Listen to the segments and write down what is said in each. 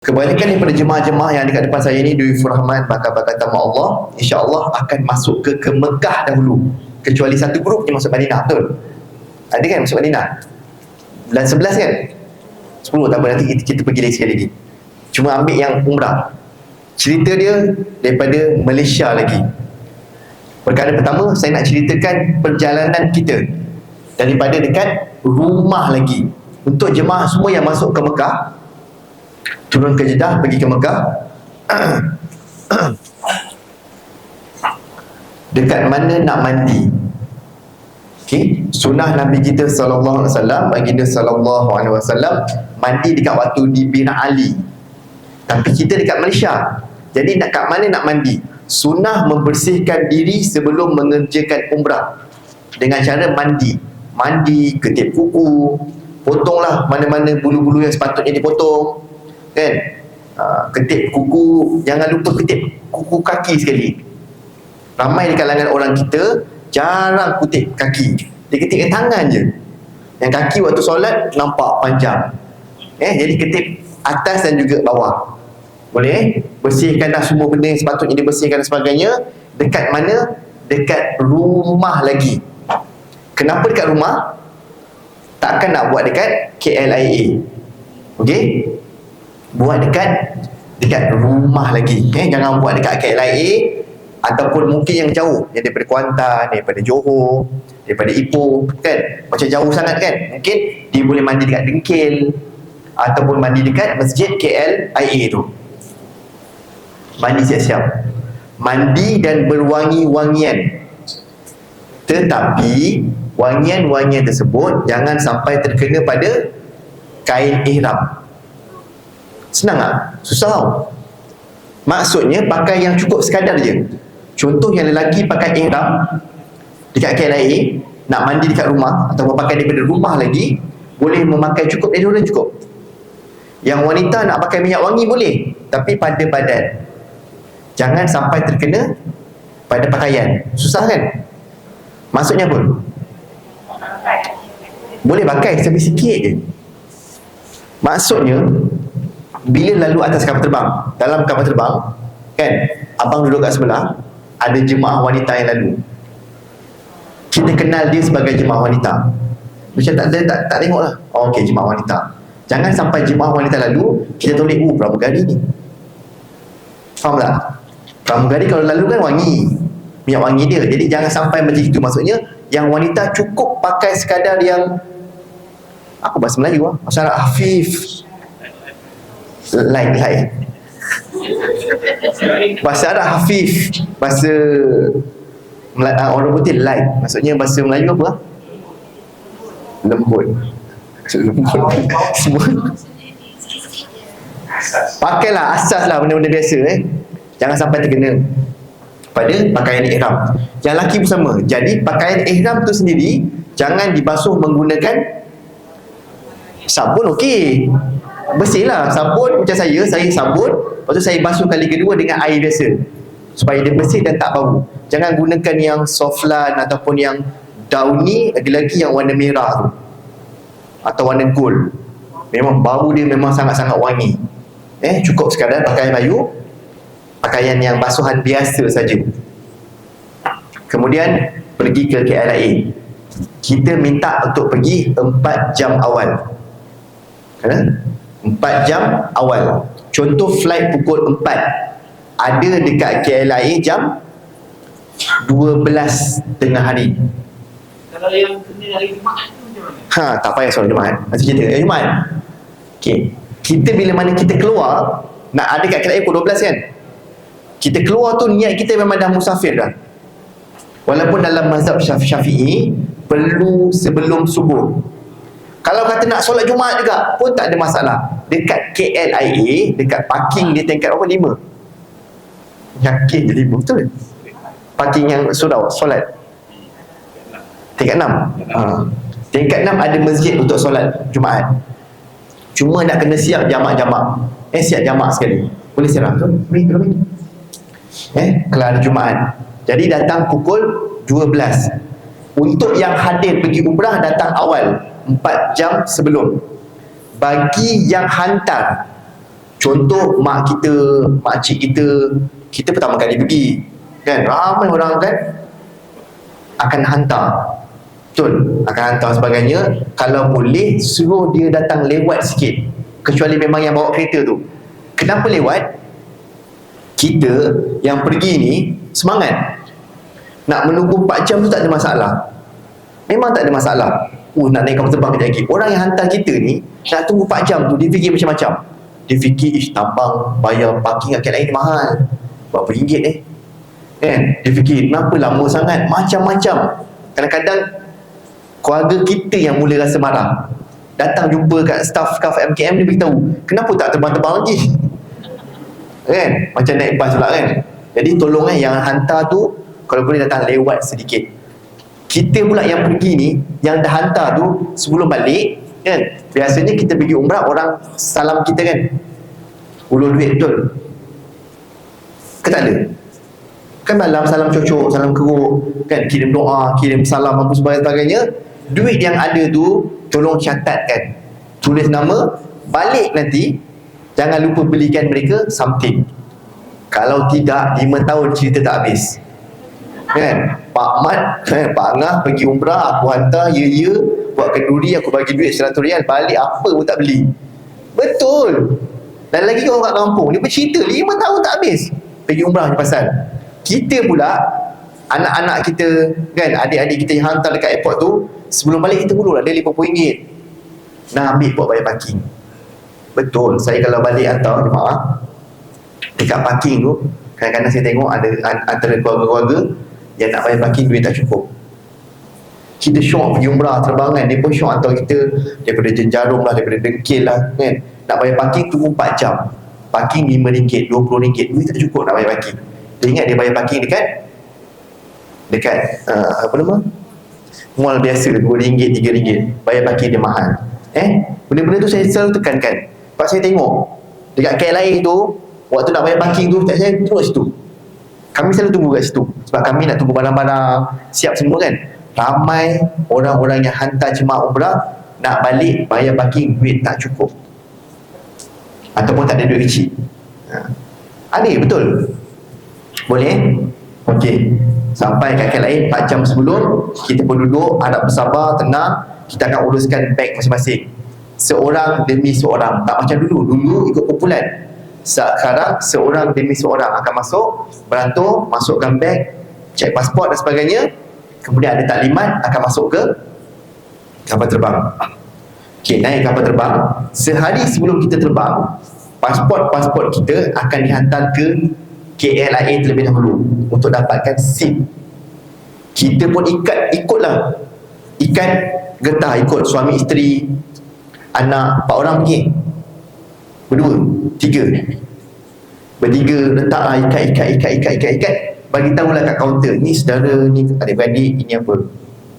Kebanyakan daripada jemaah-jemaah yang dekat depan saya ni, Duyufur Rahman, bakal-bakal tamu Allah, insya-Allah akan masuk ke Mekah dahulu. Kecuali satu grup yang masuk Madinah, betul? Ada kan masuk Madinah? Dan 11 kan? 10 tak apa, nanti kita pergi lagi sekali lagi. Cuma ambil yang umrah. Cerita dia daripada Malaysia lagi. Perkara pertama, saya nak ceritakan perjalanan kita daripada dekat rumah lagi. Untuk jemaah semua yang masuk ke Mekah, turun ke Jeddah, pergi ke Mekah, dekat mana nak mandi. Okay, sunnah Nabi kita sallallahu alaihi wasallam, baginda sallallahu alaihi wasallam mandi dekat waktu di Bina Ali. Tapi kita dekat Malaysia, jadi nak kat mana nak mandi? Sunnah membersihkan diri sebelum mengerjakan umrah dengan cara mandi. Mandi, ketip kuku, potonglah mana-mana bulu-bulu yang sepatutnya dipotong, kan? Ketip kuku, jangan lupa ketip kuku kaki sekali. Ramai di kalangan orang kita jarang kutip kaki, dia ketip tangan je. Yang kaki waktu solat nampak panjang, jadi ketip atas dan juga bawah. Boleh bersihkan dah semua benda yang sepatutnya dibersihkan dan sebagainya. Dekat mana? Dekat rumah lagi. Kenapa dekat rumah? Takkan nak buat dekat KLIA. Okey, buat dekat rumah lagi. Jangan buat dekat KLIA, ataupun mungkin yang jauh, yang daripada Kuantan, daripada Johor, daripada Ipoh, kan? Macam jauh sangat kan? Mungkin dia boleh mandi dekat Dengkil, ataupun mandi dekat masjid KLIA tu. Mandi siap-siap, mandi dan berwangi-wangian. Tetapi wangian-wangian tersebut jangan sampai terkena pada kain ihram. Senang tak? Susah tau. Maksudnya pakai yang cukup sekadar je. Contoh, yang lelaki pakai ihram dekat KLIA, nak mandi dekat rumah atau pakai daripada rumah lagi, boleh memakai cukup deodoran cukup. Yang wanita nak pakai minyak wangi boleh, tapi pada badan. Jangan sampai terkena pada pakaian. Susah kan? Maksudnya apa? Boleh pakai tapi sikit je. Maksudnya, bila lalu atas kapal terbang, dalam kapal terbang, kan, abang duduk kat sebelah, ada jemaah wanita yang lalu. Kita kenal dia sebagai jemaah wanita. Macam tak tengok lah. Oh, okey, jemaah wanita. Jangan sampai jemaah wanita lalu, kita tulis, pramugari ni. Faham tak? Pramugari kalau lalu kan wangi, minyak wangi dia. Jadi jangan sampai macam itu. Maksudnya, yang wanita cukup pakai sekadar yang, apa bahasa Melayu lah? Bahasa Arab, hafif. Light. Bahasa Arab hafif. Bahasa orang putih light. Maksudnya bahasa Melayu apa? Lembut. Semua. Pakailah asas lah, benda-benda biasa. Jangan sampai terkena pada pakaian ihram. Yang lelaki pun sama. Jadi pakaian ihram tu sendiri jangan dibasuh menggunakan sabun. Okey, bersihlah. Sabun macam saya sabun, lepas tu saya basuh kali kedua dengan air biasa supaya dia bersih dan tak bau. Jangan gunakan yang softlan ataupun yang downy, lagi-lagi yang warna merah tu atau warna gold. Memang bau dia memang sangat-sangat wangi. Cukup sekadar pakaian bayu, pakaian yang basuhan biasa saja. Kemudian pergi ke KLIA. Kita minta untuk pergi 4 jam awal. 4 jam awal. Contoh flight pukul 4, ada dekat KLIA jam 12 tengah hari. Kalau yang kena hari Jumaat tu macam mana? Tak payah soal Jumaat. Nanti cerita Jumaat. Okey, kita bila mana kita keluar, nak ada kat KLIA pukul 12 kan? Kita keluar tu niat kita memang dah musafir dah. Walaupun dalam mazhab Syafi'i perlu sebelum subuh. Kalau kata nak solat Jumaat juga pun tak ada masalah. Dekat KLIA, dekat parking dia tingkat berapa? 5. Yakin je 5, betul? Parking yang surau, solat tingkat 6. Tingkat 6 ada masjid untuk solat Jumaat. Cuma nak kena siap jamak-jamak. Siap jamak sekali. Boleh siap tu? Boleh. Kalau ada Jumaat. Jadi datang pukul 12. Untuk yang hadir pergi umrah, datang awal 4 jam sebelum. Bagi yang hantar Contoh mak kita, makcik kita pertama kali pergi, kan ramai orang kan akan hantar, betul, akan hantar sebagainya. Kalau boleh suruh dia datang lewat sikit, kecuali memang yang bawa kereta tu. Kenapa lewat? Kita yang pergi ni semangat, nak menunggu 4 jam tu tak ada masalah, memang tak ada masalah. Nak naik kapal terbang kejap lagi. Orang yang hantar kita ni nak tunggu 4 jam tu, dia fikir macam-macam. Dia fikir, tambang, bayar parking kat lain mahal, berapa ringgit kan? Dia fikir, kenapa lama sangat, macam-macam. Kadang-kadang keluarga kita yang mula rasa marah, datang jumpa kat staff MKM, dia beritahu, kenapa tak terbang-terbang lagi, kan? Macam naik bas pula kan. Jadi tolong yang hantar tu kalau boleh datang lewat sedikit. Kita pula yang pergi ni, yang dah hantar tu, sebelum balik kan, biasanya kita pergi umrah, orang salam kita kan, ulur duit, betul ke tak ada? Kan malam salam cocok, salam keruk kan, kirim doa, kirim salam apa sebagainya. Duit yang ada tu tolong catatkan, tulis nama, balik nanti jangan lupa belikan mereka something. Kalau tidak, 5 tahun cerita tak habis kan. Pak Mat, Pak Angah pergi umrah, aku hantar, ya buat kenduri, aku bagi duit 100 rial, balik apa pun tak beli. Betul. Dan lagi orang kat kampung, dia bercerita 5 tahun tak habis pergi umrah ni pasal. Kita pula, anak-anak kita kan, adik-adik kita yang hantar dekat airport tu, sebelum balik kita dulu ada RM50 nak ambil buat bayar parking. Betul, saya kalau balik hantar jemaah dekat parking tu, kadang-kadang saya tengok ada antara keluarga-keluarga yang nak bayar parking, duit tak cukup. Kita syok pergi umrah terbangan, dia pun syok hantar kita daripada Jenjarum lah, daripada Dengkil lah kan, nak bayar parking tunggu 4 jam, parking RM5, RM20, duit tak cukup nak bayar parking. Dia ingat dia bayar parking dekat apa nama, mall biasa RM2, RM3, bayar parking dia mahal. Benda-benda tu saya selalu tekankan. Sebab saya tengok dekat KLIA tu, waktu nak bayar parking tu, saya tunggu situ, kami selalu tunggu kat situ, sebab kami nak tunggu barang-barang siap semua kan. Ramai orang-orang yang hantar jemaah umrah nak balik bayar parking, duit tak cukup, ataupun tak ada duit kecil. Ada, betul. Boleh? Okey. Sampai kat lain 4 jam sebelum, kita pun duduk, harap bersabar, tenang. Kita akan uruskan beg masing-masing, seorang demi seorang. Tak macam dulu ikut kumpulan. Sekarang seorang demi seorang akan masuk, berantung, masukkan beg, cek pasport dan sebagainya. Kemudian ada taklimat, akan masuk ke kapal terbang. Okey, naik kapal terbang. Sehari sebelum kita terbang, pasport kita akan dihantar ke KLIA terlebih dahulu untuk dapatkan SIM. Kita pun ikutlah, ikat getah, ikut suami isteri, anak, 4 orang pergi, berdua, 3, bertiga, letaklah ikat, bagi tahulah kat kaunter, ni saudara, ni adik-beradik, ini apa.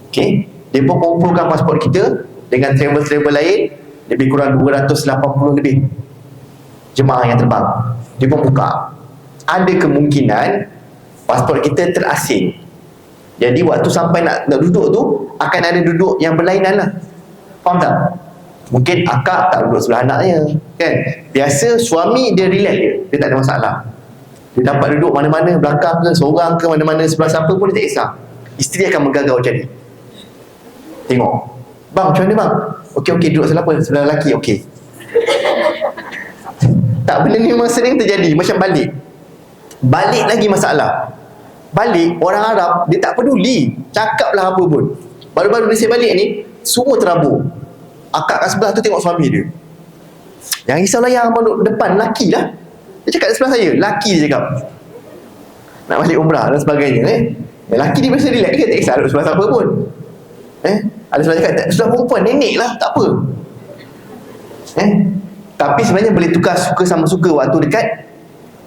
Okey, dia pun kumpulkan pasport kita dengan travel lain, lebih kurang 280 lebih jemaah yang terbang. Dia pun buka, ada kemungkinan pasport kita terasing. Jadi waktu sampai nak duduk tu, akan ada duduk yang berlainan lah. Faham tak? Mungkin akak tak duduk sebelah anaknya kan. Biasa suami dia relax dia tak ada masalah. Dia dapat duduk mana-mana, belakang ke, seorang ke, mana-mana, sebelah siapa pun dia tak kisah. Isteri akan menggagau macam ni. Tengok, bang macam mana bang? Okey, duduk sebelah lelaki, okey. Tak, benda ni memang sering terjadi. Macam balik lagi masalah. Balik, orang Arab dia tak peduli, cakaplah apa pun. Baru-baru ni saya balik ni, semua terabur. Akak kat sebelah tu tengok suami dia, jangan risaulah yang abang duduk depan, laki lah. Dia cakap sebelah saya, laki dia cakap nak balik umrah dan sebagainya. Laki dia biasa relax, dia tak kisah duduk sebelah siapa pun. Ada sebelah cakap, sebelah perempuan, nenek lah, tak apa. Tapi sebenarnya boleh tukar suka sama suka waktu dekat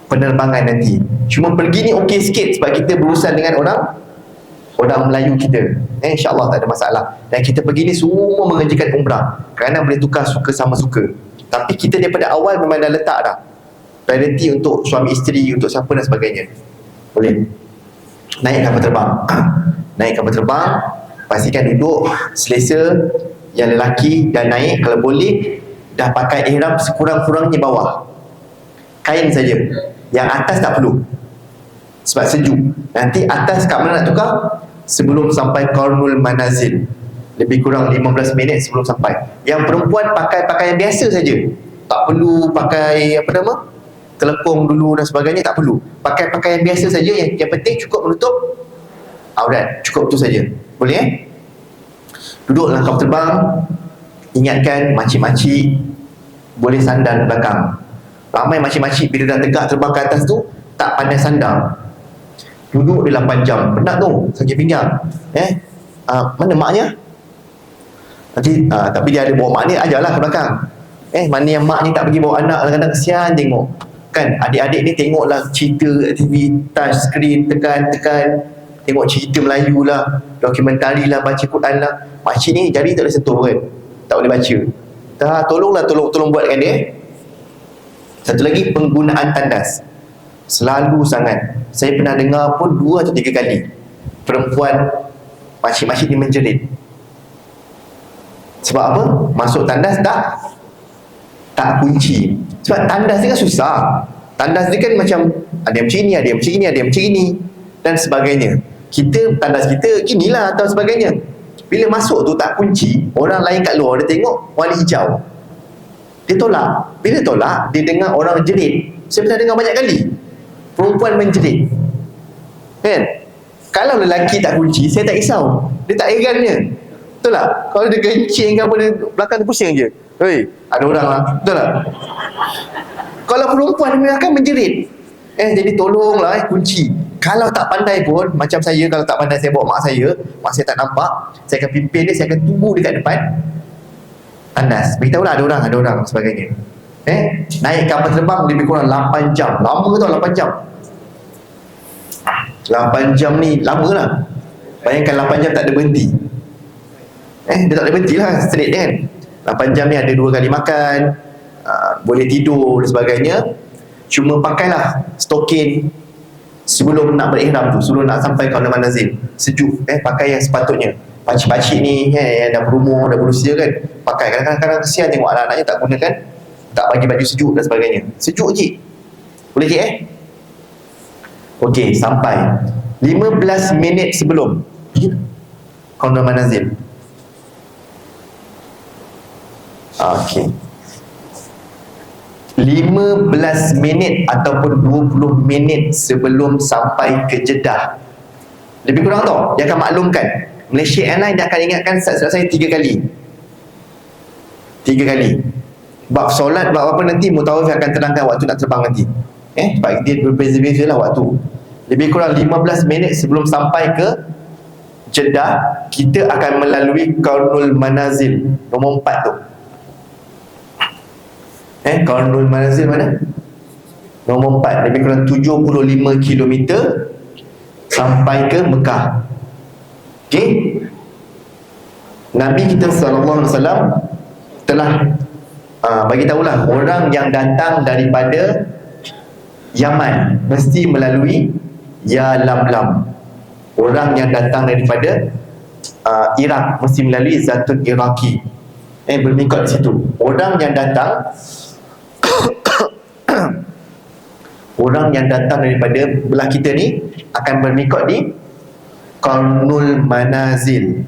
penerbangan nanti. Cuma pergi ni okey sikit sebab kita berurusan dengan orang Melayu kita. InsyaAllah tak ada masalah. Dan kita pergi ni semua mengerjakan umrah, kerana boleh tukar suka sama suka. Tapi kita daripada awal memang dah letak dah priority untuk suami isteri, untuk siapa dan sebagainya. Boleh naik kapal terbang. Naik kapal terbang, pastikan duduk selesa. Yang lelaki dah naik, kalau boleh dah pakai ihram sekurang-kurangnya bawah. kain saja. Yang atas tak perlu. Sebab sejuk. Nanti atas kat mana nak tukar? Sebelum sampai Qarnul Manazil. Lebih kurang 15 minit sebelum sampai. Yang perempuan pakai pakaian biasa saja. Tak perlu pakai apa nama? Telekung dulu dan sebagainya, tak perlu. Pakai pakaian biasa saja, yang penting cukup menutup aurat. Cukup tu saja. Boleh Duduklah kapal terbang. Ingatkan makcik-makcik boleh sandar di belakang. Ramai makcik-makcik bila dah tegak terbang ke atas tu tak pandai sandar. Duduk dia 8 jam. Penat tu, sakit pinggang. Mana maknya? Nanti tapi dia ada bawa mak ni, ajarlah ke belakang. Mana yang mak ni tak pergi bawa anak, kadang-kadang kesian tengok. Kan adik-adik ni tengoklah cerita TV, touch screen, tekan. Tengok cerita Melayu lah, dokumentari lah, baca Quran lah. Makcik ni jari tak boleh sentuh kan, tak boleh baca. Tolong buatkan dia. Satu lagi, penggunaan tandas. Selalu sangat, saya pernah dengar pun 2 atau 3 kali perempuan makcik-makcik ni menjerit. Sebab apa? Masuk tandas tak kunci. Sebab tandas ni kan susah. Tandas ni kan macam ada yang macam ni, ada yang macam ni, ada yang macam ni dan sebagainya. Kita, tandas kita inilah atau sebagainya. Bila masuk tu tak kunci, orang lain kat luar dia tengok warna hijau, dia tolak. Bila tolak, dia dengar orang jerit. Saya pernah dengar banyak kali perempuan menjerit, kan? Kalau lelaki tak kunci, saya tak risau, dia tak herannya. Betul tak? Kalau dia kencing ke apa, dia belakang dia pusing je. Hei, ada orang lah. Betul tak? Kalau perempuan dia akan menjerit. Jadi tolonglah kunci. Kalau tak pandai pun, macam saya, kalau tak pandai saya bawa mak saya tak nampak, saya akan pimpin dia, saya akan tunggu dekat depan tandas. Beritahulah ada orang sebagainya. Naik kapal terbang lebih kurang 8 jam. Lama tau 8 jam. 8 jam ni lama lah. Bayangkan 8 jam tak ada berhenti. Dia tak ada berhenti lah, straight kan. 8 jam ni ada 2 kali makan, boleh tidur dan sebagainya. Cuma pakailah stokin sebelum nak berihram tu, sebelum nak sampai Qarnul Manazil. Sejuk, pakai yang sepatutnya. Pakcik-pakcik ni yang dah berumur, dah berusia kan, pakai. Kadang-kadang kesian tengok anak-anaknya tak gunakan, tak bagi baju sejuk dan sebagainya. Sejuk je. Boleh je Okey, sampai 15 minit sebelum Qarnul Manazil. Okey, 15 minit ataupun 20 minit sebelum sampai ke Jeddah. Lebih kurang tau, dia akan maklumkan. Malaysia Airlines dia akan ingatkan saya 3 kali. 3 kali. Bab solat, bab apa nanti Mutawif akan terangkan waktu nak terbang nanti. Sebab dia berbeza-beza lah waktu. Lebih kurang 15 minit sebelum sampai ke Jeddah, kita akan melalui Qarnul Manazil nombor 4 tu. Qarnul Manazil mana? Nombor 4, lebih kurang 75 km sampai ke Mekah. Okey. Nabi kita SAW telah bagi tahulah orang yang datang daripada Yaman mesti melalui Ya Lamlam. Orang yang datang daripada Iraq mesti melalui Zatul Iraqi. Bermikot di situ. Orang yang datang orang yang datang daripada belah kita ni akan bermikot di Qarnul Manazil.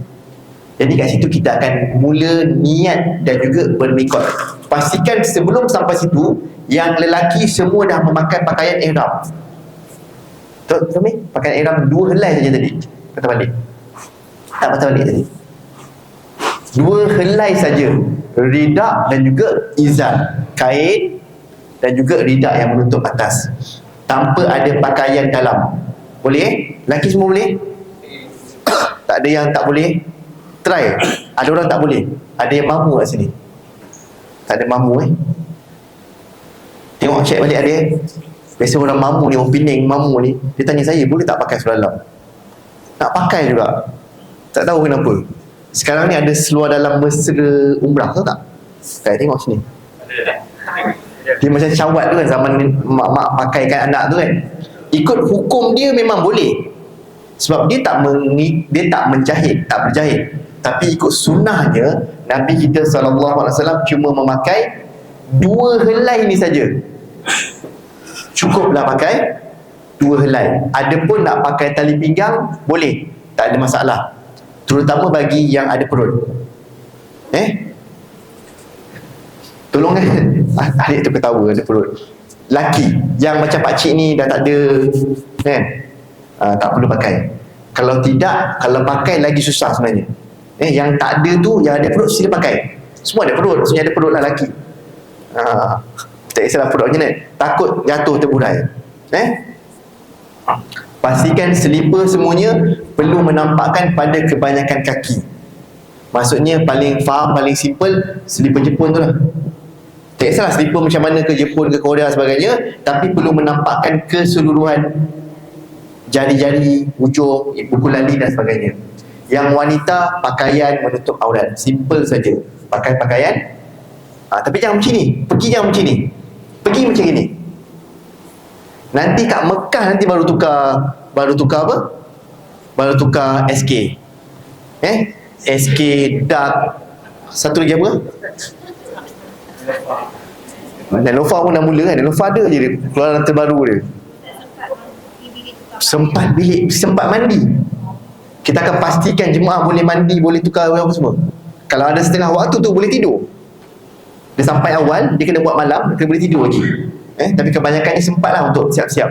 Jadi kat situ kita akan mula niat dan juga bermikot. Pastikan sebelum sampai situ yang lelaki semua dah memakai pakaian ihram. Betul ni? Pakaian ihram 2 helai saja tadi. Patah balik. Tak patah balik tadi. 2 helai saja. Ridak dan juga izar. Kain dan juga ridak yang menutup atas. Tanpa ada pakaian dalam. Boleh? Lelaki semua boleh? Tak ada yang tak boleh? Try. Ada orang tak boleh. Ada yang mamu kat sini. Tak ada mamu Tengok check balik ada biasa orang mamu ni, orang Penang mamu ni, dia tanya saya boleh tak pakai seluar dalam. Nak pakai juga, tak tahu kenapa. Sekarang ni ada seluar dalam mesra umrah, tahu tak? Tengok sini. Dia macam cawat tu kan, zaman mak-mak pakaikan anak tu kan. Ikut hukum dia memang boleh, sebab dia tak menjahit, tak berjahit. Tapi ikut sunnahnya, Nabi kita SAW cuma memakai 2 helai ni saja. cukuplah pakai 2 helai. Adapun nak pakai tali pinggang, boleh, tak ada masalah, terutama bagi yang ada perut. Tolong adik tu ketawa ada perut. Laki yang macam pakcik ni dah tak ada kan, tak perlu pakai. Kalau tidak, kalau pakai lagi susah sebenarnya. Yang tak ada tu, yang ada perut sila pakai. Semua ada perut, maksudnya ada perut lah laki. Tak kisahlah perut macam mana, takut jatuh terburai. Pastikan selipar semuanya perlu menampakkan pada kebanyakan kaki. Maksudnya paling faham, paling simple, selipar Jepun tu lah. Tak kisahlah selipar macam mana ke Jepun ke Korea sebagainya, tapi perlu menampakkan keseluruhan jari-jari, ujung, buku lali dan sebagainya. Yang wanita, pakaian menutup aurat, simple saja, pakai pakaian. Tapi jangan macam ni, pergi jangan macam ni, pergi macam ni. Nanti kat Mekah nanti baru tukar apa? Baru tukar SK. SK dark. Satu lagi apa? Nelofa pun dah mula kan. Nelofa ada je dia, keluaran terbaru dia. Sempat bilik, sempat mandi. Kita akan pastikan jemaah boleh mandi, boleh tukar apa semua. Kalau ada setengah waktu tu boleh tidur. Dia sampai awal, dia kena buat malam, dia kena boleh tidur lagi. Tapi kebanyakannya sempatlah untuk siap-siap.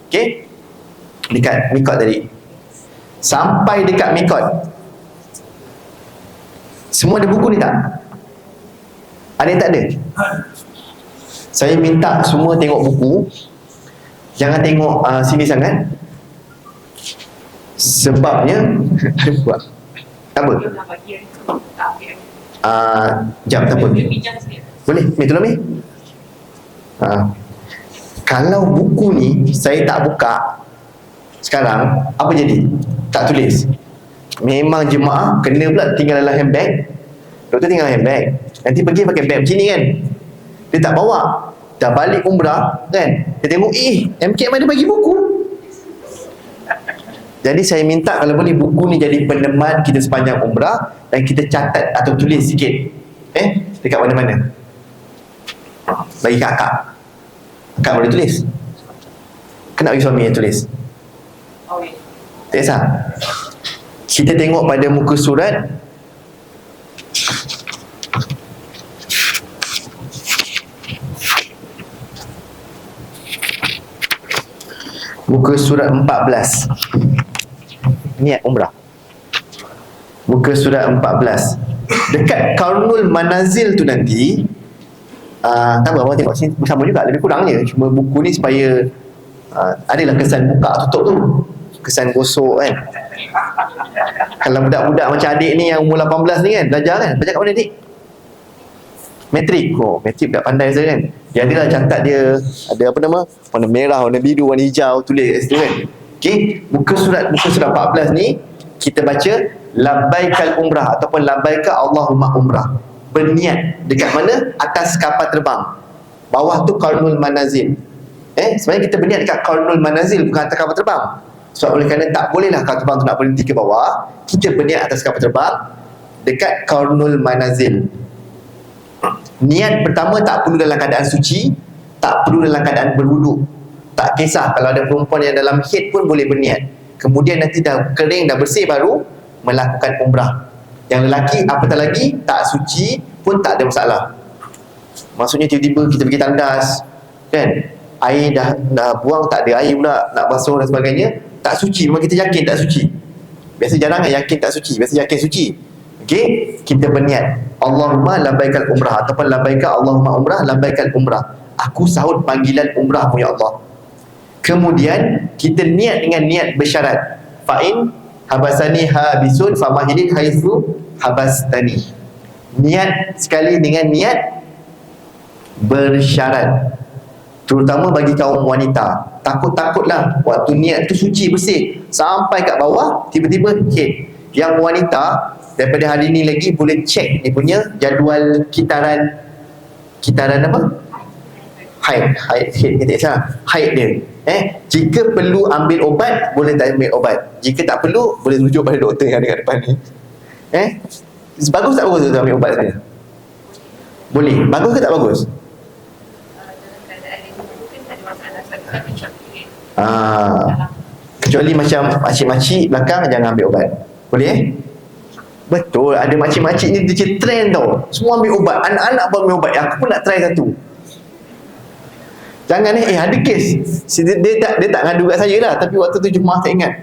Okey? Dekat mikot tadi. Sampai dekat mikot, semua ada buku ni tak? Ada yang tak ada? Saya minta semua tengok buku. Jangan tengok sini sangat. Sebabnya ada buat apa? Jam tak apa. Boleh? Mi tolong Mi. Kalau buku ni saya tak buka sekarang, apa jadi? Tak tulis. Memang jemaah kena pula tinggal dalam handbag. Doktor tinggal handbag. Nanti pergi pakai bag macam ni kan. Dia tak bawa. Dah balik umrah kan. Dia tengok, MKM ada bagi buku. Jadi saya minta kalau boleh buku ni jadi peneman kita sepanjang umrah, dan kita catat atau tulis sikit. Dekat mana-mana. Bagi kakak. Kakak boleh tulis. Kena bagi suami yang tulis. Tak kisah. Kita tengok pada muka surat. Muka surat 14. Niat umrah. Muka surat 14. Dekat Qarnul Manazil tu nanti, tak apa, abang tengok sini sama juga, lebih kurang je. Cuma buku ni supaya adalah kesan buka tutup tu, kesan gosok kan. Kalau budak-budak macam adik ni yang umur 18 ni kan, belajar kan, belajar kat mana adik? Matrik. Matrik budak pandai saya kan. Dia adalah catat dia, ada apa nama, warna merah, warna biru, warna hijau, tulis kat situ kan. Okey, muka surat 14 ni kita baca labbaikal umrah ataupun labbaika Allahumma umrah. Berniat dekat mana? Atas kapal terbang. Bawah tu Qarnul Manazil. Sebenarnya kita berniat dekat Qarnul Manazil, bukan atas kapal terbang. Sebab oleh kerana tak bolehlah kapal terbang tu nak berhenti ke bawah, kita berniat atas kapal terbang dekat Qarnul Manazil. Niat pertama tak perlu dalam keadaan suci, tak perlu dalam keadaan berwuduk. Tak kisah, kalau ada perempuan yang dalam haid pun boleh berniat. Kemudian nanti dah kering, dah bersih baru melakukan umrah. Yang lelaki apatah lagi tak suci pun tak ada masalah. Maksudnya tiba-tiba kita pergi tandas kan, air dah buang, tak ada air pula nak basuh dan sebagainya, tak suci. Memang kita yakin tak suci. Biasa jarang yakin tak suci, biasa yakin suci. Okey, kita berniat Allahumma labbaikal umrah ataupun labbaika Allahumma umrah, labbaikal umrah. Aku sahut panggilan umrahmu ya Allah. Kemudian kita niat dengan niat bersyarat. Fa'in habasani habisun famahidin haitsu habastani. Niat sekali dengan niat bersyarat. Terutama bagi kaum wanita. Takut-takutlah waktu niat tu suci bersih, sampai kat bawah tiba-tiba haid. Yang wanita daripada hari ni lagi boleh cek dia punya jadual kitaran apa? Haid haid dia. Jika perlu ambil ubat, boleh tak ambil ubat. Jika tak perlu, boleh rujuk pada doktor yang ada kat depan ni. Bagus tak bagus tu ambil ubat sebenarnya? Boleh. Bagus ke tak bagus? Kecuali macam makcik-makcik belakang jangan ambil ubat. Boleh Betul, ada makcik-makcik ni dia trend tau. Semua ambil ubat, anak-anak pun ambil ubat. Aku pun nak try satu. Jangan ada kes. Dia tak ngadu kat saya lah. Tapi waktu tu jemaah tak ingat.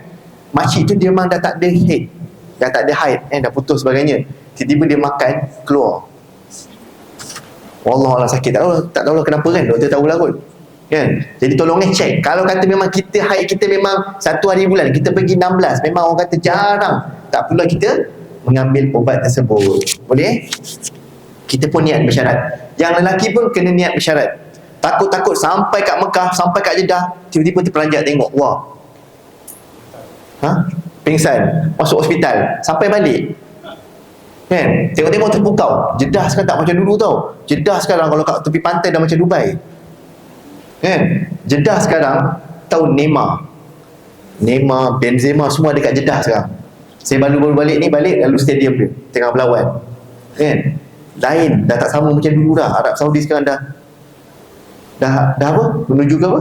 Makcik tu dia memang dah tak ada head. Dah tak ada haid, dah putus sebagainya. Tiba-tiba dia makan, keluar. Wallah sakit. Tak tahu lah kenapa kan. Doktor tahulah kot. Kan? Jadi tolong check. Kalau kata memang kita haid kita memang 1 hari bulan, kita pergi 16, memang orang kata jarang, tak pula kita mengambil ubat tersebut. Boleh? Kita pun niat bersyarat. Yang lelaki pun kena niat bersyarat. Takut-takut sampai kat Mekah, sampai kat Jeddah, tiba-tiba terperanjat tengok, wah, pingsan, masuk hospital, sampai balik. Kan? Tengok-tengok terpukau. Jeddah sekarang tak macam dulu tau. Jeddah sekarang kalau kat tepi pantai dah macam Dubai. Kan? Jeddah sekarang tahu Neymar, Benzema semua dekat Jeddah sekarang. Saya baru balik ni, lalu stadium dia tengah berlawan. Kan? Lain, dah tak sama macam dulu dah. Arab Saudi sekarang dah apa? Menuju ke apa?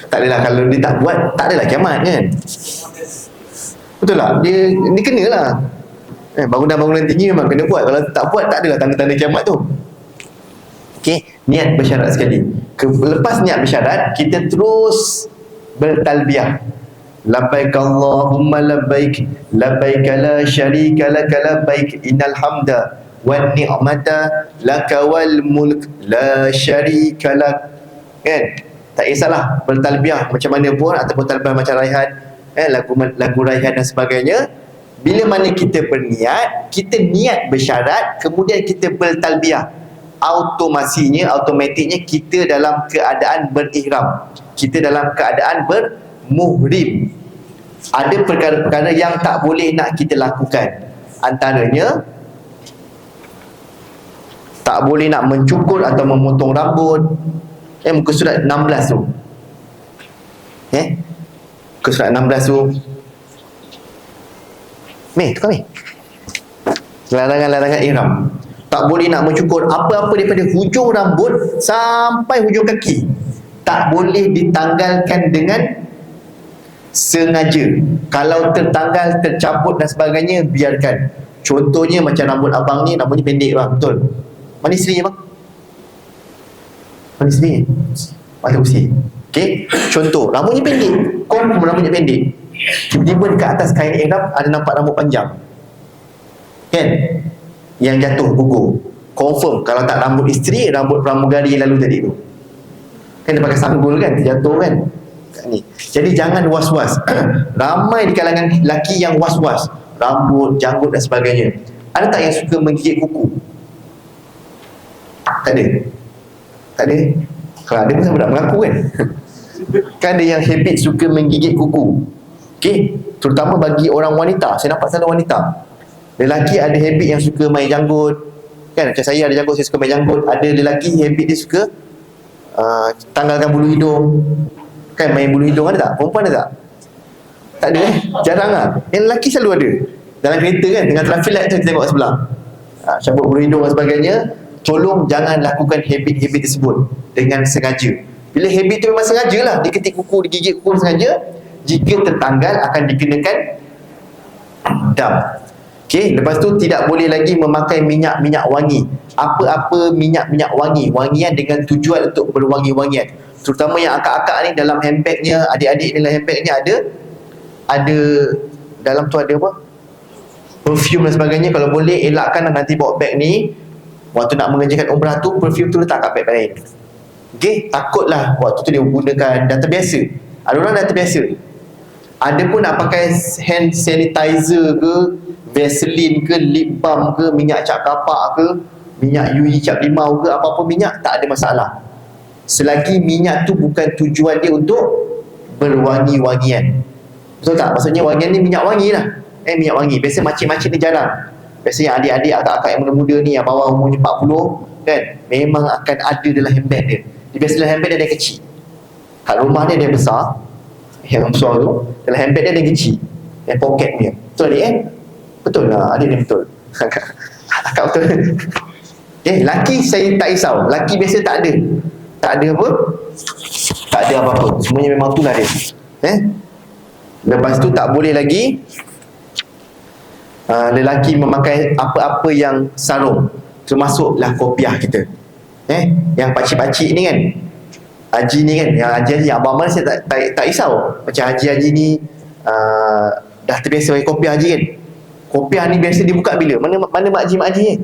Tak adalah, kalau dia tak buat, tak adalah kiamat kan? Betul tak? Dia kenalah. Bangunan-bangunan tinggi memang kena buat. Kalau tak buat, tak adalah tanda-tanda kiamat tu. Okey, niat bersyarat sekali. Lepas niat bersyarat, kita terus bertalbiyah. Labbaik Allahumma labbaik, labbaik la syarika lak labbaik, innal hamda wan ni'mata laka wal mulk la syarika lak. Kan? Tak kisahlah bertalbiyah macam mana pun, ataupun talbiyah macam raihan, lagu raihan dan sebagainya. Bila mana kita berniat, kita niat bersyarat, kemudian kita bertalbiyah, automatiknya kita dalam keadaan berihram, kita dalam keadaan bermuhrim. Ada perkara-perkara yang tak boleh nak kita lakukan. Antaranya, tak boleh nak mencukur atau memotong rambut. Muka surat 16 tu. Muka surat 16 tu. Tukar ni. Larangan-larangan ihram. Tak boleh nak mencukur apa-apa daripada hujung rambut sampai hujung kaki. Tak boleh ditanggalkan dengan sengaja. Kalau tertanggal, tercabut dan sebagainya, biarkan. Contohnya macam rambut abang ni, rambutnya pendek bang, betul? Mana isteri bang? Mana isteri? Mata usi. Okey, contoh rambutnya pendek, confirm rambutnya pendek. Tiba-tiba dekat atas kain ihram ada nampak rambut panjang. Kan? Yang jatuh gugur. Confirm kalau tak rambut isteri, rambut pramugari lalu tadi tu. Kan dia pakai sanggul kan, terjatuh kan. Ni. Jadi jangan was-was. Ramai di kalangan lelaki yang was-was, rambut, janggut dan sebagainya. Ada tak yang suka menggigit kuku? Tak ada. Kalau ada pun saya tak mengaku kan. Kan ada yang habit suka menggigit kuku. Okey, terutama bagi orang wanita. Saya nampak selalu wanita. Lelaki ada habit yang suka main janggut. Kan macam saya ada janggut, saya suka main janggut. Ada lelaki habit dia suka tanggalkan bulu hidung. Kan main bulu hidung, ada tak? Perempuan ada tak? Tak ada jarang lah. Yang lelaki selalu ada. Dalam kereta kan, dengan traffic light tu kita tengok kat sebelah, cabut bulu hidung dan sebagainya. Tolong jangan lakukan habit-habit tersebut dengan sengaja. Bila habit tu memang sengaja lah, dia ketik kuku, dia gigit kuku sengaja, jika tertanggal akan dikenakan dam. Okey, lepas tu tidak boleh lagi memakai minyak-minyak wangi. Apa-apa minyak-minyak wangi, wangian dengan tujuan untuk berwangi-wangian. Terutama yang akak-akak ni dalam handbagnya, adik-adik dalam handbagnya ada dalam tu ada apa? Perfume dan sebagainya. Kalau boleh elakkan nanti bawa beg ni, waktu nak mengerjakan umrah tu, perfume tu letak kat beg lain. Okey, takutlah waktu tu dia gunakan, dah terbiasa. Ada orang dah terbiasa. Ada pun nak pakai hand sanitizer ke, Vaseline ke, lip balm ke, minyak cap kapak ke, minyak UI cap limau ke, apa-apa minyak, tak ada masalah. Selagi minyak tu bukan tujuan dia untuk berwangi-wangian. Betul tak? Maksudnya wangian ni minyak wangi lah. Minyak wangi. Biasa makcik-makcik ni jarang. Biasanya adik-adik, akak-akak yang muda-muda ni, yang bawah umurnya 40 kan, memang akan ada dalam handbag dia. Dia biasa dalam handbag dia ada yang kecil. Kat rumah dia ada yang besar. Yang besar tu, dalam handbag dia ada yang kecil, yang pocket punya. Betul adik Betul lah, adik ni betul. Akak betul. Laki saya tak risau. Laki biasa tak ada apa, tak ada apa-apa, semuanya memang itulah dia. Lepas tu tak boleh lagi lelaki memakai apa-apa yang sarung, termasuklah kopiah kita. Yang pakcik-pakcik ni kan, haji ni kan, yang haji-haji abang mana saya tak risau. Macam haji-haji ni dah terbiasa pakai kopiah haji kan. Kopiah ni biasa dibuka bila? Mana mak haji ni?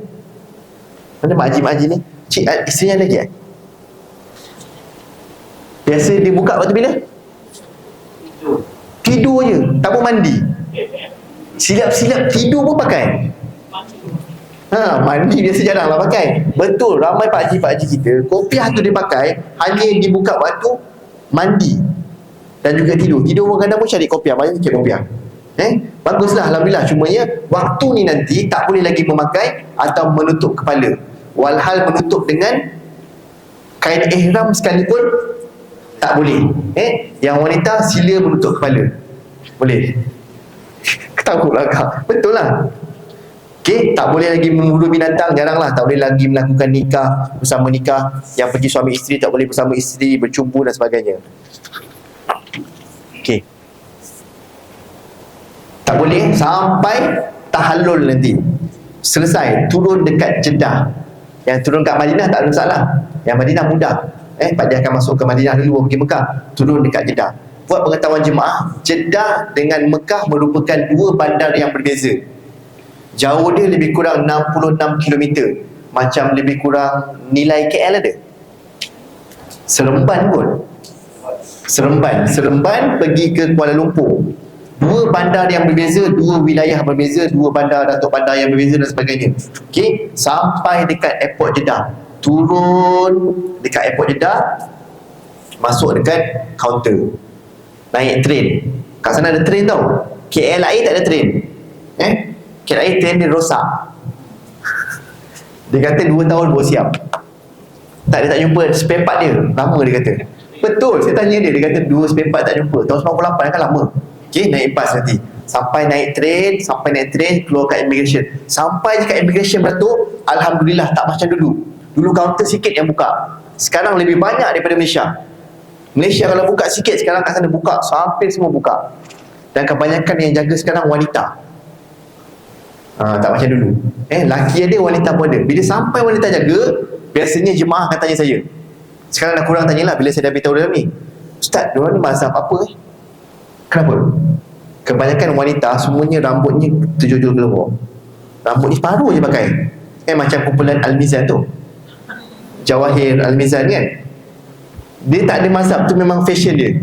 Mana mak haji ni? Cik isterinya lagi biasa dibuka waktu bila? Tidur je, tak pun mandi. Silap-silap tidur pun pakai. Mandi biasa jarang lah pakai. Betul, ramai pakcik-pakcik kita kopiah tu dia pakai hanya dibuka waktu mandi dan juga tidur. Tidur pun kadang pun cari kopiah, banyak cari kopiah. Baguslah, alhamdulillah. Cumanya waktu ni nanti tak boleh lagi memakai atau menutup kepala. Walhal menutup dengan kain ihram sekalipun tak boleh. Yang wanita sila menutup kepala. Boleh. Ketahulah kau. Betul lah. Tak boleh lagi memburu binatang, jaranglah. Tak boleh lagi melakukan nikah, bersama nikah. Yang pergi suami isteri tak boleh bersama isteri, bercumbu dan sebagainya. Tak boleh sampai tahallul nanti. Selesai, turun dekat Jeddah. Yang turun kat Madinah tak ada masalah. Yang Madinah mudah. Pak dia akan masuk ke Madinah dulu, pergi Mekah, turun dekat Jeddah. Buat pengetahuan jemaah, Jeddah dengan Mekah merupakan dua bandar yang berbeza. Jauh dia lebih kurang 66 km. Macam lebih kurang nilai KL ada. Seremban pun. Seremban pergi ke Kuala Lumpur. Dua bandar yang berbeza, dua wilayah berbeza, dua bandar, datuk bandar yang berbeza dan sebagainya. Sampai dekat airport Jeddah. Turun dekat airport Jeddah, masuk dekat kaunter, naik train. Kat sana ada train tau. KLIA tak ada train. KLIA train dia rosak. Dia kata 2 tahun baru siap. Tak, dia tak jumpa spare part dia. Lama dia kata. Betul, saya tanya dia kata 2 spare part tak jumpa. Tahun 98 kan lama. Naik bas nanti. Sampai naik train, keluar kat immigration. Sampai je kat immigration Beratuk, alhamdulillah tak macam dulu. Dulu kaunter sikit yang buka. Sekarang lebih banyak daripada Malaysia. Malaysia kalau buka sikit, sekarang kat sana buka, hampir semua buka. Dan kebanyakan yang jaga sekarang wanita. Tak macam dulu. Laki ada, wanita pun ada. Bila sampai wanita jaga, biasanya jemaah akan tanya saya. Sekarang dah kurang tanyalah bila saya dah beritahu dalam ni. Ustaz, diorang ni mazhab apa? Kenapa? Kebanyakan wanita semuanya rambutnya terjojol ke bawah. Rambutnya separuh je pakai. Macam kumpulan Al-Mizan tu, Jawahir Al-Mizan kan. Dia tak ada mazhab tu, memang fashion dia.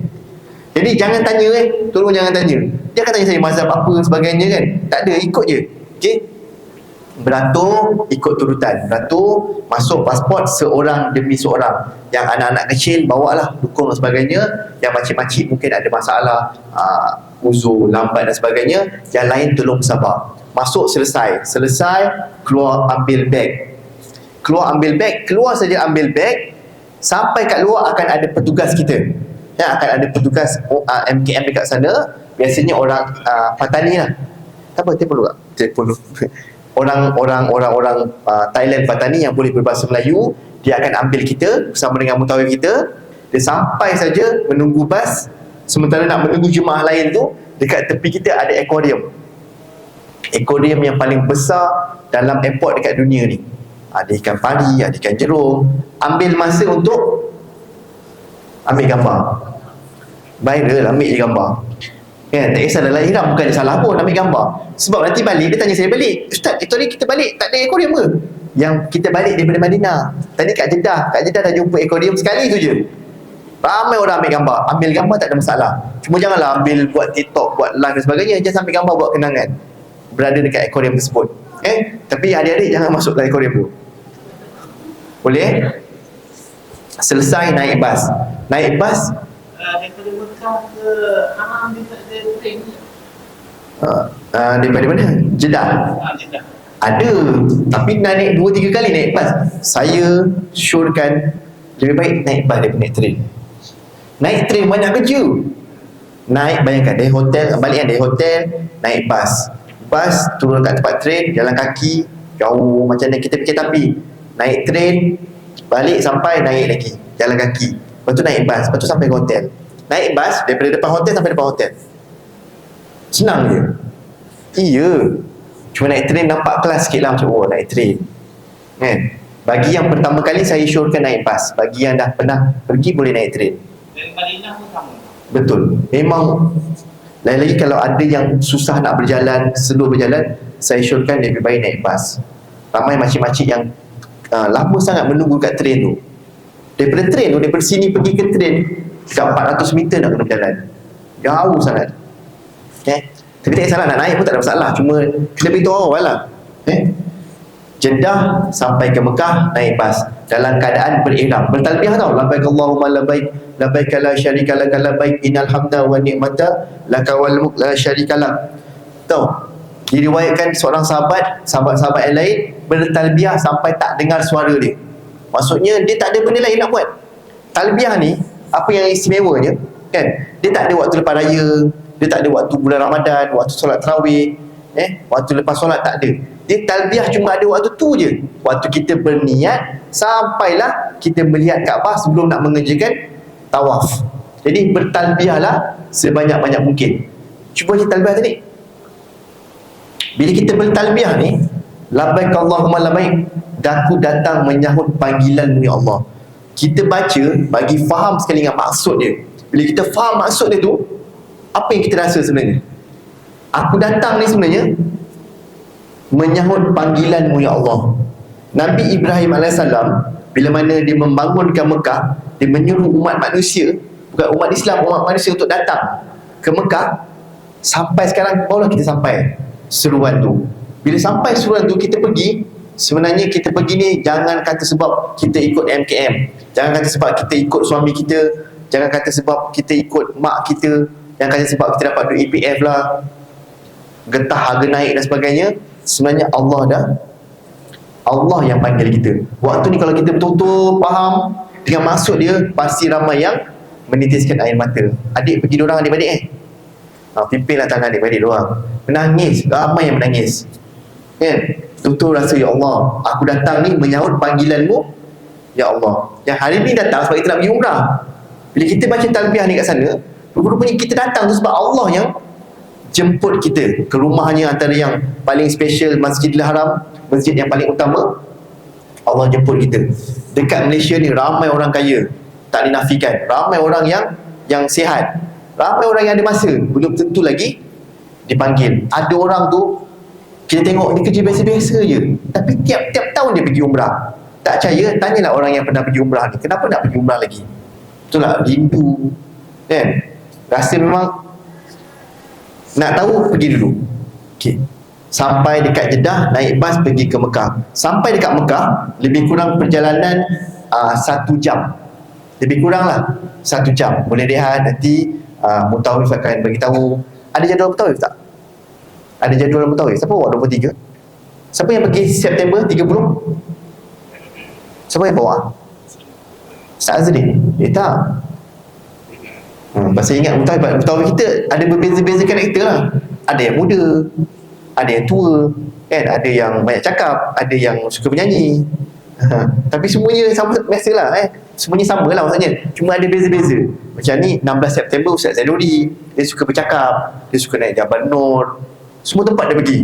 Jadi jangan tanya tolong jangan tanya. Dia akan tanya saya mazhab apa sebagainya kan. Tak ada, ikut je. Beratur ikut turutan. Beratur masuk pasport seorang demi seorang. Yang anak-anak kecil bawalah, dukung dan sebagainya. Yang makcik-makcik mungkin ada masalah, uzur, lambat dan sebagainya. Yang lain tolong sabar. Masuk selesai, keluar ambil beg. Keluar saja ambil beg. Sampai kat luar akan ada petugas kita. Akan ada petugas MKM dekat sana. Biasanya orang Patani lah. Tak apa, telefon dulu. Orang Thailand Patani yang boleh berbahasa Melayu, dia akan ambil kita bersama dengan mutawif kita. Dia sampai saja menunggu bas. Sementara nak menunggu jemaah lain tu, dekat tepi kita ada akuarium. Akuarium yang paling besar dalam airport dekat dunia ni. Ada ikan pari, ada ikan jerung. Ambil masa untuk ambil gambar. Viral, ambil je gambar. Tak kisah dalam ihram, bukan dia salah pun ambil gambar. Sebab nanti balik, dia tanya saya balik, Ustaz, itu hari kita balik tak ada akuarium ke? Yang kita balik daripada Madinah, tadi kat Jeddah dah jumpa akuarium sekali tu je. Ramai orang ambil gambar. Ambil gambar tak ada masalah. Cuma janganlah ambil buat TikTok, buat live dan sebagainya. Just ambil gambar buat kenangan berada dekat akuarium tersebut. Tapi adik-adik jangan masuk dalam akuarium tu. Boleh? Selesai naik bas. Daripada Mekah ke Amman dia tak ada train ni? Daripada mana? Jeddah. Jeddah. Ada, tapi naik 2-3 kali naik bas. Saya syorkan lebih baik naik bas daripada naik train. Naik train banyak kerja. Bayangkan dari hotel, balik dari hotel, naik bas, turun kat tempat train, jalan kaki, jauh macam mana kita fikir. Tapi naik train, balik sampai naik lagi, jalan kaki. Lepas tu naik bas, lepas tu sampai ke hotel. Naik bas daripada depan hotel sampai depan hotel. Senang je. Iya. Cuma naik train nampak kelas sikit lah, macam oh naik train kan. Bagi yang pertama kali saya syorkan naik bas. Bagi yang dah pernah pergi boleh naik train. Dan Madinah pun sama. Betul. Memang lain lagi kalau ada yang susah nak berjalan, slow berjalan, saya syorkan lebih baik naik bas. Ramai makcik-makcik yang lama sangat menunggu kat train tu. Daripada train tu, daripada sini pergi ke train dekat 400 meter nak kena berjalan. Jauh sangat. Tapi tak salah, nak naik pun tak ada masalah, cuma kena beritahu awal lah. Jeddah sampai ke Mekah naik bas dalam keadaan berihram, bertalbiyah tau, labbaik Allahumma labbaik, labbaik la syarika lak labbaik, innal hamda wa ni'mata laka wal mulk la syarika lak. Tahu? Diriwayatkan seorang sahabat yang lain bertalbiyah sampai tak dengar suara dia. Maksudnya dia tak ada benda lain nak buat. Talbiyah ni apa yang istimewanya kan? Dia tak ada waktu lepas raya, dia tak ada waktu bulan Ramadan, waktu solat tarawih, waktu lepas solat tak ada. Dia talbiyah cuma ada waktu tu je. Waktu kita berniat sampailah kita melihat Kaabah sebelum nak mengerjakan tawaf. Jadi bertalbiyahlah sebanyak-banyak mungkin. Cuba kita talbiyah tadi. Bila kita bertalbiyah ni, labbaik Allahumma labbaik, daku datang menyahut panggilan-Mu ya Allah. Kita baca bagi faham sekali dengan maksud dia. Bila kita faham maksud dia tu, apa yang kita rasa sebenarnya? Aku datang ni sebenarnya menyahut panggilan-Mu ya Allah. Nabi Ibrahim AS bila mana dia membangunkan Mekah, dia menyuruh umat manusia, bukan umat Islam, umat manusia untuk datang ke Mekah. Sampai sekarang barulah kita sampai seruan tu. Bila sampai seruan tu kita pergi, sebenarnya kita pergi ni jangan kata sebab kita ikut MKM, jangan kata sebab kita ikut suami kita, jangan kata sebab kita ikut mak kita, jangan kata sebab kita dapat duit EPF lah, getah harga naik dan sebagainya. Sebenarnya Allah yang panggil kita. Waktu ni kalau kita betul-betul faham dengan maksud dia, pasti ramai yang menitiskan air mata. Adik pergi dorang adik-adik pimpinlah tangan adik-adik dorang. Menangis, ramai yang menangis kan? Betul rasa ya Allah, aku datang ni menyahut panggilan-Mu ya Allah. Yang hari ni datang sebab kita nak pergi umrah. Bila kita baca talbiyah ni kat sana, rupanya kita datang tu sebab Allah yang jemput kita ke rumahnya, antara yang paling special Masjidil Haram, masjid yang paling utama. Allah jemput kita. Dekat Malaysia ni ramai orang kaya, tak dinafikan. Ramai orang yang sihat, ramai orang yang ada masa, belum tentu lagi dipanggil. Ada orang tu kita tengok dia kerja biasa-biasa je, tapi tiap-tiap tahun dia pergi umrah. Tak percaya, tanyalah orang yang pernah pergi umrah ni, kenapa nak pergi umrah lagi? Betul tak? Rindu kan? Rasa memang nak tahu, pergi dulu. Okay. Sampai dekat Jeddah, naik bas pergi ke Mekah. Sampai dekat Mekah, lebih kurang perjalanan 1 jam. Lebih kurang lah 1 jam. Boleh lihat nanti Mutawif akan beritahu. Ada jadual Mutawif tak? Ada jadual Mutawif. Siapa bawa 23? Siapa yang pergi September 30? Siapa yang bawa? Ustaz Azri? Tak. Pasal ingat Mutawif kita ada berbeza-beza karakter lah. Ada yang muda, ada yang tua kan? Ada yang banyak cakap, ada yang suka menyanyi. Tapi semuanya sama, biasalah semuanya sama lah maksudnya, cuma ada beza-beza. Macam ni 16 September Ustaz Zainuri, dia suka bercakap, dia suka naik Jabal Nur, semua tempat dia pergi.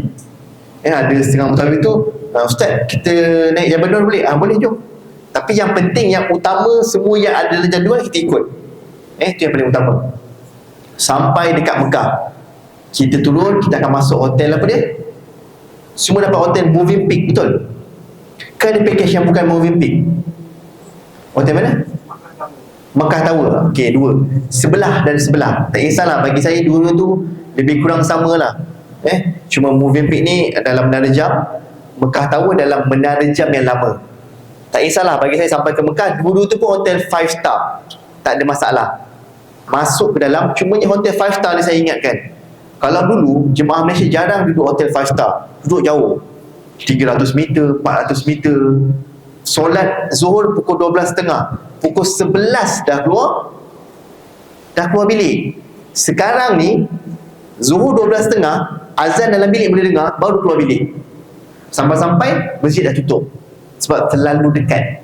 Ada setengah Mutawif tu, Ustaz kita naik Jabal Nur boleh? Boleh, jom. Tapi yang penting, yang utama, semua yang ada dalam jadual kita ikut. Itu yang paling utama. Sampai dekat Mekah, kita turun, kita akan masuk hotel apa dia? Semua dapat hotel Moving Peak, betul? Kan ada package yang bukan Moving Peak. Hotel mana? Mekah Tower. Okey, 2. Sebelah dan sebelah. Tak kisahlah, bagi saya dua tu lebih kurang sama lah. Cuma Moving Peak ni dalam Menara Jam, Mekah Tower dalam Menara Jam yang lama. Tak kisahlah, bagi saya sampai ke Mekah, dua tu pun hotel 5 star. Tak ada masalah. Masuk ke dalam, cumanya hotel 5 star ni saya ingatkan, kalau dulu jemaah Malaysia jarang duduk hotel 5 star, duduk jauh, 300 meter, 400 meter. Solat Zuhur pukul 12.30, pukul 11 dah keluar bilik. Sekarang ni Zuhur 12.30, azan dalam bilik boleh dengar, baru keluar bilik. Sampai-sampai masjid dah tutup. Sebab terlalu dekat.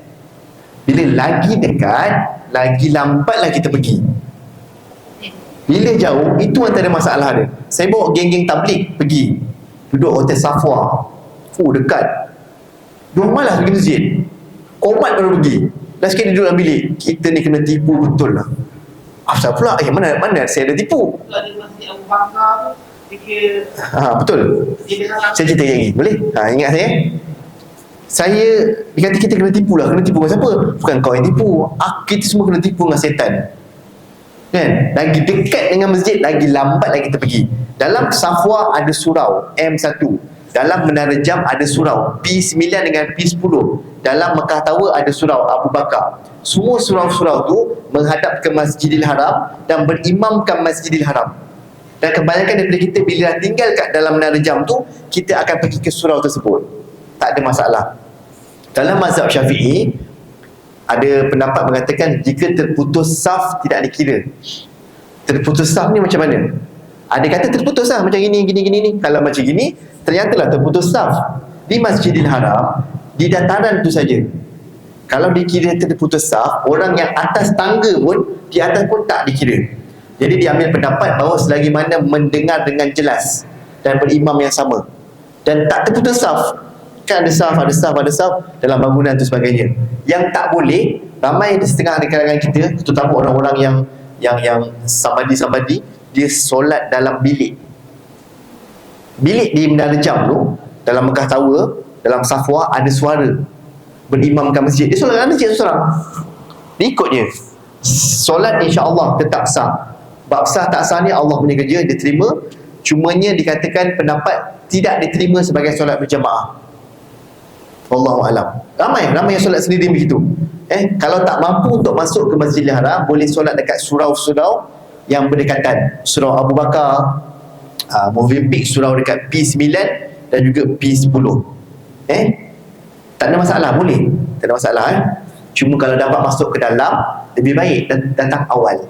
Bila lagi dekat, lagi lambatlah kita pergi. Bila jauh, itu antara masalah dia. Saya bawa geng-geng tabligh pergi, duduk hotel Safwa, dekat. Diorang malas pergi masjid, komat baru pergi. Dah sikit dia duduk dalam bilik. Kita ni kena tipu betul lah. Asal pula, mana saya ada tipu. Kalau di Masjid Abu Bakar tu, fikir Betul. Saya cerita lagi, boleh? Ingat saya dikata kita kena tipu lah. Kena tipu dengan siapa? Bukan kau yang tipu, kita semua kena tipu dengan setan. Kan? Lagi dekat dengan masjid, lagi lambat lagi kita pergi. Dalam Safwa ada surau M1, dalam Menara Jam ada surau P9 dengan P10, dalam Mekah Tower ada surau Abu Bakar. Semua surau-surau tu menghadap ke Masjidil Haram dan berimamkan Masjidil Haram. Dan kebanyakan daripada kita bila dah tinggal kat dalam Menara Jam tu, kita akan pergi ke surau tersebut. Tak ada masalah. Dalam mazhab Syafi'i ada pendapat mengatakan jika terputus saf tidak dikira. Terputus saf ni macam mana? Ada kata terputus lah macam gini. Kalau macam gini, ternyatalah terputus saf di Masjidil Haram, di dataran tu saja. Kalau dikira terputus saf, orang yang atas tangga pun, di atas pun tak dikira. Jadi diambil pendapat bahawa selagi mana mendengar dengan jelas dan berimam yang sama dan tak terputus saf. Kan ada saf dalam bangunan tu sebagainya. Yang tak boleh, ramai di setengah di kalangan kita, terutama orang-orang yang sabadi, dia solat dalam bilik. Bilik di Menara Jam tu, dalam Mekah Tower, dalam Safwa ada suara berimamkan masjid. Dia solat dalam masjid tu seorang. Dia ikut je. Solat insya-Allah tetap sah. Bab sah tak sah ni Allah punya kerja, dia terima. Cumanya dikatakan pendapat tidak diterima sebagai solat berjamaah. Wallahu alam. Ramai yang solat sendiri begitu. Kalau tak mampu untuk masuk ke Masjidil Haram, boleh solat dekat surau-surau yang berdekatan. Surau Abu Bakar, Movenpick surau dekat P9 dan juga P10. Tak ada masalah, boleh. Tak ada masalah. Cuma kalau dapat masuk ke dalam, lebih baik datang awal.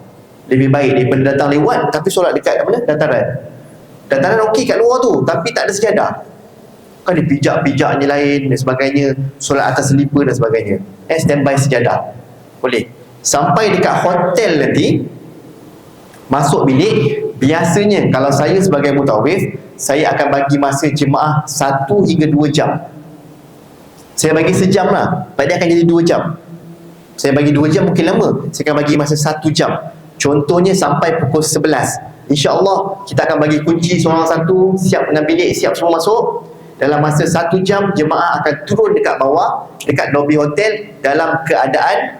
Lebih baik daripada datang lewat tapi solat dekat mana? Dataran. Dataran okey kat luar tu, tapi tak ada sejadah. Kan dia pijak-pijaknya lain dan sebagainya, solat atas selipar dan sebagainya. Standby sejadah. Boleh. Sampai dekat hotel nanti, masuk bilik, biasanya kalau saya sebagai mutawif, saya akan bagi masa jemaah 1 hingga 2 jam. Saya bagi sejam lah, pada akan jadi 2 jam. Saya bagi 2 jam mungkin lama, saya akan bagi masa 1 jam. Contohnya sampai pukul 11. InsyaAllah kita akan bagi kunci seorang satu, siap dengan bilik, siap semua masuk. Dalam masa 1 jam, jemaah akan turun dekat bawah, dekat lobi hotel dalam keadaan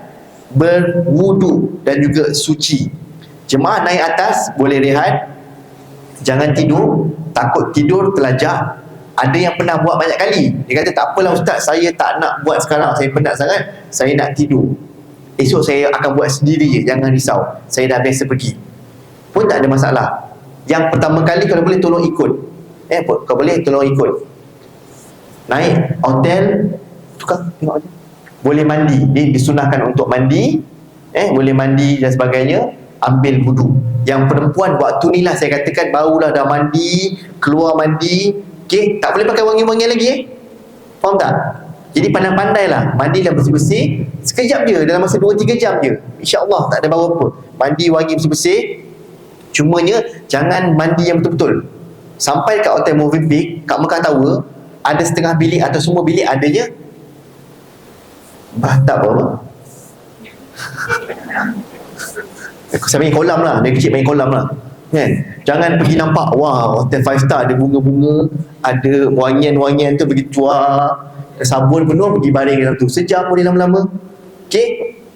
berwudu dan juga suci. Jemaah naik atas, boleh rehat, jangan tidur, takut tidur terlajak. Ada yang pernah buat banyak kali, dia kata tak apalah ustaz, saya tak nak buat sekarang, saya penat sangat, saya nak tidur, esok saya akan buat sendiri je, jangan risau, saya dah biasa pergi, pun tak ada masalah. Yang pertama kali kalau boleh tolong ikut, kalau boleh tolong ikut. Naik hotel, tukar tengok aja. Boleh mandi, disunahkan untuk mandi, boleh mandi dan sebagainya, ambil wudu. Yang perempuan waktu ni lah saya katakan barulah dah mandi, keluar mandi, tak boleh pakai wangi-wangian lagi, faham tak? Jadi pandai-pandai lah, mandi dan bersih-bersih sekejap je, dalam masa 2-3 jam je, insya-Allah tak ada bau apa. Mandi wangi bersih-bersih. Cumanya jangan mandi yang betul-betul. Sampai kat hotel Movenpick kat Mekah Tower, ada setengah bilik atau semua bilik adanya bathtub apa? Saya main kolam lah, dia kecil main kolam lah, kan? Jangan pergi nampak, wah hotel 5 star ada bunga-bunga, ada wangian-wangian tu begitu, sabun penuh, pergi baring dalam tu sejam boleh lama-lama.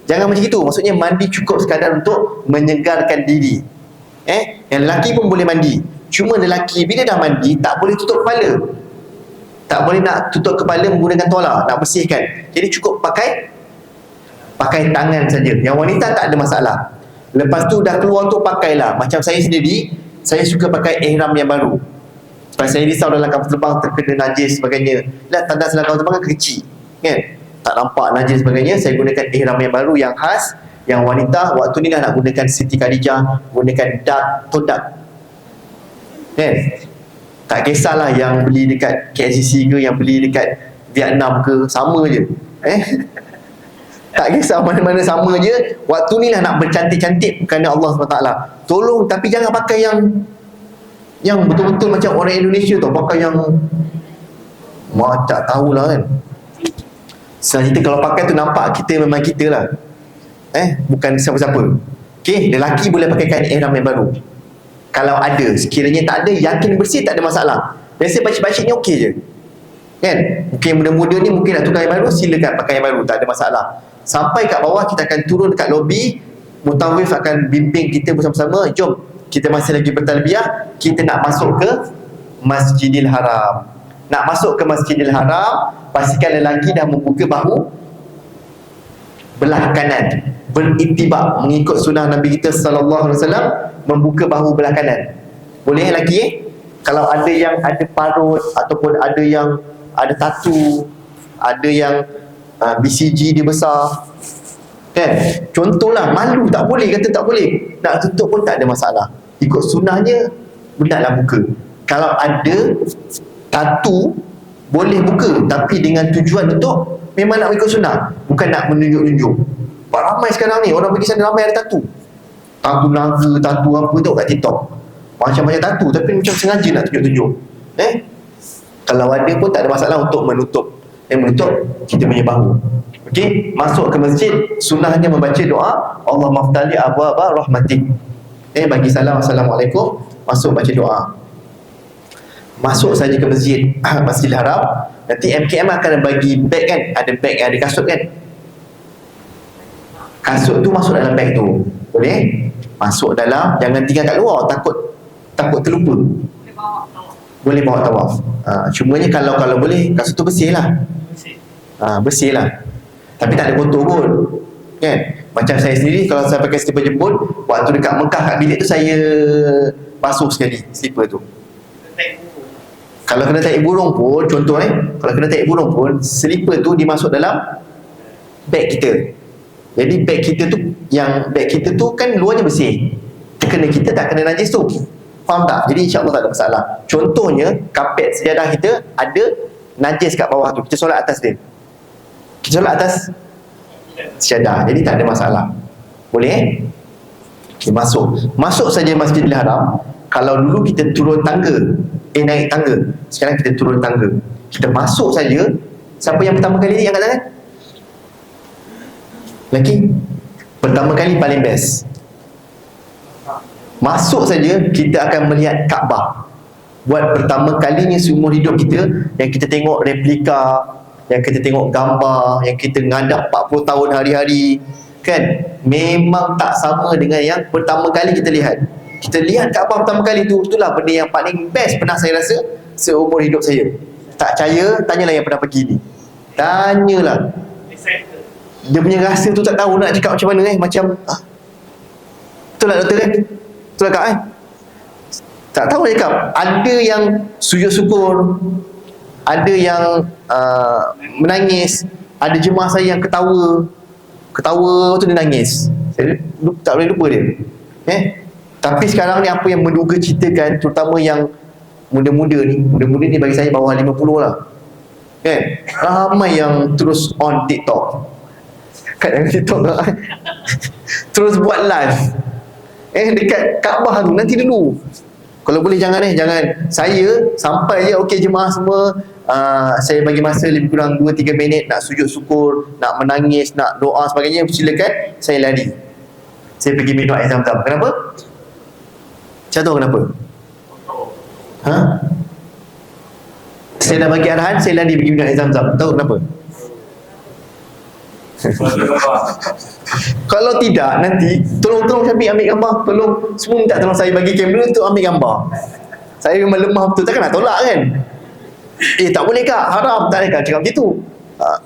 Jangan macam itu. Maksudnya mandi cukup sekadar untuk menyegarkan diri. Yang lelaki pun boleh mandi, cuma lelaki bila dah mandi tak boleh tutup kepala. Tak boleh nak tutup kepala menggunakan tola, nak bersihkan. Jadi cukup pakai tangan saja. Yang wanita tak ada masalah. Lepas tu dah keluar tu pakailah. Macam saya sendiri, saya suka pakai ihram yang baru. Sebab saya risau dalam kapal terbang terkena najis sebagainya. Tanda dalam kapal terbang kan kecil, kan? Tak nampak najis sebagainya. Saya gunakan ihram yang baru yang khas. Yang wanita waktu ni dah nak gunakan Siti Khadijah, gunakan dark to dark, kan? Tak kisahlah yang beli dekat KLCC ke, yang beli dekat Vietnam ke, sama je. Tak kisah mana-mana, sama je. Waktu ni lah nak bercantik-cantik kerana Allah SWT. Tolong, tapi jangan pakai yang betul-betul macam orang Indonesia tu, pakai yang tak tahulah kan. Selanjutnya kalau pakai tu nampak kita memang kita lah, bukan siapa-siapa. Okay, lelaki boleh pakai kain ihram yang baru kalau ada. Sekiranya tak ada, yakin bersih, tak ada masalah. Biasa bacik-bacik ni okey je kan. Mungkin muda-muda ni mungkin nak tukar yang baru, silakan pakai yang baru, tak ada masalah. Sampai kat bawah kita akan turun dekat lobi, mutawif akan bimbing kita bersama-sama. Jom, kita masih lagi bertalbiyah, kita nak masuk ke Masjidil Haram. Nak masuk ke Masjidil Haram, pastikan lelaki dah membuka bahu belah kanan, beritibak mengikut sunnah Nabi kita sallallahu alaihi wasallam, membuka bahu belah kanan. Boleh lelaki kalau ada yang ada parut ataupun ada yang ada tatu, ada yang BCG dia besar kan, contohlah, malu tak boleh, kata tak boleh, nak tutup pun tak ada masalah. Ikut sunnahnya hendaklah buka. Kalau ada tatu boleh buka, tapi dengan tujuan untuk memang nak ikut sunnah, bukan nak menunjuk-nunjuk. Ramai sekarang ni orang pergi sana, ramai ada tatu naga, tatu apa tu kat TikTok, macam-macam tatu, tapi macam sengaja nak tunjuk-tunjuk. Kalau ada pun tak ada masalah untuk menutup kita punya bahu. Okey, masuk ke masjid, sunnahnya membaca doa Allah maftali abwaba rahmatik. Bagi salam, assalamualaikum, masuk baca doa. Masuk saja ke masjid, Masjidil Haram. Nanti MKM akan bagi beg kan, ada beg, ada kasut kan. Kasut tu masuk dalam beg tu, boleh? Masuk dalam, jangan tinggal kat luar, takut terlupa. Boleh bawa tawaf. Cumanya kalau boleh, kasut tu bersih lah. Bersih lah, tapi tak ada kotor pun kan. Macam saya sendiri, kalau saya pakai slipper jemput, waktu dekat Mekah kat bilik tu saya basuh sekali slipper tu. Kalau kena taik burung pun, contoh kalau kena taik burung pun, slipper tu dimasuk dalam beg kita. Jadi beg kita tu kan luarnya bersih, kena kita tak kena najis tu, faham tak? Jadi insya-Allah tak ada masalah. Contohnya kapet sejadah kita ada najis kat bawah tu, kita solat atas dia, kita solat atas sejadah, jadi tak ada masalah. Boleh okay, masuk saja Masjidil Haram. Kalau dulu kita turun tangga, naik tangga, sekarang kita turun tangga. Kita masuk saja. Siapa yang pertama kali ni angkat tangan? Lelaki? Pertama kali paling best. Masuk saja, kita akan melihat Kaabah. Buat pertama kalinya seumur hidup kita, yang kita tengok replika, yang kita tengok gambar, yang kita ngadap 40 tahun hari-hari kan, memang tak sama dengan yang pertama kali kita lihat. Kita lihat Kaabah pertama kali tu, itulah benda yang paling best pernah saya rasa seumur hidup saya. Tak percaya, tanyalah yang pernah pergi ni. Tanyalah. Dia punya rasa tu tak tahu nak cakap macam mana macam betul lah doktor kan? Betul lah kak tak tahu nak cakap. Ada yang sujud syukur, ada yang menangis, ada jemaah saya yang ketawa tu dia nangis. Saya tak boleh lupa dia. Tapi sekarang ni apa yang menduga ceritakan, terutama yang muda-muda ni bagi saya bawah 50 lah kan, ramai yang terus on TikTok kat dalam TikTok terus buat live dekat Kaabah tu. Nanti dulu, kalau boleh jangan saya sampai je okey jemaah semua, saya bagi masa lebih kurang 2-3 minit nak sujud syukur, nak menangis, nak doa sebagainya, silakan. Saya lari, saya pergi minum air zam-zam. Kenapa? Saya tahu kenapa. Saya dah bagi arahan, saya lari pergi minum air zam-zam. Tahu kenapa? Kalau tidak, nanti tolong Syafiq ambil gambar, tolong semua minta tolong saya bagi kamera untuk ambil gambar. Saya memang lemah betul, takkan nak tolak kan. Tak boleh kak, haram, tak boleh kak cakap macam tu.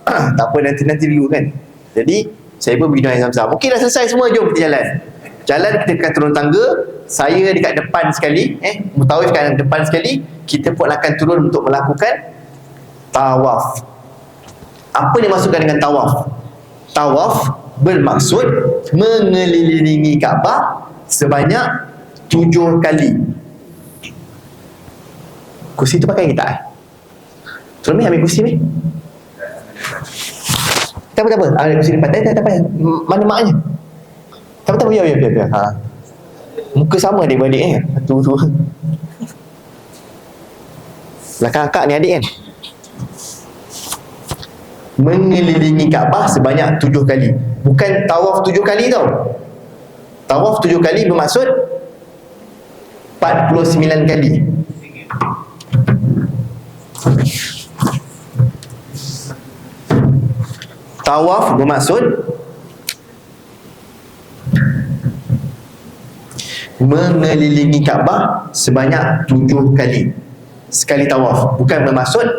Tak apa, nanti dulu kan. Jadi saya pun pergi minum air zam-zam. Okey, dah selesai semua, jom kita jalan, kita akan turun tangga. Saya dekat depan sekali, mutawif kat depan sekali. Kita pun akan turun untuk melakukan tawaf. Apa dimaksudkan dengan tawaf? Tawaf bermaksud mengelilingi Kaabah sebanyak 7 kali. Kursi tu pakai kita Tolong ambil kursi ni. Tak apa. Kursi depan. Tak apa. Mana maknya? Tak apa. Ya. Muka sama adik-beradik tu. Belakang akak ni adik kan? Mengelilingi Kaabah sebanyak 7 kali. Bukan tawaf 7 kali tau. Tawaf 7 kali bermaksud 49 kali. Tawaf bermaksud mengelilingi Kaabah sebanyak 7 kali. Sekali tawaf. Bukan bermaksud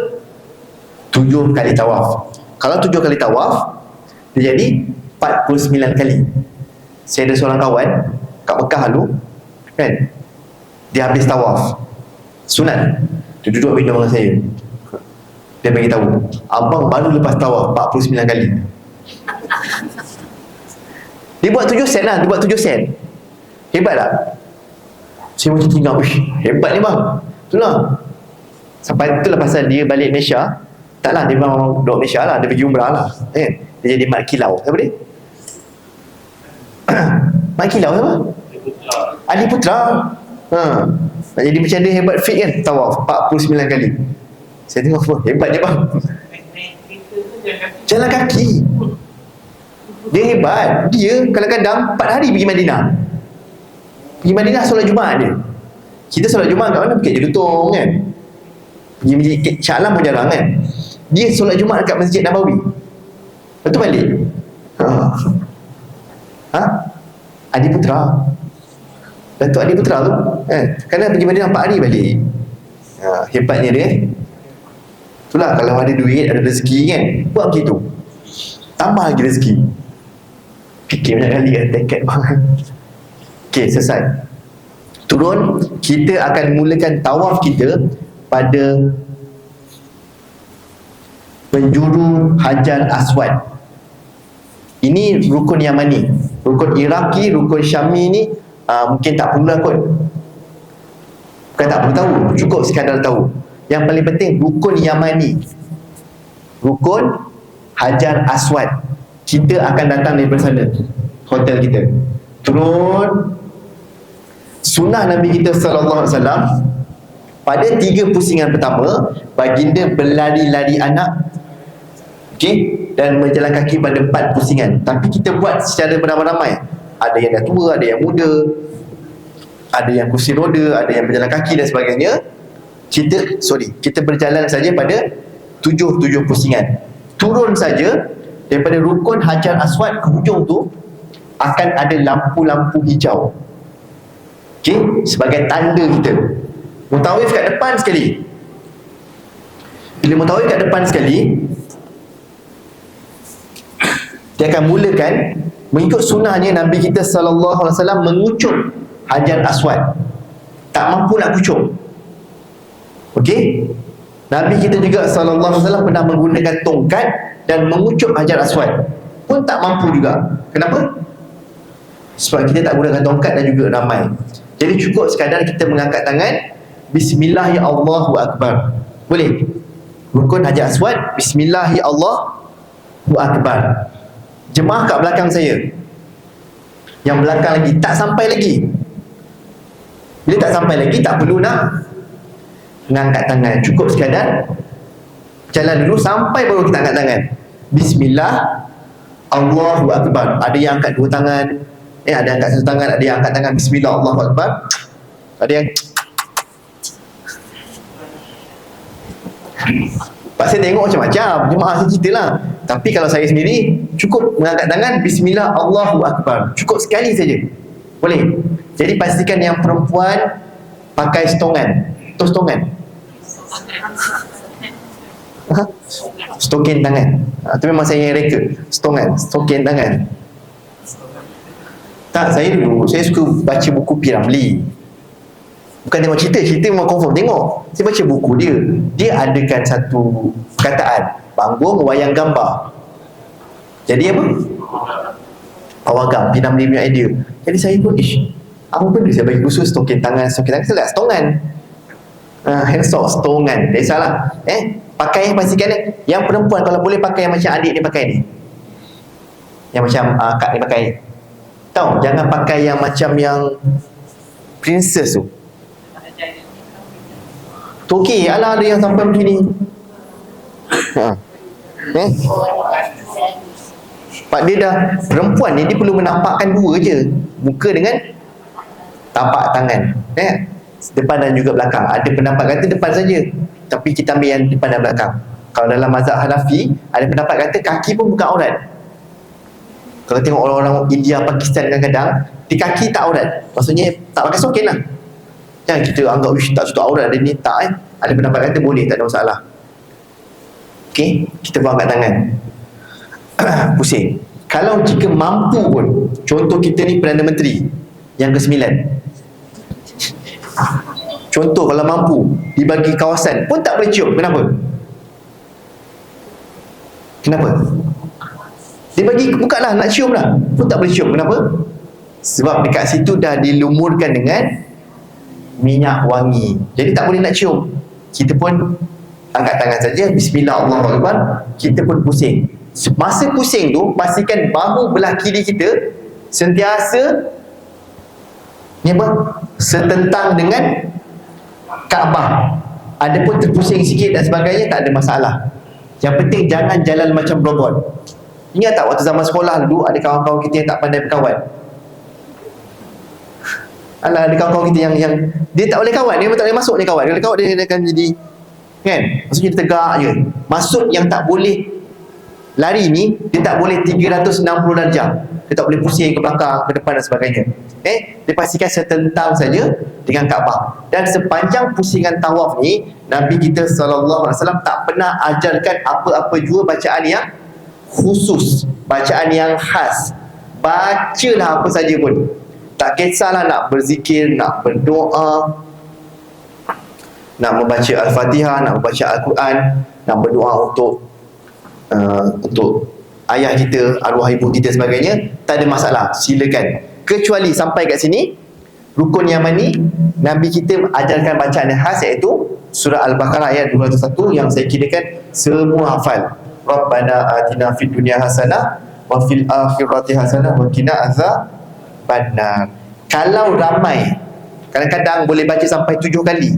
7 kali tawaf. Kalau 7 kali tawaf, dia jadi 49 kali. Saya ada seorang kawan kat Mekah dulu, kan, dia habis tawaf sunat, dia duduk minum dengan saya. Dia bagi tahu, abang baru lepas tawaf 49 kali. Dia buat 7 sen lah, dia buat 7 sen. Hebat tak? Saya macam tinggal, hebat ni bang. Itulah. Sampai itulah pasal dia balik Malaysia. Taklah dia memang duduk Malaysia lah, dia pergi umrah lah, kan? Dia jadi mat kilau. Siapa dia? Mat kilau siapa? Ali Putra. Jadi macam dia hebat fit kan, tawaf 49 kali. Saya tengok apa, hebat dia bang. Jalan kaki. Dia hebat. Dia kadang-kadang 4 hari pergi Madinah. Pergi Madinah solat Jumaat dia. Kita solat Jumaat kat mana? Bukit Jelutong kan. Pergi masjid Shah Alam pun jarang kan. Dia solat Jumaat dekat Masjid Nabawi. Lepas tu balik. Adi Putra. Datuk Adi Putra tu kadang pergi Madinah 4 hari balik. Hebatnya dia. Itulah, kalau ada duit, ada rezeki kan, buat begitu. Tambah lagi rezeki. Fikir banyak kali kan, tekad banget. Okey, selesai. Turun, kita akan mulakan tawaf kita pada penjuru Hajar Aswad. Ini rukun Yamani. Rukun Iraki, rukun Syami ni mungkin tak perlu lah kot. Bukan tak perlu tahu, cukup sekadar tahu. Yang paling penting rukun Yamani, rukun Hajar Aswad. Kita akan datang daripada sana, hotel kita. Turun. Sunnah Nabi kita SAW, pada 3 pusingan pertama, baginda berlari-lari anak, okey, dan berjalan kaki pada 4 pusingan. Tapi kita buat secara beramai-ramai. Ada yang dah tua, ada yang muda, ada yang kursi roda, ada yang berjalan kaki dan sebagainya. Kita berjalan saja pada 7 pusingan. Turun saja daripada rukun Hajar Aswad ke hujung tu akan ada lampu-lampu hijau. Okey, sebagai tanda kita. Mutawif kat depan sekali. Bila mutawif kat depan sekali, dia akan mulakan mengikut sunnahnya Nabi kita SAW mengucup Hajar Aswad. Tak mampu nak kucup. Okey? Nabi kita juga SAW pernah menggunakan tongkat dan mengucup Hajar Aswad, pun tak mampu juga. Kenapa? Sebab kita tak gunakan tongkat dan juga ramai. Jadi cukup sekadar kita mengangkat tangan, Bismillah ya Allahu Akbar. Boleh? Rukun Hajar Aswad, Bismillah ya Allahu Akbar. Jemaah kat belakang saya, yang belakang lagi tak sampai lagi. Bila tak sampai lagi, tak perlu nak mengangkat tangan. Cukup sekadar jalan dulu sampai baru kita angkat tangan. Bismillah Allahu Akbar. Ada yang angkat 2 tangan, ada yang angkat 1 tangan, ada yang angkat tangan Bismillah Allahu Akbar, ada yang Pak saya tengok macam-macam, jemaah saya cerita lah. Tapi kalau saya sendiri, cukup mengangkat tangan Bismillah Allahu Akbar. Cukup sekali saja. Boleh? Jadi pastikan yang perempuan pakai stongan. Itu stongan? Stokin tangan. Itu memang saya yang reka. Stongan, stokin tangan. Tak, saya dulu, saya suka baca buku P. Ramlee. Bukan tengok cerita memang confirm tengok. Saya baca buku dia. Dia adakan satu perkataan, panggung wayang gambar. Jadi apa? Pawagam, P. Ramlee punya idea. Jadi saya pun, apa benda saya bagi khusus stokin tangan. Saya lihat stongan. Handsaw, stongan. Tak salah. Pakai yang pastikan ni. Yang perempuan kalau boleh pakai yang macam adik ni pakai ni. Yang macam akak ni pakai. Tahu, jangan pakai yang macam yang princess tu. Tu okey, alah ada yang sampai begini. Pak dia dah, perempuan ni dia perlu menampakkan dua je, muka dengan tapak tangan, depan dan juga belakang. Ada pendapat kata depan saja, tapi kita ambil yang depan dan belakang. Kalau dalam mazhab Hanafi, ada pendapat kata kaki pun bukan aurat. Kalau tengok orang-orang India, Pakistan kadang-kadang di kaki tak aurat, maksudnya tak pakai sokin lah. Jangan kita anggap tak tutup aurat dia ni, tak Ada pendapat kata boleh, tak ada masalah. Okey, kita buat angkat tangan. Pusing. Kalau jika mampu pun, contoh kita ni Perdana Menteri yang ke-9, contoh kalau mampu dibagi kawasan pun tak boleh cium. Kenapa? Dia bagi, bukalah nak cium lah, pun tak boleh cium. Kenapa? Sebab dekat situ dah dilumurkan dengan minyak wangi, jadi tak boleh nak cium. Kita pun angkat tangan saja, bismillah, Allahu Akbar, kita pun pusing. Masa pusing tu, pastikan bahu belah kiri kita sentiasa setentang dengan Kaabah. Ada pun terpusing sikit dan sebagainya, tak ada masalah. Yang penting jangan jalan macam robot. Ingat tak waktu zaman sekolah dulu, ada kawan-kawan kita yang tak pandai berkawan. Alah, ada kawan-kawan kita yang dia tak boleh kawan, dia tak boleh masuk dia kawan. Kalau kawan dia akan jadi, kan, maksudnya dia tegak je. Maksud yang tak boleh lari ni, dia tak boleh 360 darjah. Dia tak boleh pusing ke belakang, ke depan dan sebagainya. Dia pastikan setentang saja dengan Kaabah. Dan sepanjang pusingan tawaf ni, Nabi kita SAW tak pernah ajarkan apa-apa jua bacaan yang khusus, bacaan yang khas. Bacalah apa saja pun, tak kisahlah nak berzikir, nak berdoa, nak membaca Al-Fatihah, nak membaca Al-Quran, nak berdoa untuk ayah kita, arwah ibu kita sebagainya, tak ada masalah, silakan. Kecuali sampai kat sini, rukun yang mana Nabi kita ajarkan bacaan yang khas, iaitu surah Al-Baqarah ayat 201 yang saya kirakan semua hafal. Rabbana atina fid dunya hasanah wa fil akhirati hasanah wa qina azabannar. Kalau ramai, kadang-kadang boleh baca sampai 7 kali,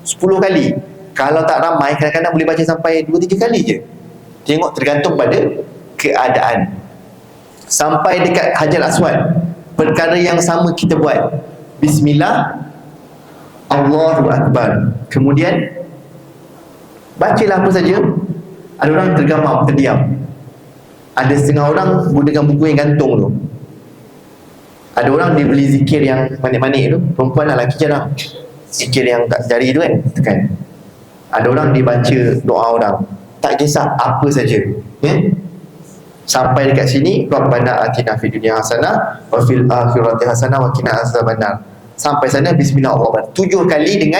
10 kali. Kalau tak ramai, kadang-kadang boleh baca sampai 2-3 kali je. Tengok, tergantung pada keadaan. Sampai dekat Hajar Aswad, perkara yang sama kita buat. Bismillah, Allahu Akbar. Kemudian bacalah apa saja. Ada orang tergamam, terdiam. Ada setengah orang gunakan buku yang gantung tu. Ada orang dia beli zikir yang manik-manik tu. Perempuan lah, lelaki jarang. Zikir yang kat jari tu kan, tekan. Ada orang dia baca doa orang. Tak kisah apa saja, sampai dekat sini, Rabbana atina fid dunya hasanah wa fil akhirati hasanah wa qina azabannar. Sampai sana bismillah 7 kali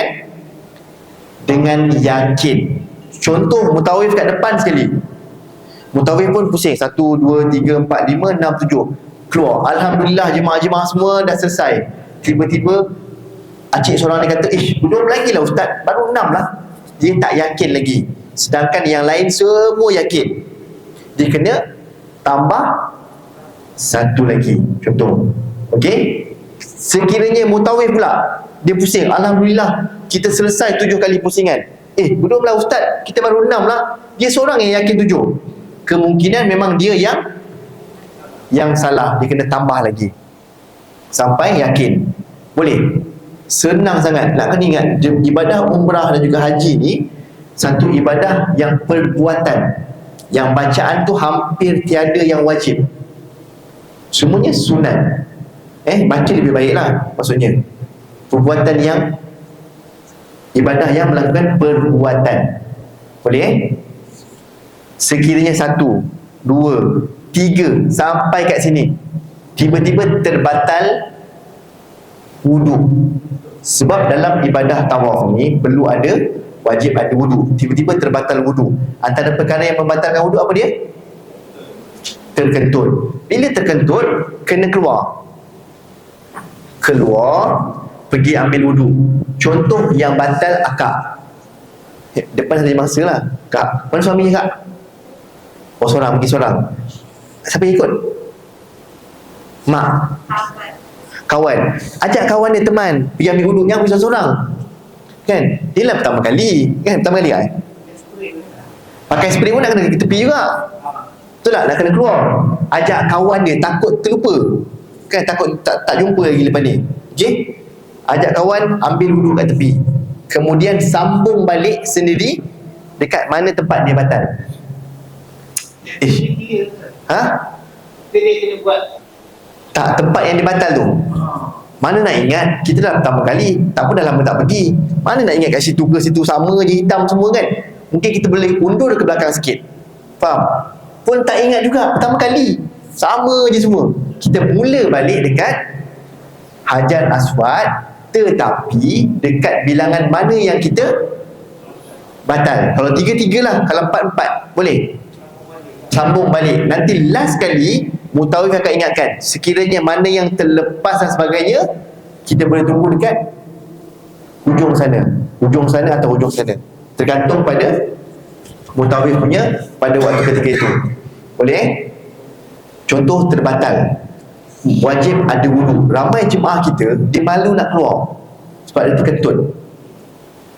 dengan yakin. Contoh mutawif kat depan sekali. Mutawif pun pusing, 1, 2, 3, 4, 5, 6, 7, keluar. Alhamdulillah, jemaah-jemaah semua dah selesai. Tiba-tiba acik seorang ni kata, belum lagi lah ustaz, baru 6 lah. Dia tak yakin lagi, sedangkan yang lain semua yakin. Dia kena tambah 1 lagi, contoh. Okey, sekiranya mutawif pula, dia pusing, alhamdulillah kita selesai 7 kali pusingan. Belum lah ustaz, kita baru 6 lah. Dia seorang yang yakin 7. Kemungkinan memang dia yang salah. Dia kena tambah lagi sampai yakin. Boleh. Senang sangat. Nak kena ingat, ibadah umrah dan juga haji ni satu ibadah yang perbuatan, yang bacaan tu hampir tiada yang wajib, semuanya sunat. Baca lebih baiklah, maksudnya perbuatan yang ibadah yang melakukan perbuatan. Boleh? Sekiranya 1, 2, 3 sampai kat sini, tiba-tiba terbatal wudu. Sebab dalam ibadah tawaf ni perlu ada, wajib ada wudu. Tiba-tiba terbatal wudu. Antara perkara yang membatalkan wudu apa dia? Terkentut. Bila terkentut, kena keluar, pergi ambil wudu. Contoh yang batal akad. Depan saja mangsa lah. Kak, mana suami kak? Seorang, pergi seorang. Siapa ikut? Mak, kawan. Ajak kawan dia teman pergi ambil wuduk, yang pergi seorang. Kan? Dia lah pertama kali. Kan? Pertama kali kan? Pakai spray pun nak kena ke tepi juga. Betul tak? Nak kena keluar. Ajak kawan dia, takut terlupa. Kan? Takut tak jumpa lagi lepas ni. Okey? Ajak kawan ambil wuduk kat tepi. Kemudian sambung balik sendiri dekat mana tempat dia batal. Ha? Dia kena buat. Tak, tempat yang dia batal tu. Mana nak ingat, kita dah pertama kali, tak pun dah lama tak pergi. Mana nak ingat kat situ ke situ sama je, hitam semua kan. Mungkin kita boleh undur ke belakang sikit. Faham? Pun tak ingat juga, pertama kali. Sama je semua. Kita mula balik dekat Hajar Aswad, tetapi dekat bilangan mana yang kita batal. Kalau 3-3 lah, kalau 4-4 boleh sambung balik. Nanti last kali Mutawi kakak ingatkan, sekiranya mana yang terlepas dan sebagainya, kita boleh tunggu dekat ujung sana atau ujung sana, tergantung pada Mutawi punya pada waktu ketika itu. Boleh? Contoh terbatal, wajib ada wudu. Ramai jemaah kita, dia malu nak keluar sebab dia terkentut.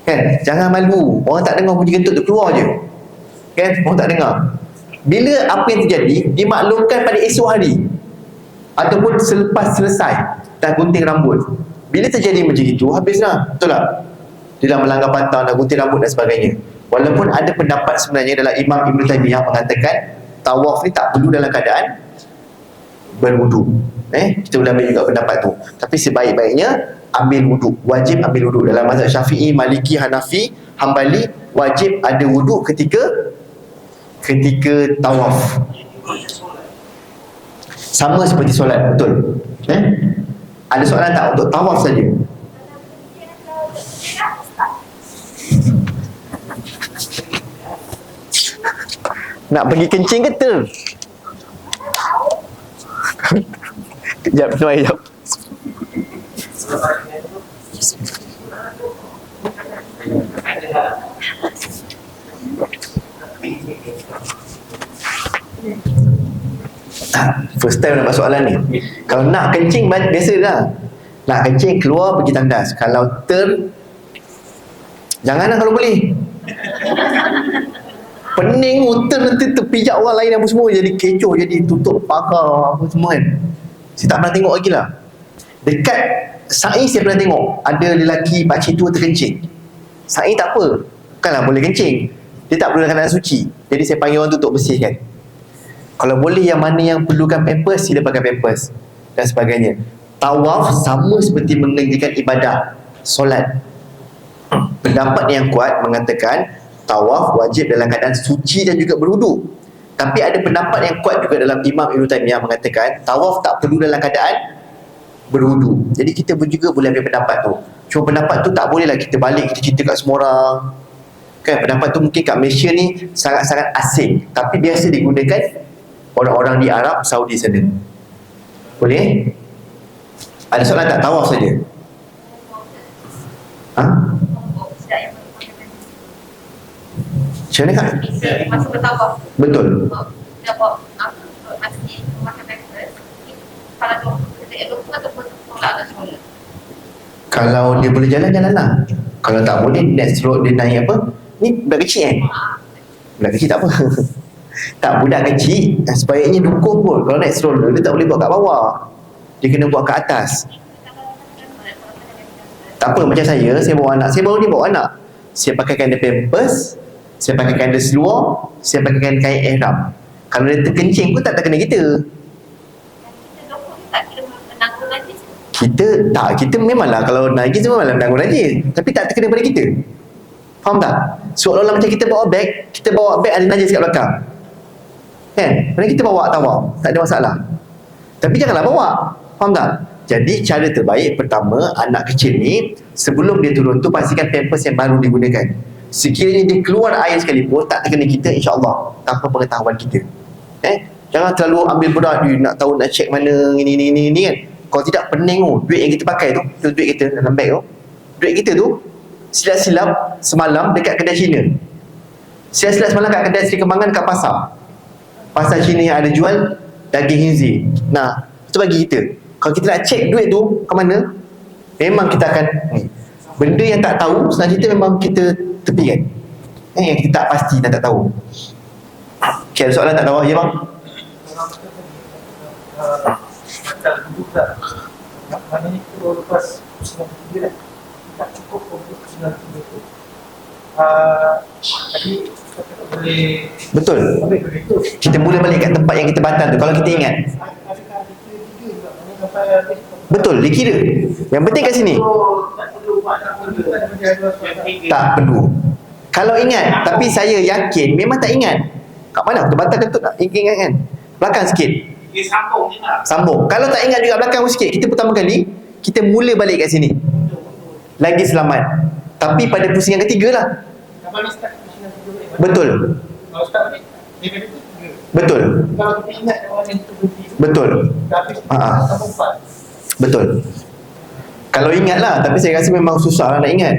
Kan? Jangan malu. Orang tak dengar bunyi kentut tu, keluar je. Kan? Orang tak dengar. Bila apa yang terjadi, dimaklumkan pada esok hari ataupun selepas selesai dah gunting rambut. Bila terjadi macam itu, habis dah. Betul tak? Dia dah melanggar pantang, dah gunting rambut dan sebagainya. Walaupun ada pendapat sebenarnya dalam Imam Ibn Taymiyah mengatakan tawaf ni tak perlu dalam keadaan berwudu. Kita boleh ambil juga pendapat tu. Tapi sebaik-baiknya ambil wudu. Wajib ambil wudu. Dalam mazhab Syafi'i, Maliki, Hanafi, Hambali, wajib ada wudu ketika tawaf. Sama seperti solat, betul. Ada soalan tak untuk tawaf saja? Nak pergi kencing ke ter? Kejap, kejap. First time dapat soalan ni. Kalau nak kencing biasa dah. Nak kencing keluar pergi tandas. Kalau janganlah kalau boleh. Pening ter nanti terpijak orang lain apa semua, jadi kecoh, jadi tutup pagar apa semua kan. Saya tak pernah tengok lagi lah. Dekat sa'i saya pernah tengok ada lelaki pakcik tua terkencing. Sa'i tak apa, bukanlah boleh kencing, dia tak perlu dalam keadaan suci. Jadi saya panggil orang tu untuk bersihkan. Kalau boleh yang mana yang perlukan pampers, sila pakai pampers dan sebagainya. Tawaf sama seperti mengerjakan ibadah solat. Pendapat yang kuat mengatakan tawaf wajib dalam keadaan suci dan juga berwudu. Tapi ada pendapat yang kuat juga dalam Imam Ibn Taymiyah mengatakan tawaf tak perlu dalam keadaan berwudu. Jadi kita pun juga boleh ambil pendapat tu. Cuma pendapat tu tak boleh lah kita balik kita cerita kat semua orang. Kan pendapat tu mungkin kat Malaysia ni sangat-sangat asing, tapi biasa digunakan orang-orang di Arab Saudi sana. Boleh? Ada soalan tak? Tawaf saja. Ha? Macam mana kak? Masa bertawaf. Betul. Dia bawa masjid, makan breakfast. Kalau dia elok ataupun tolak nak solat. Kalau dia boleh jalan, jalanlah. Kalau tak boleh, next road dia naik apa? Ni budak kecil budak kecil tak apa. Tak, budak kecil sebaiknya dukung pun. Kalau naik stroller, dia tak boleh buat kat bawah, dia kena buat kat atas. Tak apa, macam saya bawa anak, saya baru ni bawa anak, saya pakaikan dia pampers, saya pakaikan dia seluar, saya pakaikan kain ihram. Kalau dia terkencing pun tak kena kita. Kita memanglah kalau najis memanglah menanggung najis, tapi tak terkena pada kita. Faham tak? Seolah-olah macam kita bawa beg ada najis kat belakang. Kan? Padahal kita bawa tawaf, tak ada masalah. Tapi janganlah bawa. Faham tak? Jadi cara terbaik pertama, anak kecil ni sebelum dia turun tu pastikan pampers yang baru digunakan. Sekiranya dia keluar air sekalipun tak terkena kita, insya-Allah tanpa pengetahuan kita. Jangan terlalu ambil berat nak tahu nak check mana ini kan. Kalau tidak pening tu, duit yang kita pakai tu duit kita dalam beg tu. Duit kita tu silap-silap semalam dekat kedai Cina. Silap-silap semalam kat kedai Seri Kembangan kat pasar. Pasar Cina yang ada jual daging khinzir. Nah, tu bagi kita. Kalau kita nak check duit tu ke mana, memang kita akan benda yang tak tahu, senang cerita memang kita tepikan. Yang kita tak pasti dan tak tahu. Okay, ada soalan tak tahu? Ya bang? Macam juga. Maknanya kita baru lepas usia 3 dah. Tak cukup untuk usia 3 tu. Tadi kita boleh Betul. ambil duit tu. Kita mula balik kat tempat yang kita batal tu, kalau kita ingat. Adakah dikira juga? Maknanya sampai habis. Betul, dikira. Yang penting kat sini. Tak perlu buat, tak perlu. Tak perlu. Tak perlu. Kalau ingat, tapi saya yakin memang tak ingat. Kat mana aku batal kentut nak ingat kan? Belakang sikit. Dia sambung je lah. Sambung. Kalau tak ingat juga belakang sikit, kita pertama kali, kita mula balik kat sini. Lagi selamat. Tapi pada pusingan ketiga lah. Kalau ni start pusingan kedua balik. Betul. Kalau start balik, dia kena tu 3. Betul. Kalau kita ingat orang yang kita berhenti tu, Betul. dah habis sambung 4. Betul. Kalau ingat lah, tapi saya rasa memang susah lah nak ingat.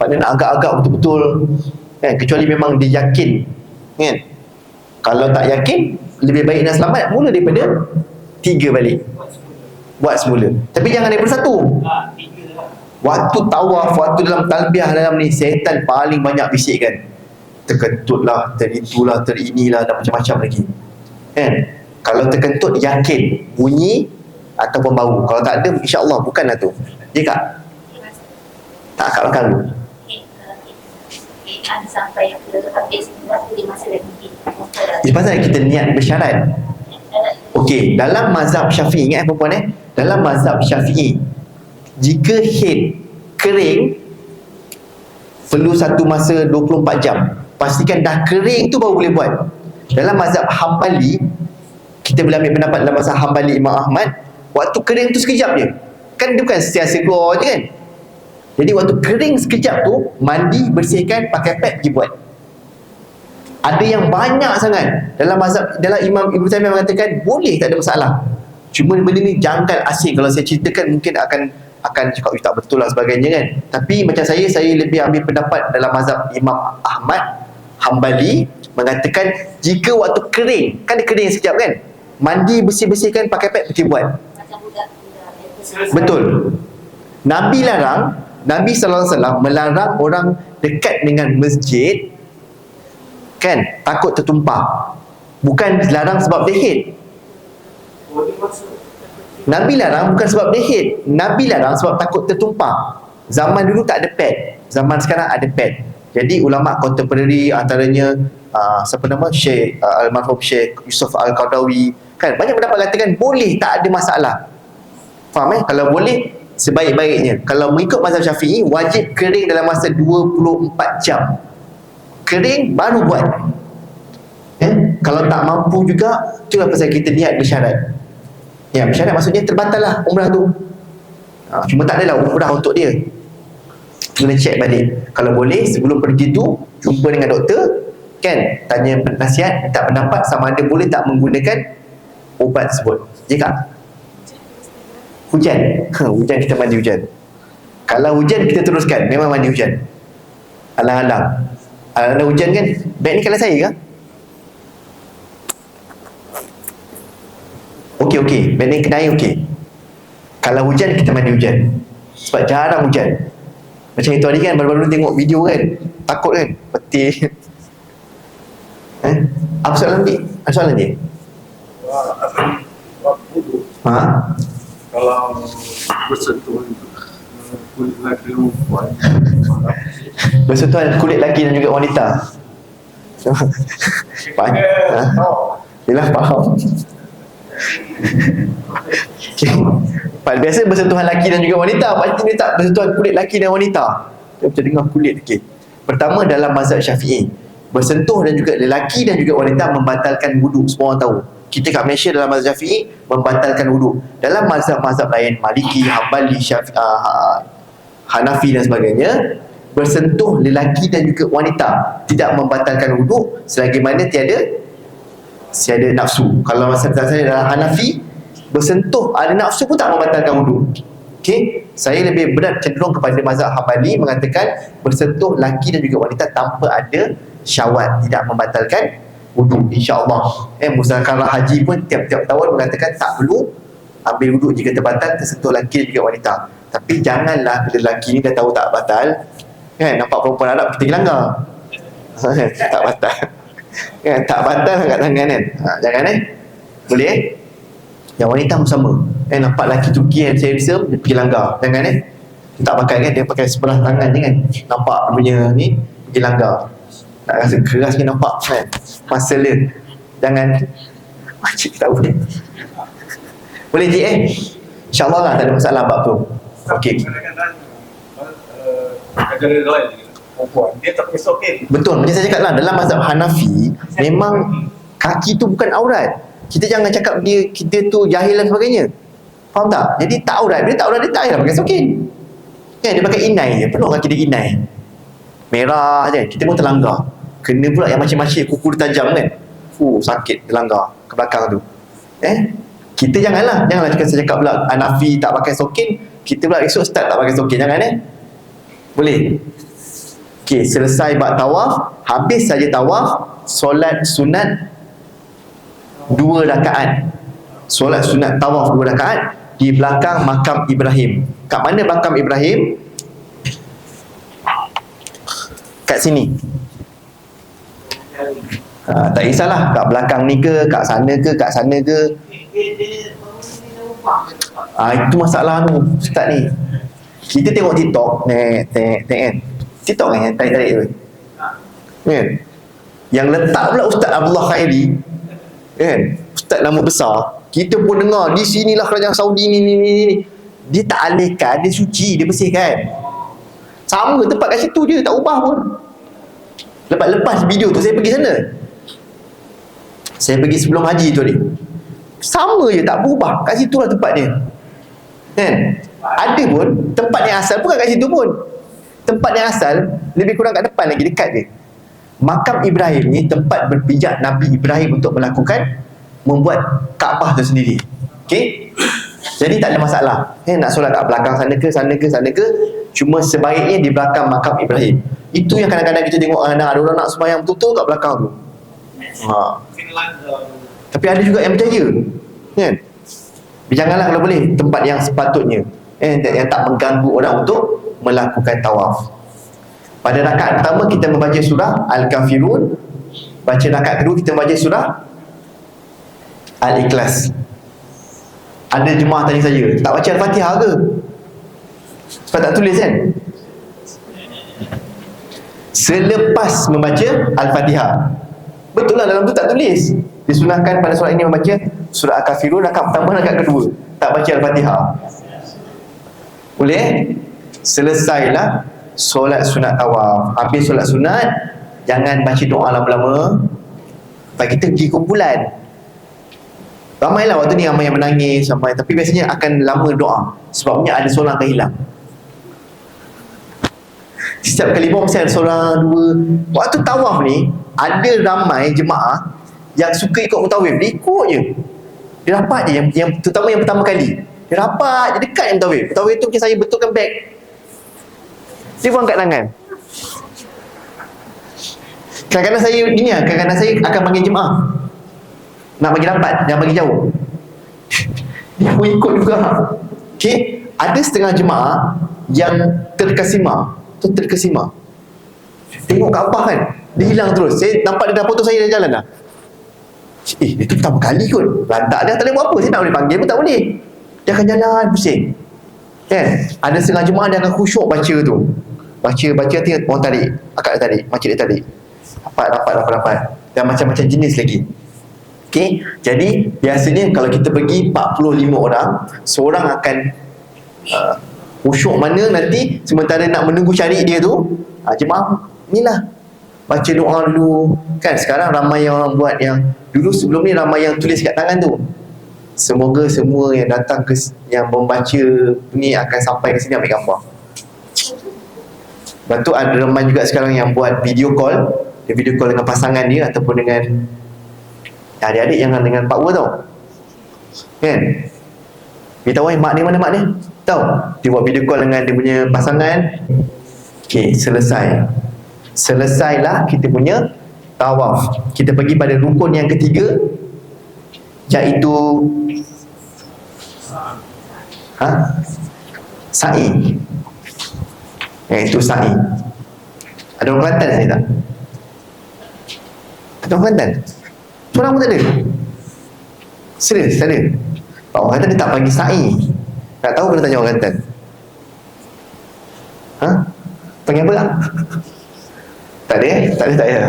Pada nak agak-agak betul-betul kan? Kecuali memang dia yakin kan? Kalau tak yakin, lebih baik nak selamat mula daripada 3 balik. Buat semula. Tapi jangan daripada 1. 3 lah. Waktu tawaf, waktu dalam talbiah dalam ni, syaitan paling banyak bisik kan. Terkentut lah, teritulah, terinilah, dan macam-macam lagi kan. Kalau terkentut, yakin bunyi ataupun bau. Kalau tak ada, insya-Allah bukanlah tu. Ya kak? Tak akak belakang dulu. Sampai ke habis waktu di masa lagi. Itu pasal kita niat bersyarat. Okey, dalam mazhab Syafi'i, ingat perempuan dalam mazhab Syafi'i, jika head kering perlu satu masa 24 jam. Pastikan dah kering tu baru boleh buat. Dalam mazhab Hambali, kita boleh ambil pendapat dalam mazhab Hambali Imam Ahmad, waktu kering tu sekejap je. Kan dia bukan sentiasa keluar je kan. Jadi waktu kering sekejap tu, mandi, bersihkan, pakai pad pergi buat. Ada yang banyak sangat dalam mazhab, dalam Imam Ibn Taimiyah mengatakan boleh, tak ada masalah. Cuma benda ni janggal asing. Kalau saya ceritakan mungkin akan cakap tak betul lah sebagainya kan. Tapi macam saya lebih ambil pendapat dalam mazhab Imam Ahmad Hambali, mengatakan jika waktu kering, kan dia kering sekejap kan, mandi, bersih-bersihkan, pakai pad pergi buat. Macam budak. Betul. Nabi SAW melarang orang dekat dengan masjid kan, takut tertumpah. Bukan larang sebab dia haid. Nabi larang bukan sebab dia haid. Nabi larang sebab takut tertumpah. Zaman dulu tak ada pad, zaman sekarang ada pad. Jadi ulama contemporary, antaranya siapa nama, Syekh almarhum Syekh Yusuf Al-Qaradawi kan, banyak pendapat katakan boleh, tak ada masalah. Faham Kalau boleh, sebaik-baiknya. Kalau mengikut mazhab Syafi'i, wajib kering dalam masa 24 jam. Kering baru buat. Kalau tak mampu juga, itulah pasal kita niat bersyarat. Ya, bersyarat maksudnya terbatal lah umrah tu. Cuma tak adalah umrah untuk dia. Kena check balik. Kalau boleh, sebelum pergi tu, jumpa dengan doktor kan, tanya nasihat, minta pendapat sama ada boleh tak menggunakan ubat tersebut. Ya kak? Hujan. Hujan kita mandi hujan. Kalau hujan kita teruskan, memang mandi hujan. Alang-alang. Alang-alang hujan kan, beg ni kalau saya ke? Okey. Beg ni kena air okey. Kalau hujan kita mandi hujan. Sebab jarang hujan. Macam itu tadi kan, baru-baru tengok video kan, takut kan, peti. Apa soalan ni? Apa soalan dia? Ha? Kalau bersentuhan kulit laki perempuan, Bersentuhan kulit lelaki dan juga wanita. Yelah, faham. Biasa bersentuhan lelaki dan juga wanita. Pasti dia tak bersentuhan kulit lelaki dan wanita. Dia macam dengar kulit. Pertama, dalam mazhab Syafi'i, bersentuh dan juga lelaki dan juga wanita membatalkan wuduk. Semua orang tahu. Kita kat Malaysia dalam mazhab Syafi'i membatalkan wuduk. Dalam mazhab-mazhab lain, Maliki, Hambali, Hanafi dan sebagainya, bersentuh lelaki dan juga wanita tidak membatalkan wuduk selagi mana tiada nafsu. Kalau mazhab saya dalam Hanafi, bersentuh ada nafsu pun tak membatalkan wuduk. Okey, saya lebih berat cenderung kepada mazhab Hambali, mengatakan bersentuh lelaki dan juga wanita tanpa ada syahwat tidak membatalkan wuduk, insya-Allah. Muzakarah haji pun tiap-tiap tahun mengatakan tak perlu ambil wuduk jika terbatal, tersentuh lelaki juga wanita. Tapi janganlah bila lelaki ni dah tahu tak batal, kan, nampak perempuan Arab kita langgar. Tak batal. Kan, tak batal angkat tangan kan. Jangan boleh Yang wanita pun sama. Nampak lelaki Turki yang selesa dia pergi langgar. Jangan tak pakai kan, dia pakai sebelah tangan je kan. Nampak dia punya ni pergi langgar. Nak rasa keras ni nampak kan. Masa dia. Jangan. Makcik tak boleh. Boleh je InsyaAllah lah tak ada masalah bab tu. Okey. Kadang-kadang negara lain perempuan dia tak pakai sokin. Betul, macam saya cakap lah, dalam mazhab Hanafi memang kaki tu bukan aurat. Kita jangan cakap kita tu jahil dan sebagainya. Faham tak? Jadi tak aurat, bila tak aurat dia tak payah pakai sokin. Kan dia pakai inai je, penuh kaki dia inai. Merah je, kita pun terlanggar. Kena pula yang macam-macam kuku dia tajam kan. Sakit terlanggar ke belakang tu. Kita janganlah saya cakap pula Hanafi tak pakai sokin, kita pula esok start tak pakai sokin. Jangan boleh. Okey, selesai bab tawaf, habis saja tawaf, solat sunat 2 rakaat. Solat sunat tawaf 2 rakaat di belakang makam Ibrahim. Kat mana makam Ibrahim? Kat sini. Tak kisahlah kat belakang ni ke, kat sana ke, kat sana ke. Itu masalah tu Ustaz ni. Kita tengok TikTok kan. TikTok kan yang tarik-tarik tu kan. Yang letak pula Ustaz Abdullah Khairi kan, Ustaz nama besar. Kita pun dengar di sinilah kerajaan Saudi ni. Dia tak alihkan, dia suci, dia bersihkan. Sama tempat kat situ je, tak ubah pun. Lepas video tu saya pergi sana. Saya pergi sebelum haji tu ni. Sama je, tak berubah. Kat situ lah tempat dia kan. Ada pun tempat yang asal bukan kat situ pun. Tempat yang asal lebih kurang kat depan lagi, dekat je. Makam Ibrahim ni tempat berpijak Nabi Ibrahim untuk membuat Kaabah tu sendiri. Okey? Jadi tak ada masalah. Nak solat kat belakang sana ke. Cuma sebaiknya di belakang makam Ibrahim. Itu yang kadang-kadang kita tengok ada orang nak sembahyang betul-betul kat belakang tu. Tapi ada juga yang berjaya kan. Janganlah kalau boleh tempat yang sepatutnya, yang tak mengganggu orang untuk melakukan tawaf. Pada rakaat pertama kita membaca surah Al-Kafirun. Baca rakaat kedua kita membaca surah Al-Ikhlas. Ada jemaah tanya saya, tak baca Al-Fatihah ke? Sebab tak tulis kan? Selepas membaca Al-Fatihah. Betul lah, dalam tu tak tulis. Disunahkan pada solat ini membaca surah Al-Kafirun rakaat pertama, rakaat kedua. Tak baca Al-Fatihah. Boleh? Selesailah solat sunat tawaf. Habis solat sunat, jangan baca doa lama-lama. Sebab kita pergi kumpulan. Ramailah waktu ni ramai yang menangis, ramai. Tapi biasanya akan lama doa. Sebabnya ada seorang akan hilang. Setiap kali bawa mesti ada seorang, dua. Waktu tawaf ni, ada ramai jemaah yang suka ikut mutawif. Dia ikut je. Dia rapat je, yang terutama yang pertama kali. Dia rapat je, dekat yang mutawif. Mutawif tu mungkin saya betulkan beg. Dia pun angkat tangan. Kadang-kadang saya kadang-kadang saya akan panggil jemaah nak bagi rapat, jangan bagi jauh. Dia pun ikut juga. Okay? Ada setengah jemaah yang terkesima. Tengok Kaabah kan, dia hilang terus. Saya nampak dia dah potong saya dah jalan dah. Dia tu pertama kali kot. Lantak dia tak boleh buat apa. Saya nak boleh panggil pun tak boleh. Dia akan jalan pusing kan. Ada setengah jemaah dia akan khusyuk baca tu. Baca nanti orang tarik, akak dia tarik, makcik dia tarik. Rapat. Dan macam-macam jenis lagi. Okay? Jadi biasanya kalau kita pergi 45 orang, seorang akan khusyuk mana nanti. Sementara nak menunggu cari dia tu, jemaah inilah baca doa dulu kan. Sekarang ramai yang orang buat yang dulu sebelum ni ramai yang tulis kat tangan tu. Semoga semua yang datang yang membaca ni akan sampai ke sini ambil gambar. Lepas tu ada ramai juga sekarang yang buat video call. Dia video call dengan pasangan dia ataupun dengan adik-adik, jangan dengan Pak Ua tau kan. Dia tahu mak dia mana mak dia tahu. Dia buat video call dengan dia punya pasangan. Okay, selesailah kita punya tawaf. Kita pergi pada rukun yang ketiga, iaitu Sa'i. Itu sa'i. Ada orang Kelantan saya tak? Ada orang Kelantan? Seorang pun tak ada? Serius, tak ada? Orang Kelantan dia tak panggil sa'i. Tak tahu kena tanya orang Kelantan. Panggil apa tak? Tak ada eh? Tak ada.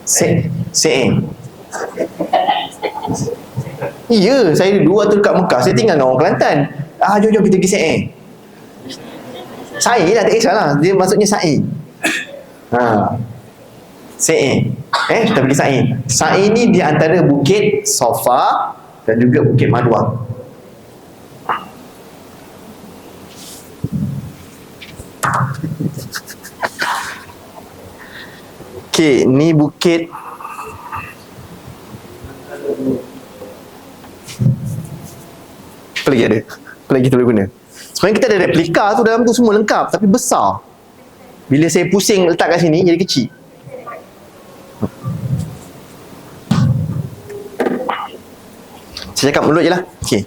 Se'e. Ya, saya dulu waktu dekat Mekah, saya tinggal dengan orang Kelantan. Jom kita pergi Se'e. Sa'i lah, tak kisahlah. Dia maksudnya sa'i. Se'e. Kita pergi sa'i. Sa'i ni di antara Bukit Safa dan juga Bukit Marwah. Okey, ni bukit apa lagi ada? Apa lagi kita boleh guna? Sebenarnya kita ada replika tu, dalam tu semua lengkap, tapi besar. Bila saya pusing letak kat sini, jadi kecil. Saya cakap mulut je lah. Okey.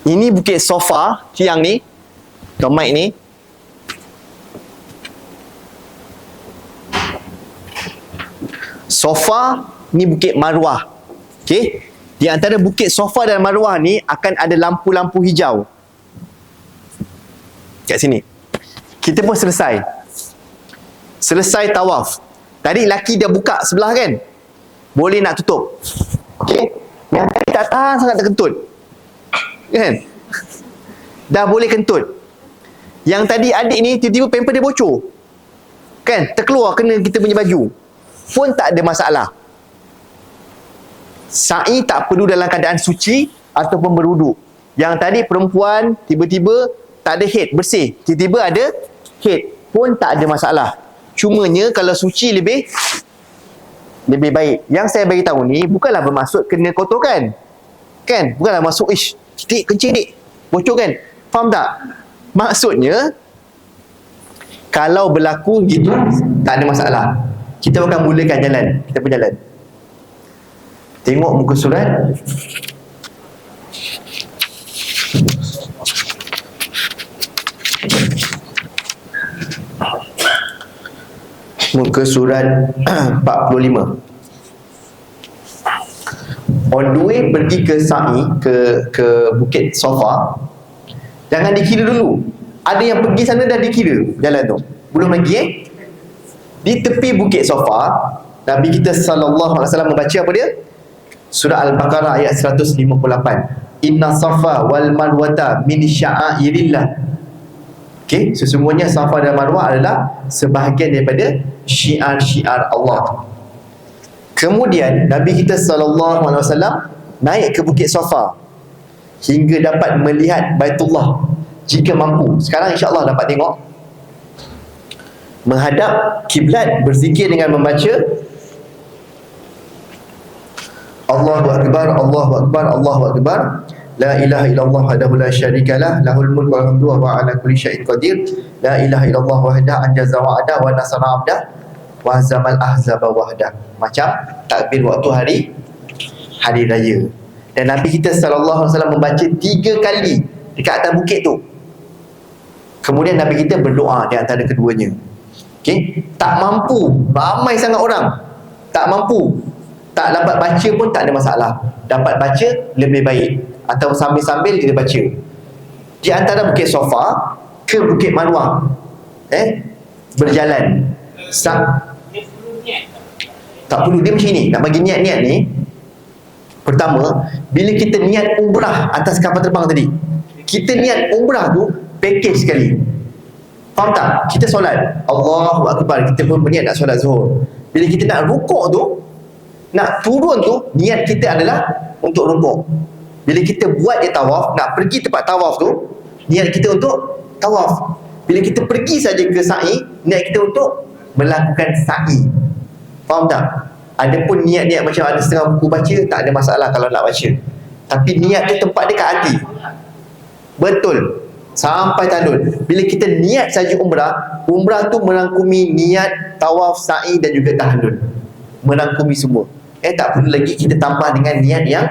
Ini Bukit Safa, tiang ni, mic ni. Safa ni Bukit Marwah. Okey. Di antara Bukit Safa dan Marwah ni akan ada lampu-lampu hijau. Kat sini. Kita pun selesai. Selesai tawaf. Tadi laki dah buka sebelah kan? Boleh nak tutup. Okey. Yang tadi tak tahan sangat terkentut. Kan? Dah boleh kentut. Yang tadi adik ni tiba-tiba pamper dia bocor. Kan? Terkeluar kena kita punya baju. Pun tak ada masalah. Sa'i tak perlu dalam keadaan suci ataupun berwuduk. Yang tadi perempuan tiba-tiba tak ada head, bersih. Tiba-tiba ada head, pun tak ada masalah. Cumanya kalau suci lebih baik. Yang saya bagi tahu ni bukanlah bermaksud kena kotorkan. Kan? Bukanlah masuk dik kencing dik, bocor kan? Faham tak? Maksudnya kalau berlaku gitu tak ada masalah. Kita akan mulakan jalan. Kita berjalan. Tengok muka surat. Muka surat 45. On the way pergi ke Sa'i, ke Bukit Safa, jangan dikira dulu. Ada yang pergi sana dah dikira jalan tu. Belum lagi Di tepi Bukit Safa, Nabi kita SAW membaca apa dia? Surah Al-Baqarah ayat 158. Inna Safa wal Marwata min sya'airillah. Okey, sesungguhnya Safa dan Marwah adalah sebahagian daripada syiar-syiar Allah. Kemudian Nabi kita SAW naik ke Bukit Safa hingga dapat melihat Baitullah jika mampu. Sekarang insya-Allah dapat tengok. Menghadap kiblat, berzikir dengan membaca Allahu Akbar, Allahu Akbar, Allahu Akbar. La ilaha illallah wahdahu la syarikalah, lahul mulku wal hamdu wa huwa ala kulli syai'in qadir. La ilaha illallah wahdahu anjaza wa'ada wa nasara 'abda wa hazamal ahzaba wahda. Macam takbir waktu hari raya. Dan Nabi kita sallallahu alaihi wasallam membaca 3 kali dekat atas bukit tu. Kemudian Nabi kita berdoa di antara keduanya. Okey, tak mampu, ramai sangat orang. Tak mampu, tak dapat baca pun tak ada masalah. Dapat baca lebih baik, atau sambil-sambil kita baca. Di antara Bukit Safa ke Bukit Marwah, berjalan. Tak perlu, dia macam ni. Nak bagi niat-niat ni, pertama, bila kita niat umrah atas kapal terbang tadi, kita niat umrah tu package sekali. Faham tak? Kita solat Allahu Akbar, kita pun berniat nak solat zuhur. Bila kita nak rukuk tu, nak turun tu, niat kita adalah untuk rukuk. Bila kita buat je tawaf, nak pergi tempat tawaf tu, niat kita untuk tawaf. Bila kita pergi saja ke sa'i, niat kita untuk melakukan sa'i. Faham tak? Adapun niat-niat macam ada setengah buku baca, tak ada masalah kalau nak baca. Tapi niat tu tempat dia kat hati. Betul. Sampai tandun. Bila kita niat saja umrah, umrah tu merangkumi niat, tawaf, sa'i dan juga tahallul. Merangkumi semua. Tak perlu lagi kita tambah dengan niat yang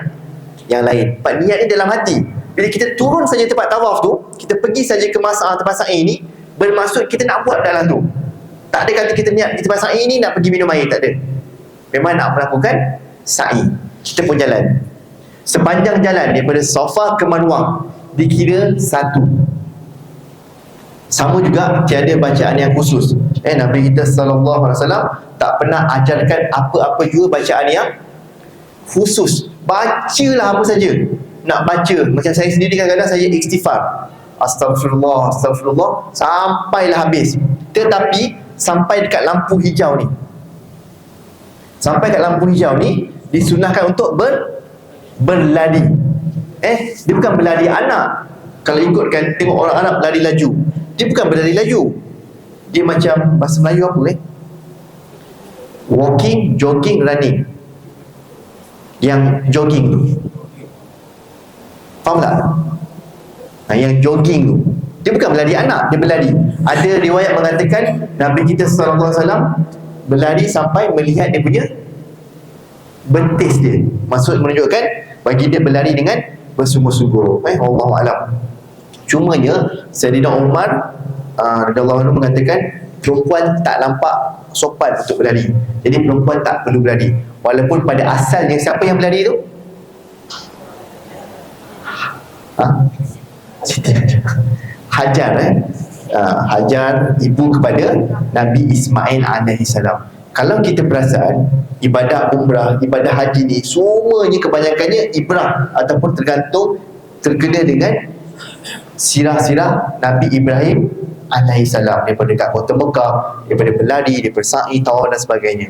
yang lain. Niat ni dalam hati. Bila kita turun saja tempat tawaf tu, kita pergi saja ke tempat sa'i ni, bermaksud kita nak buat dalam tu. Tak ada kata kita niat di tempat sa'i ni nak pergi minum air, tak ada. Memang nak melakukan sa'i. Kita pun jalan. Sepanjang jalan daripada Safa ke Marwah dikira satu. Sama juga tiada bacaan yang khusus. Nabi kita sallallahu alaihi wasallam tak pernah ajarkan apa-apa juga bacaan yang khusus. Bacalah apa saja. Nak baca, macam saya sendiri kadang-kadang saya istighfar, astagfirullah, astagfirullah sampailah habis. Tetapi sampai dekat lampu hijau ni, sampai kat lampu hijau ni disunahkan untuk berlari. Dia bukan berlari anak. Kalau ikutkan tengok orang Arab lari laju, dia bukan berlari laju. Dia macam bahasa Melayu apa walking, jogging, running. Yang jogging tu, faham tak? Yang jogging tu, dia bukan berlari anak, dia berlari. Ada riwayat mengatakan Nabi kita sallallahu alaihi wasallam berlari sampai melihat dia punya betis dia. Maksud menunjukkan bagi dia berlari dengan bersungguh-sungguh. Wallahu alam. Cumanya Sayyidina Umar radhiyallahu anhu mengatakan perempuan tak nampak sopan untuk berlari. Jadi perempuan tak perlu berlari. Walaupun pada asalnya siapa yang berlari tu? Siti Hajar. Hajar ibu kepada Nabi Ismail alaihissalam. Kalau kita perasan, ibadah umrah, ibadah haji ni semuanya kebanyakannya ibrah ataupun terkena dengan sirah-sirah Nabi Ibrahim alaihissalam, daripada dekat kota Mekah, daripada berlari, daripada sa'i, tawaf dan sebagainya.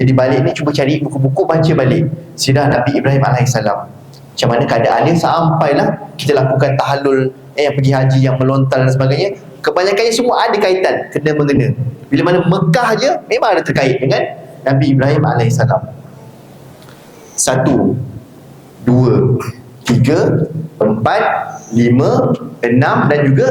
Jadi balik ni cuba cari buku-buku, baca balik sirah Nabi Ibrahim alaihissalam, macam mana keadaannya sampailah kita lakukan tahallul, yang pergi haji, yang melontar dan sebagainya. Kebanyakannya semua ada kaitan, kena-mengena. Bila mana Mekah je memang ada terkait dengan Nabi Ibrahim alaihissalam. 1, 2, 3, 4, 5, 6 dan juga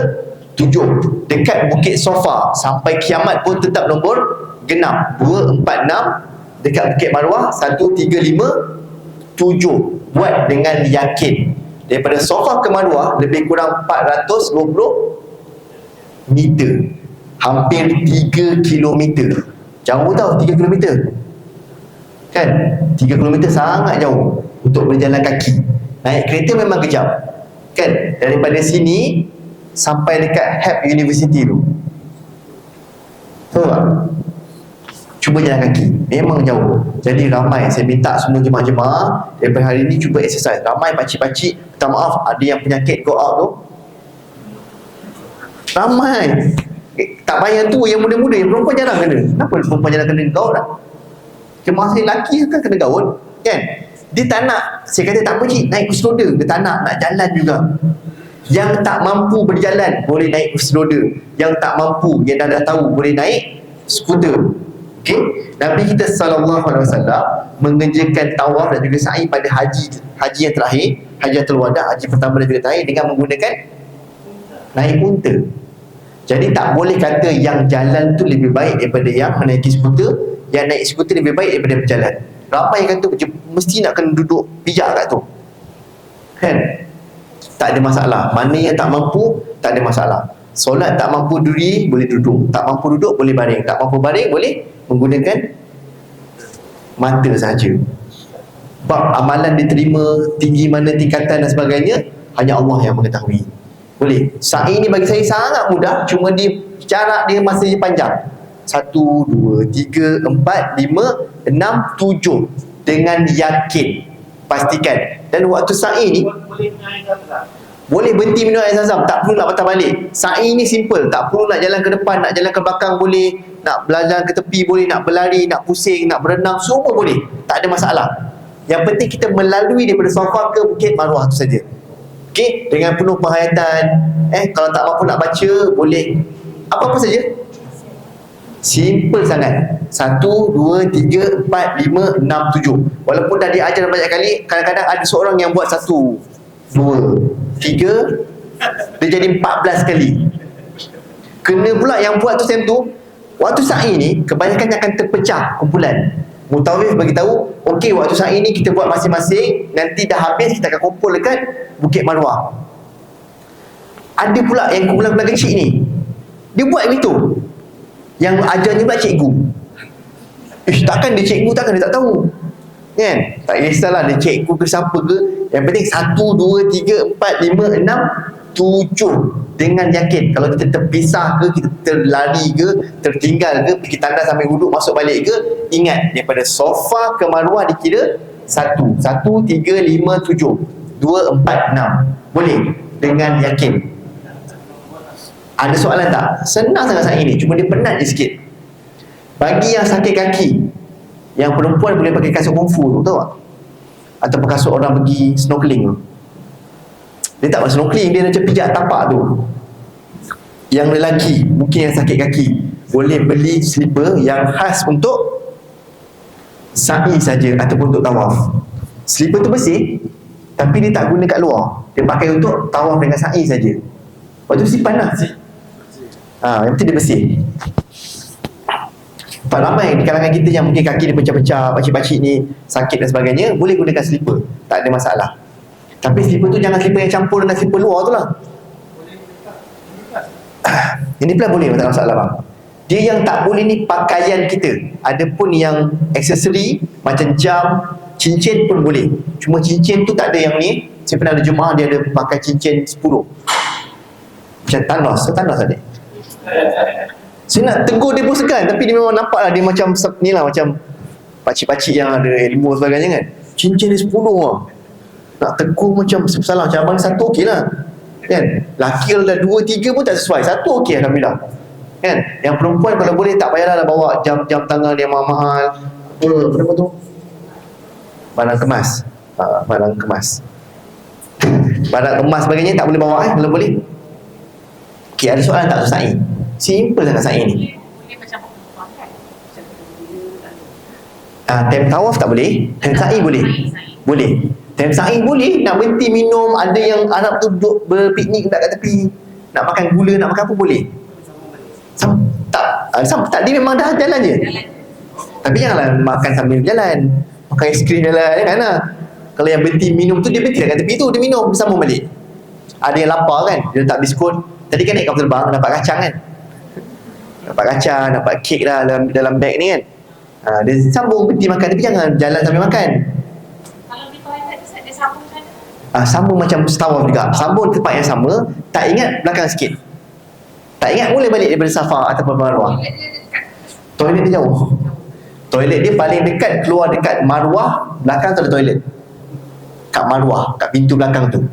7. Dekat Bukit Sofa sampai kiamat pun tetap nombor genap. 2, 4, 6. Dekat Bukit Marwah 1, 3, 5, 7. Buat dengan yakin. Daripada Sofa ke Marwah lebih kurang 420 meter, hampir 3 kilometer. Jauh tau 3 kilometer kan? 3 kilometer sangat jauh untuk berjalan kaki. Naik kereta memang kejap kan? Daripada sini sampai dekat HAP University tu, tahu tak? Cuba jalan kaki, memang jauh. Jadi ramai, saya minta semua jemaah-jemaah daripada hari ni cuba exercise. Ramai pakcik-pakcik, minta maaf ada yang penyakit go out tu, ramai. Tak payah tu yang muda-muda, yang perempuan jarang kena. Kenapa perempuan jarang kena gaut lah? Jemaah saya lelaki kan kena gaut kan? Dia tak nak, saya kata tak apa cik, naik kursi roda. Dia tak nak jalan juga. Yang tak mampu berjalan boleh naik kursi roda. Yang tak mampu, yang dah tahu, boleh naik skuter. Okay? Nabi kita sallallahu alaihi wasallam mengerjakan tawaf dan juga sa'i pada haji yang terakhir, Hajjatul Wada, haji pertama dan juga terakhir, dengan menggunakan naik unta. Jadi tak boleh kata yang jalan tu lebih baik daripada yang menaiki skuter, yang naik skuter lebih baik daripada berjalan. Ramai yang kata mesti nak kena duduk pijak kat tu kan? Tak ada masalah. Mana yang tak mampu, tak ada masalah. Solat tak mampu diri, boleh duduk. Tak mampu duduk, boleh baring. Tak mampu baring, boleh menggunakan mata sahaja. Bab amalan diterima, tinggi mana tingkatan dan sebagainya, hanya Allah yang mengetahui. Boleh. Sa'i ni bagi saya sangat mudah, cuma dia jarak dia masih panjang. 1, 2, 3, 4, 5, 6, 7. Dengan yakin, pastikan. Dan waktu sa'i ni boleh berhenti minum air Zam-Zam, tak perlu nak patah balik. Sa'i ni simple, tak perlu nak jalan ke depan, nak jalan ke belakang boleh, nak berjalan ke tepi boleh, nak berlari, nak pusing, nak berenang, semua boleh. Tak ada masalah. Yang penting kita melalui daripada Safa ke Bukit Marwah tu saja. Okey, dengan penuh penghayatan. Kalau tak mampu nak baca, boleh apa-apa saja. Simple sangat. 1, 2, 3, 4, 5, 6, 7. Walaupun dah diajar banyak kali, kadang-kadang ada seorang yang buat 1, 2, 3, dia jadi 14 kali. Kena pula yang buat tu time tu, waktu sa'i ni kebanyakan akan terpecah kumpulan. Mutawif bagi tahu, okey waktu sa'i ni kita buat masing-masing, nanti dah habis kita akan kumpul dekat Bukit Marwah. Ada pula yang kumpulan-kumpulan kecil ni, dia buat begitu. Yang ajarnya pula cikgu. Takkan dia cikgu, takkan dia tak tahu. Kan? Tak kisahlah dia cikgu ke siapa ke, yang penting 1, 2, 3, 4, 5, 6, 7 dengan yakin. Kalau kita terpisah ke, kita terlari ke, tertinggal ke, pergi tandas sampai duduk masuk balik ke, ingat daripada sofa ke Marwah dikira 1, 3, 5, 7, 2, 4, 6. Boleh dengan yakin. Ada soalan tak? Senang sangat saat ini, cuma dia penat je sikit. Bagi yang sakit kaki, yang perempuan boleh pakai kasut kungfu tu, tahu tak? Ataupun kasut orang pergi snorkeling tu. Dia tak buat snorkeling, dia macam pijak tapak tu. Yang lelaki, mungkin yang sakit kaki, boleh beli slipper yang khas untuk sa'i saja ataupun untuk tawaf. Slipper tu bersih, tapi dia tak guna kat luar. Dia pakai untuk tawaf dengan sa'i saja. Lepas tu simpan lah. Yang penting dia bersih. Tak ramai di kalangan kita yang mungkin kaki dia pecah-pecah, pacik-pacik ni sakit dan sebagainya, boleh gunakan slipper, tak ada masalah. Tapi slipper tu jangan slipper yang campur dengan slipper luar tu lah. Ini pula boleh, tak ada masalah bang. Dia yang tak boleh ni pakaian kita. Adapun yang aksesori macam jam, cincin pun boleh. Cuma cincin tu tak ada yang ni. Saya pernah ada jemaah dia ada pakai cincin 10. Macam Thanos tadi. Saya nak tegur dia pun segan, tapi dia memang nampak lah dia macam ni lah, macam pakcik-pakcik yang ada ilmu sebagainya kan. Cincin dia 10 lah. Nak tegur macam salah, macam abang 1 okey lah kan. Laki kalau dah 2, 3 pun tak sesuai, 1 okey alhamdulillah kan. Yang perempuan kalau boleh tak payahlah bawa jam tangan dia mahal-mahal. Apa nama tu? Barang kemas. Barang kemas. Barang emas sebagainya tak boleh bawa kalau boleh. Okey, ada soalan tak tu sa'i? Simple sangat sa'i ni. Boleh macam perempuan kan? Time tawaf tak boleh, time sa'i boleh. Boleh. Time sa'i boleh, nak berhenti minum, ada yang Arab tu duduk berpiknik kat tepi, nak makan gula, nak makan apa boleh. Tak, dia memang dah jalan je. Tapi janganlah makan sambil jalan, makan aiskrim jalan kan lah. Kalau yang berhenti minum tu, dia berhenti kat tepi tu, dia minum, dia sambung balik. Ada yang lapar kan, dia letak biskut. Tadi kan naik kapal terbang, dapat kacang kan, dapat kacang, dapat kek lah dalam beg ni kan. Dia sambung berhenti makan, tapi jangan jalan sambil makan. Kalau di toilet dia sambung macam mana? Sambung macam tawaf juga, sambung tempat yang sama. Tak ingat belakang sikit, tak ingat boleh balik daripada Safa ataupun Marwah. Toilet dia jauh. Toilet dia paling dekat, keluar dekat Marwah, belakang tu ada toilet. Kat Marwah, kat pintu belakang tu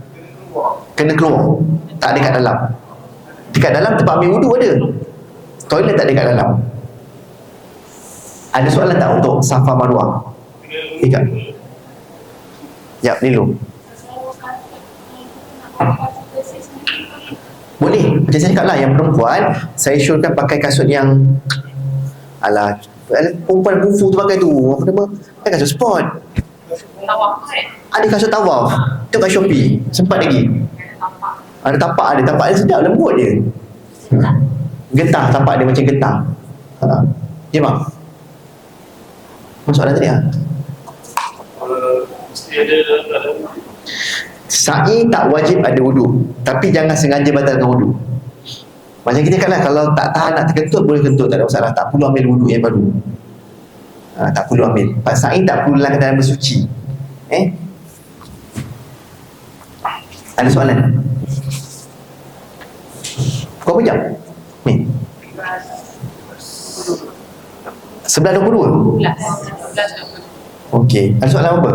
kena keluar, tak ada kat dalam. Dekat dalam tempat ambil wudu ada, toilet tak ada kat dalam. Ada soalan tak untuk Safa Marwah? Tiga. Ya, Nilu. Boleh, macam saya cakap lah, yang perempuan saya syorkan pakai kasut yang perempuan kufu tu pakai tu, apa nama? Kan kasut sport. Tawaf kan? Ada kasut tawaf tu kat Shopee, sempat lagi. Ada tapak dia sedap, lembut dia. Getah, tapak dia macam getah. Ya bang, soalan tadi Mesti ada sa'i tak wajib ada wudu, tapi jangan sengaja batalkan wudu. Macam kita katalah, kalau tak tahan nak terkentut, boleh kentut, tak ada masalah, tak perlu ambil wudu yang baru. Tak perlu ambil. Sa'i tak perlu dalam keadaan bersuci. Ada soalan? Berapa jam? Ni 11.22. Okey, ada soalan apa?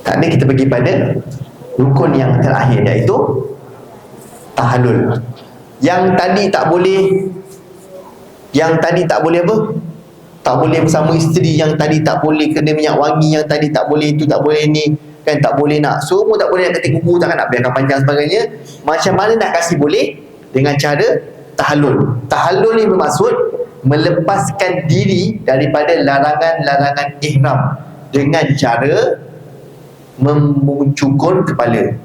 Tak ada, kita pergi pada rukun yang terakhir, iaitu tahallul. Yang tadi tak boleh apa? Tak boleh bersama isteri, yang tadi tak boleh kena minyak wangi, yang tadi tak boleh itu, tak boleh ni kan, tak boleh nak, semua tak boleh nak ketik kuku, takkan nak biarkan panjang sebagainya. Macam mana nak kasih boleh? Dengan cara tahallul. Tahallul ni bermaksud melepaskan diri daripada larangan-larangan ihram dengan cara mencukur kepala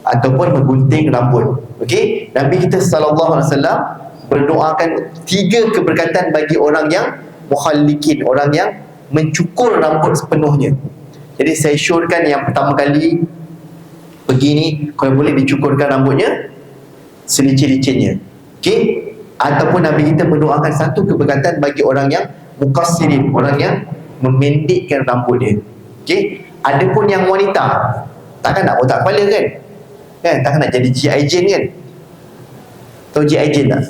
ataupun menggunting rambut. Okey, Nabi kita sallallahu alaihi wasallam berdoakan 3 keberkatan bagi orang yang mukhallikin, orang yang mencukur rambut sepenuhnya. Jadi saya syorkan yang pertama kali pergi ni, kalau boleh dicukurkan rambutnya selicin-licinnya. Okey? Ataupun Nabi kita mendoakan 1 keberkatan bagi orang yang muqassirin, orang yang memendekkan rambut dia. Okey? Adapun yang wanita, takkan nak botak kepala kan? Takkan nak jadi G.I. Jane kan? Tahu G.I. Jane tak?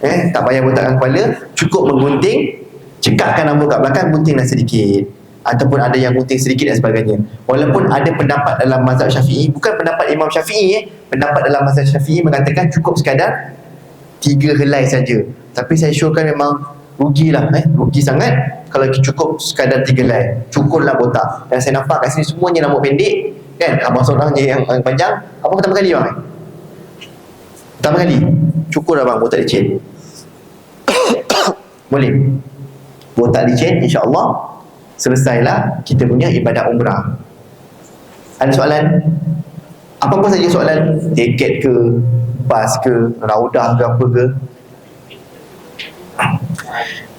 Tak payah botakkan kepala, cukup menggunting, cekakkan rambut kat belakang, guntinglah sedikit. Ataupun ada yang gunting sedikit dan sebagainya. Walaupun ada pendapat dalam mazhab Syafi'i, bukan pendapat Imam Syafi'i, pendapat dalam mazhab Syafi'i mengatakan cukup sekadar 3 helai saja. Tapi saya syorkan memang rugilah, rugi sangat kalau cukup sekadar 3 helai. Cukurlah botak. Dan saya nampak kat sini semuanya rambut pendek kan, abang seorang je yang panjang. Apa pertama kali bang? Pertama kali cukur abang botak licin. Boleh botak licin, insya-Allah selesailah kita punya ibadat umrah. Ada soalan? Apa-apa saja soalan, tiket ke, bas ke, raudah ke, apa ke.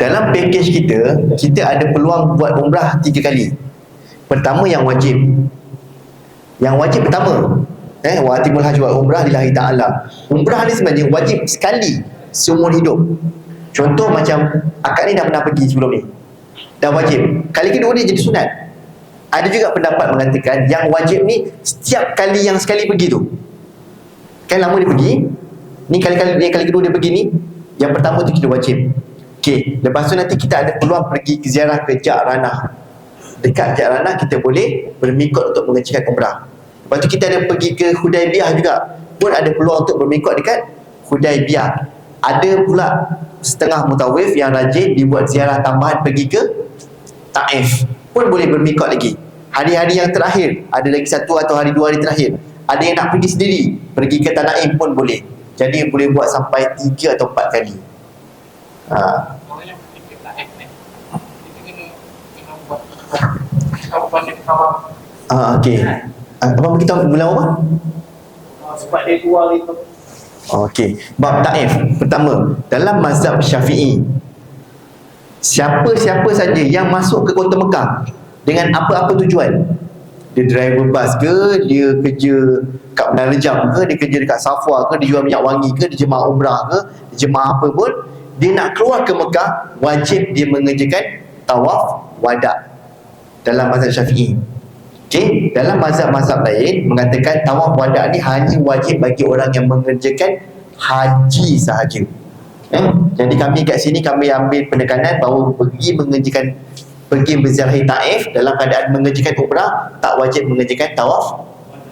Dalam package kita ada peluang buat umrah 3 kali. Pertama yang wajib. Yang wajib pertama, wa atimul hajj wal umrah lillahi ta'ala. Umrah ni sebenarnya wajib sekali seumur hidup. Contoh macam akak ni dah pernah pergi sebelum ni, dah wajib. Kali kedua dia jadi sunat. Ada juga pendapat mengatakan yang wajib ni setiap kali yang sekali pergi tu, kan lama dia pergi, ni kali kedua dia pergi ni, yang pertama tu kita wajib. Okey, lepas tu nanti kita ada peluang pergi ke ziarah ke Ja'ranah. Dekat Ja'ranah kita boleh bermikot untuk mengerjakan umrah. Lepas tu kita ada pergi ke Hudaibiyah juga, pun ada peluang untuk bermikot dekat Hudaibiyah. Ada pula setengah mutawif yang rajin dibuat ziarah tambahan pergi ke Taif, pun boleh bermikot lagi. Hari-hari yang terakhir, ada lagi 1 atau hari 2 hari terakhir, ada yang nak pergi sendiri, pergi ke Tanaim pun boleh. Jadi boleh buat sampai 3 atau 4 kali. Orang yang pergi ke Taif ni, kita kena buat kawasan kawam. Okey. Abang beritahu bulan apa? Sebab dia 2 hari tu. Okey, bab Taif. Pertama, dalam mazhab Syafi'i, siapa-siapa saja yang masuk ke kota Mekah dengan apa-apa tujuan, dia driver bas ke, dia kerja kat Menara Jam ke, dia kerja dekat Safwa ke, dia jual minyak wangi ke, dia jemaah umrah ke, dia jemaah apa pun, dia nak keluar ke Mekah, wajib dia mengerjakan tawaf wada dalam mazhab Syafi'i. Okey, dalam mazhab-mazhab lain mengatakan tawaf wada ni hanya wajib bagi orang yang mengerjakan haji sahaja. Jadi kami kat sini kami ambil penekanan bahawa pergi berziarah Taif dalam keadaan mengerjakan umrah tak wajib mengerjakan tawaf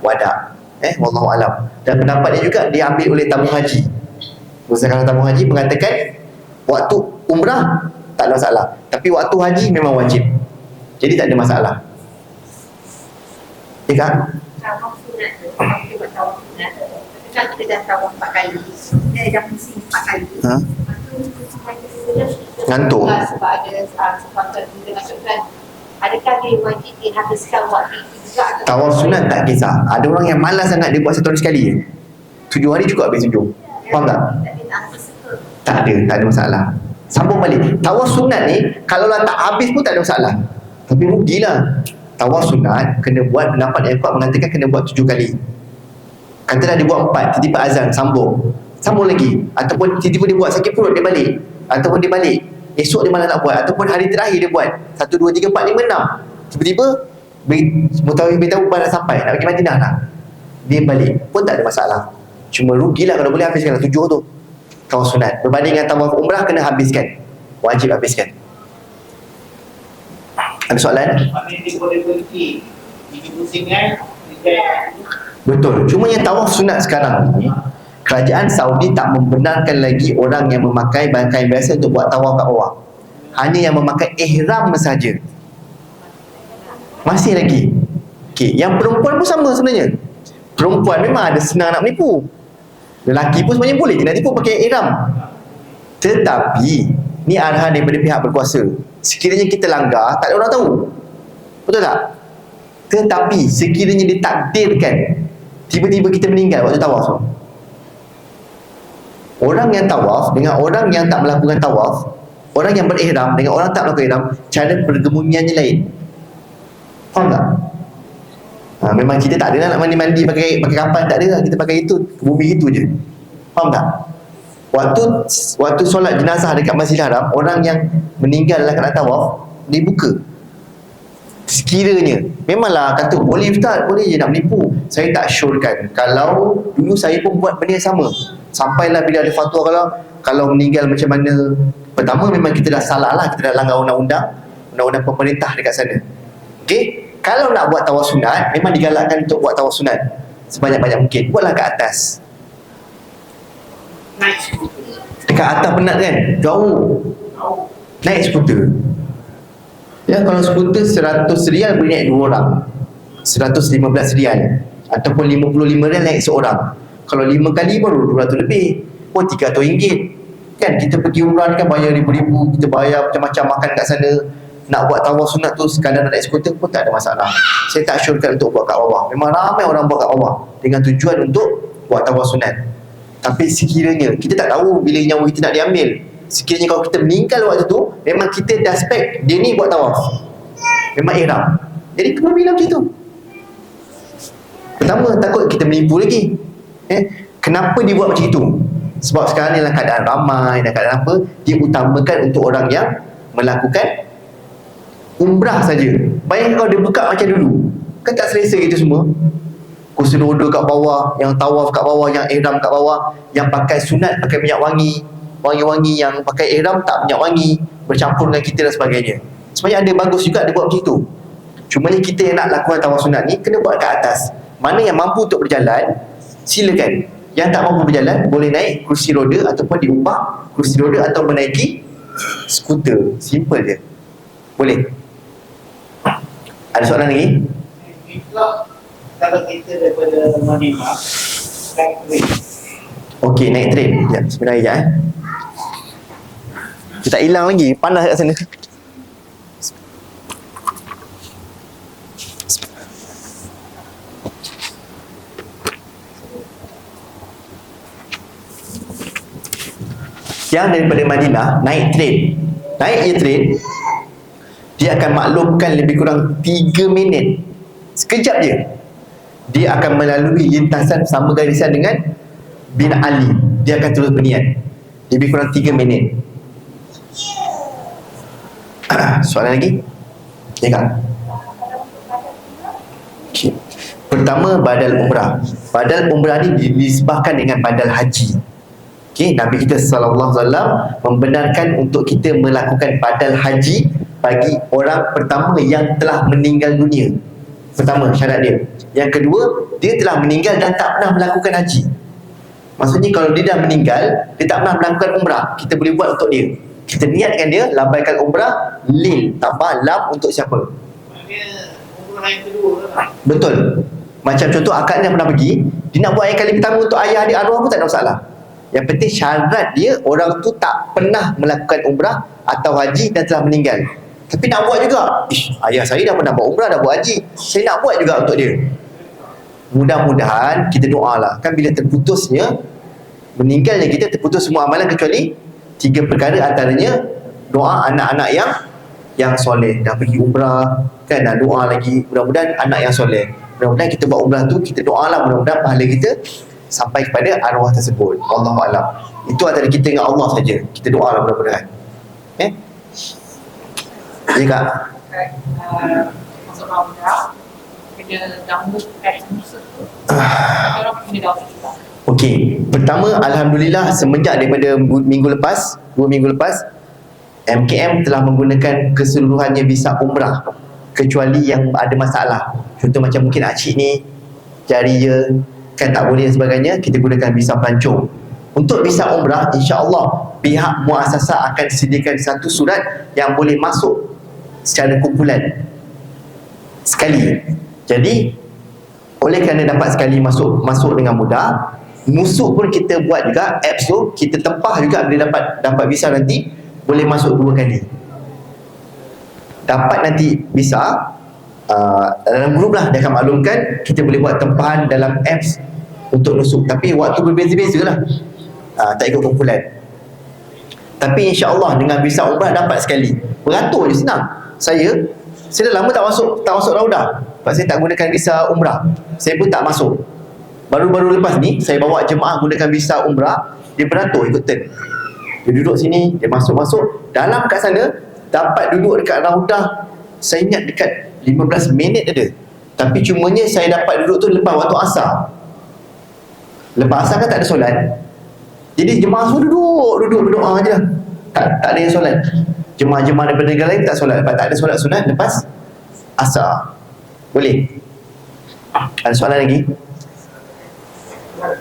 wada. Wallahu alam. Dan pendapat dia juga diambil oleh tabung haji. Usahakan tabung haji mengatakan waktu umrah tak ada masalah, tapi waktu haji memang wajib. Jadi tak ada masalah. Ya kan? Tawaf sunat tu, kalau kita buat tawaf sunat, kalau kita dah tawaf 4 kali, kita dah pusing 4 kali. Lepas tu, supaya kita ngantuk. Sebab ada sesuatu dengan syukran. Adakah dia wajib dihabiskan waktu itu juga? Tawaf sunat tak kisah. Ada orang yang malas sangat, dia buat 1 hari sekali je. 7 hari cukup habis 7. Faham tak? Tak ada masalah. Sambung balik. Tawaf sunat ni, kalau lah tak habis pun tak ada masalah. Tapi rugilah. Tawaf sunat kena buat, pendapat yang kuat mengatakan kena buat 7 kali. Katalah dia buat 4, tiba-tiba azan, sambung lagi. Ataupun tiba-tiba dia buat sakit perut, dia balik. Ataupun dia balik, esok dia malah nak buat. Ataupun hari terakhir dia buat 1, 2, 3, 4, 5, 6. Tiba-tiba mutawif beritahu nak sampai, nak pergi Madinah dah, dia balik, pun tak ada masalah. Cuma rugilah kalau boleh habiskan 7 tu tawaf sunat. Berbanding dengan tawaf umrah kena habiskan, wajib habiskan. Ada soalan? Maknanya dia boleh berhenti. Ini pusing kan? Betul. Cuma yang tawaf sunat sekarang ni, kerajaan Saudi tak membenarkan lagi orang yang memakai pakaian biasa untuk buat tawaf kat bawah. Hanya yang memakai ihram sahaja. Masih lagi. Okey, yang perempuan pun sama sebenarnya. Perempuan memang ada senang nak menipu. Lelaki pun sebenarnya boleh kena tipu pakai ihram. Tetapi ni arahan daripada pihak berkuasa. Sekiranya kita langgar, tak ada orang tahu. Betul tak? Tetapi sekiranya ditakdirkan tiba-tiba kita meninggal waktu tawaf tu, Orang yang tawaf dengan orang yang tak melakukan tawaf, orang yang berihram dengan orang tak melakukan ihram, cara pergemumiannya lain. Faham tak? Memang kita tak ada nak mandi-mandi pakai kapal, tak ada lah. Kita pakai itu, bumi itu je. Faham tak? Waktu solat jenazah dekat Masjidil Haram, orang yang meninggal dalam keadaan tawaf, dibuka. Sekiranya memanglah kata boleh Ustaz, boleh je nak menipu. Saya tak syorkan. Kalau dulu saya pun buat benda yang sama, sampailah bila ada fatwa kalau meninggal macam mana. Pertama memang kita dah salah lah, kita dah langgar undang-undang pemerintah dekat sana. Okey, kalau nak buat tawaf sunat, memang digalakkan untuk buat tawaf sunat sebanyak-banyak mungkin. Buatlah kat atas. Naik skuter. Dekat atas penat kan? Jauh. Naik skuter. Ya, kalau skuter 100 rial boleh naik 2 orang. 115 rial. Ataupun 55 rial naik seorang. Kalau 5 kali baru 200 lebih. Oh, RM300. Kan kita pergi umrah ni kan bayar ribu-ribu, kita bayar macam-macam makan kat sana. Nak buat tawaf sunat tu sekadar nak naik skuter pun tak ada masalah. Saya tak syorkan untuk buat kat bawah. Memang ramai orang buat kat bawah dengan tujuan untuk buat tawaf sunat. Tapi sekiranya kita tak tahu bila nyawa kita nak diambil, sekiranya kalau kita meninggal waktu tu, memang kita dah spek dia ni buat tawaf, memang ihram, jadi kena bilang macam tu. Pertama, takut kita menipu lagi. Kenapa dia buat macam itu? Sebab sekarang ni dalam keadaan ramai, dalam keadaan apa, dia utamakan untuk orang yang melakukan umrah saja. Bayangkan kalau dia buka macam dulu, kan tak selesa gitu semua. Kursi roda kat bawah, yang tawaf kat bawah, yang ihram kat bawah, yang pakai sunat pakai minyak wangi, wangi-wangi, yang pakai ihram tak minyak wangi, bercampur dengan kita dan sebagainya. Sebenarnya ada bagus juga dia buat macam tu. Cuma kita yang nak lakukan tawaf sunat ni kena buat kat atas. Mana yang mampu untuk berjalan, silakan. Yang tak mampu berjalan boleh naik kursi roda ataupun diubah kursi roda atau menaiki skuter. Simple je. Boleh. Ada soalan lagi? Kalau kita daripada Madinah naik train. Okey, naik train. Sekejap, sebenarnya sekejap Dia tak hilang lagi, panas kat sana. Yang daripada Madinah naik train. Naik je train, dia akan maklumkan lebih kurang 3 minit. Sekejap je dia akan melalui lintasan sama garisan dengan bin Ali. Dia akan terus berniat. Lebih kurang 3 minit. Soalan lagi? Ya kan? Okay. Pertama, badal umrah. Badal umrah ni dinisbahkan dengan badal haji. Okay, Nabi kita sallallahu alaihi wasallam membenarkan untuk kita melakukan badal haji bagi orang pertama yang telah meninggal dunia. Pertama, syarat dia. Yang kedua, dia telah meninggal dan tak pernah melakukan haji. Maksudnya kalau dia dah meninggal, dia tak pernah melakukan umrah, kita boleh buat untuk dia. Kita niatkan dia, labaikan umrah, lil, tambah lam untuk siapa? Maknanya umrah yang kedua lah. Betul. Macam contoh akad dia pernah pergi, dia nak buat yang kali pertama untuk ayah dia arwah pun tak ada masalah. Yang penting syarat dia, orang tu tak pernah melakukan umrah atau haji dan telah meninggal. Tapi nak buat juga. Ayah saya dah pernah buat umrah, dah buat haji, saya nak buat juga untuk dia. Mudah-mudahan kita doalah. Kan bila terputusnya, meninggalnya kita, terputus semua amalan kecuali 3 perkara, antaranya doa anak-anak yang soleh. Dah pergi umrah, kan dah doa lagi, mudah-mudahan anak yang soleh. Mudah-mudahan kita buat umrah tu, kita doalah mudah-mudahan pahala kita sampai kepada arwah tersebut. Wallahualam. Itu antara kita dengan Allah saja. Kita doalah mudah-mudahan. Ya kak? Masuk umrah, kena ganggu musuh tu. Orang kena ganggu juga. Okey, pertama alhamdulillah semenjak daripada minggu lepas, 2 minggu lepas, MKM telah menggunakan keseluruhannya visa umrah kecuali yang ada masalah. Contoh macam mungkin akcik ni jari je kan tak boleh dan sebagainya, kita gunakan visa pelancong. Untuk visa umrah, insya-Allah pihak muasasah akan sediakan satu surat yang boleh masuk secara kumpulan sekali. Jadi oleh kerana dapat sekali masuk dengan mudah, musuh pun kita buat juga apps tu, kita tempah juga bila dapat visa nanti boleh masuk 2 kali. Dapat nanti visa dalam grup lah, dia akan maklumkan, kita boleh buat tempahan dalam apps untuk nusuk. Tapi waktu berbeza-beza lah. tak ikut kumpulan. Tapi insya-Allah dengan visa umrah dapat sekali. Beratur je, senang. Saya dah lama tak masuk Raudah. Sebab saya tak gunakan visa umrah. Saya pun tak masuk. Baru-baru lepas ni saya bawa jemaah gunakan visa umrah, dia beratur ikut turn. Dia duduk sini, dia masuk. Dalam kat sana dapat duduk dekat Raudah, saya ingat dekat 15 minit ada. Tapi cumanya saya dapat duduk tu lepas waktu asar. Lepas asar kan tak ada solat. Jadi jemaah semua duduk berdoa je lah. Tak ada yang solat. Jemaah-jemaah daripada negara lain tak solat. Lepas tak ada solat sunat lepas asar. Boleh? Ada soalan lagi?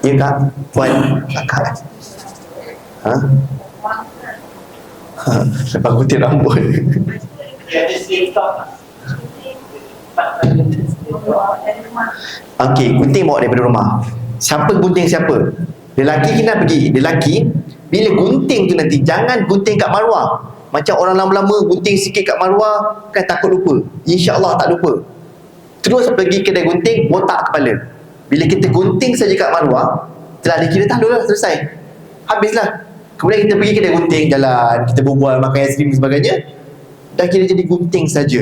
Ya kak? Puan? Kakak? Lepas gunting rambut. Okey, gunting bawa daripada rumah. Siapa gunting siapa? Lelaki kena pergi. Lelaki bila gunting tu nanti jangan gunting kat maruah. Macam orang lama-lama gunting sikit kat maruah kan takut lupa. InsyaAllah tak lupa. Terus pergi kedai gunting, botak kepala. Bila kita gunting saja kat maruah, telah dikira tahu lah, selesai. Habislah. Kemudian kita pergi kedai gunting, jalan, kita berbual, makan aiskrim dan sebagainya. Dah kira jadi gunting saja.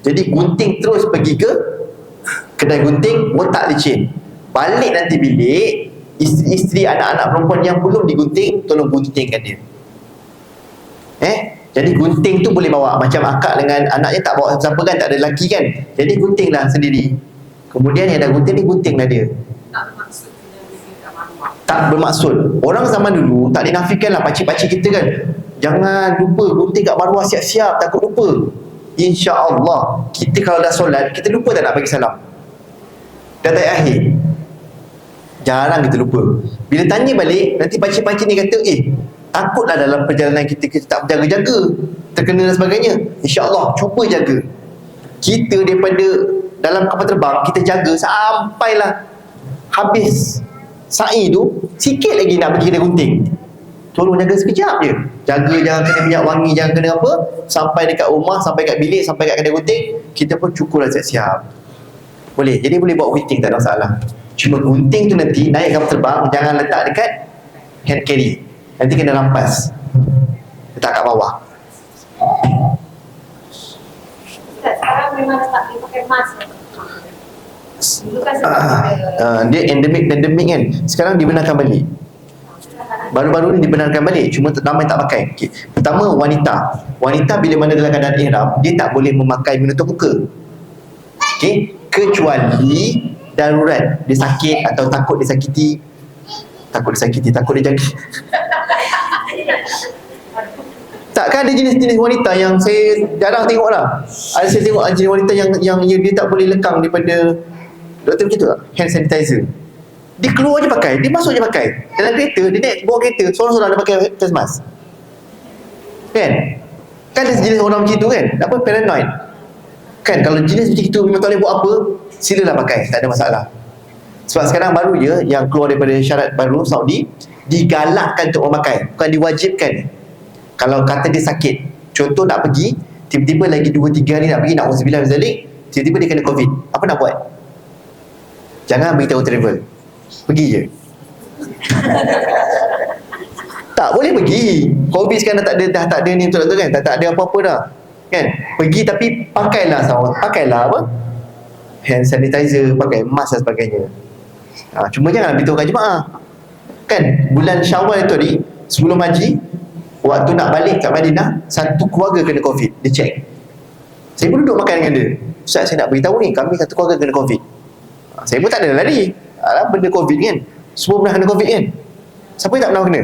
Jadi gunting terus pergi ke kedai gunting, botak licin. Balik nanti bilik, isteri anak-anak perempuan yang belum digunting, tolong guntingkan dia. Jadi gunting tu boleh bawa. Macam akak dengan anaknya tak bawa siapa kan, tak ada lelaki kan. Jadi guntinglah sendiri. Kemudian yang dah gunting ni, guntinglah dia. Tak bermaksud. Orang zaman dulu tak dinafikan lah, pakcik-pakcik kita kan, jangan lupa gunting kat maruah, siap-siap, takut lupa. InsyaAllah kita kalau dah solat, kita lupa tak nak bagi salam. Dah tak akhir, jarang kita lupa. Bila tanya balik, nanti pakcik-pakcik ni kata, takutlah dalam perjalanan kita tak berjaga-jaga, terkena dan sebagainya. InsyaAllah cuba jaga. Kita daripada dalam kapal terbang, kita jaga sampailah habis sa'i tu, sikit lagi nak pergi kedai gunting. Tolong jaga sekejap je. Jaga jangan kena minyak wangi, jangan kena apa. Sampai dekat rumah, sampai kat bilik, sampai kat kedai gunting, kita pun cukurlah siap-siap. Boleh. Jadi boleh bawa gunting, tak ada masalah. Cuma gunting tu nanti naik kapal terbang, jangan letak dekat hand carry. Nanti kena rampas. Letak kat bawah. Sekarang memang tak boleh pakai mask. Dulu kan dia endemik kan. Sekarang dibenarkan balik. Baru-baru ni dibenarkan balik. Cuma ramai tak pakai. Okay. Pertama, wanita bila mana dalam keadaan ihram, dia tak boleh memakai menutup muka. Okay. Kecuali darurat. Dia sakit atau takut disakiti. Takut dia jangkit. Tak, kan ada jenis-jenis wanita yang saya jarang tengok lah. Saya tengok jenis wanita yang dia tak boleh lekang daripada doktor begitu tak? Hand sanitizer. Dia keluar je pakai, dia masuk je pakai. Dalam kereta, dia naik bawa kereta, seorang-seorang dia pakai face mask. Kan ada jenis orang macam tu kan. Apa, paranoid. Kan kalau jenis macam itu memang tak boleh buat apa, silalah pakai, tak ada masalah. Sebab sekarang baru je yang keluar daripada syarat baru Saudi, digalakkan untuk memakai, bukan diwajibkan. Kalau kata dia sakit, contoh nak pergi, tiba-tiba lagi 2-3 hari nak pergi, nak uzubillah zalik, tiba-tiba dia kena COVID, apa nak buat? Jangan beritahu travel, pergi je. Tak boleh pergi. COVID sekarang dah tak ada ni betul-betul kan, tak ada apa-apa dah kan. Pergi tapi pakailah apa, hand sanitizer, pakai mask dan sebagainya. Cuma jangan beritahu kat jemaah kan. Bulan Syawal tu tadi, sebelum haji, waktu nak balik kat Madinah, satu keluarga kena COVID. Dia check, saya pun duduk makan dengan dia. Ustaz, saya nak beritahu ni, kami satu keluarga kena COVID. Saya pun tak ada lari. Benda COVID kan, semua pernah kena COVID kan. Siapa yang tak pernah kena?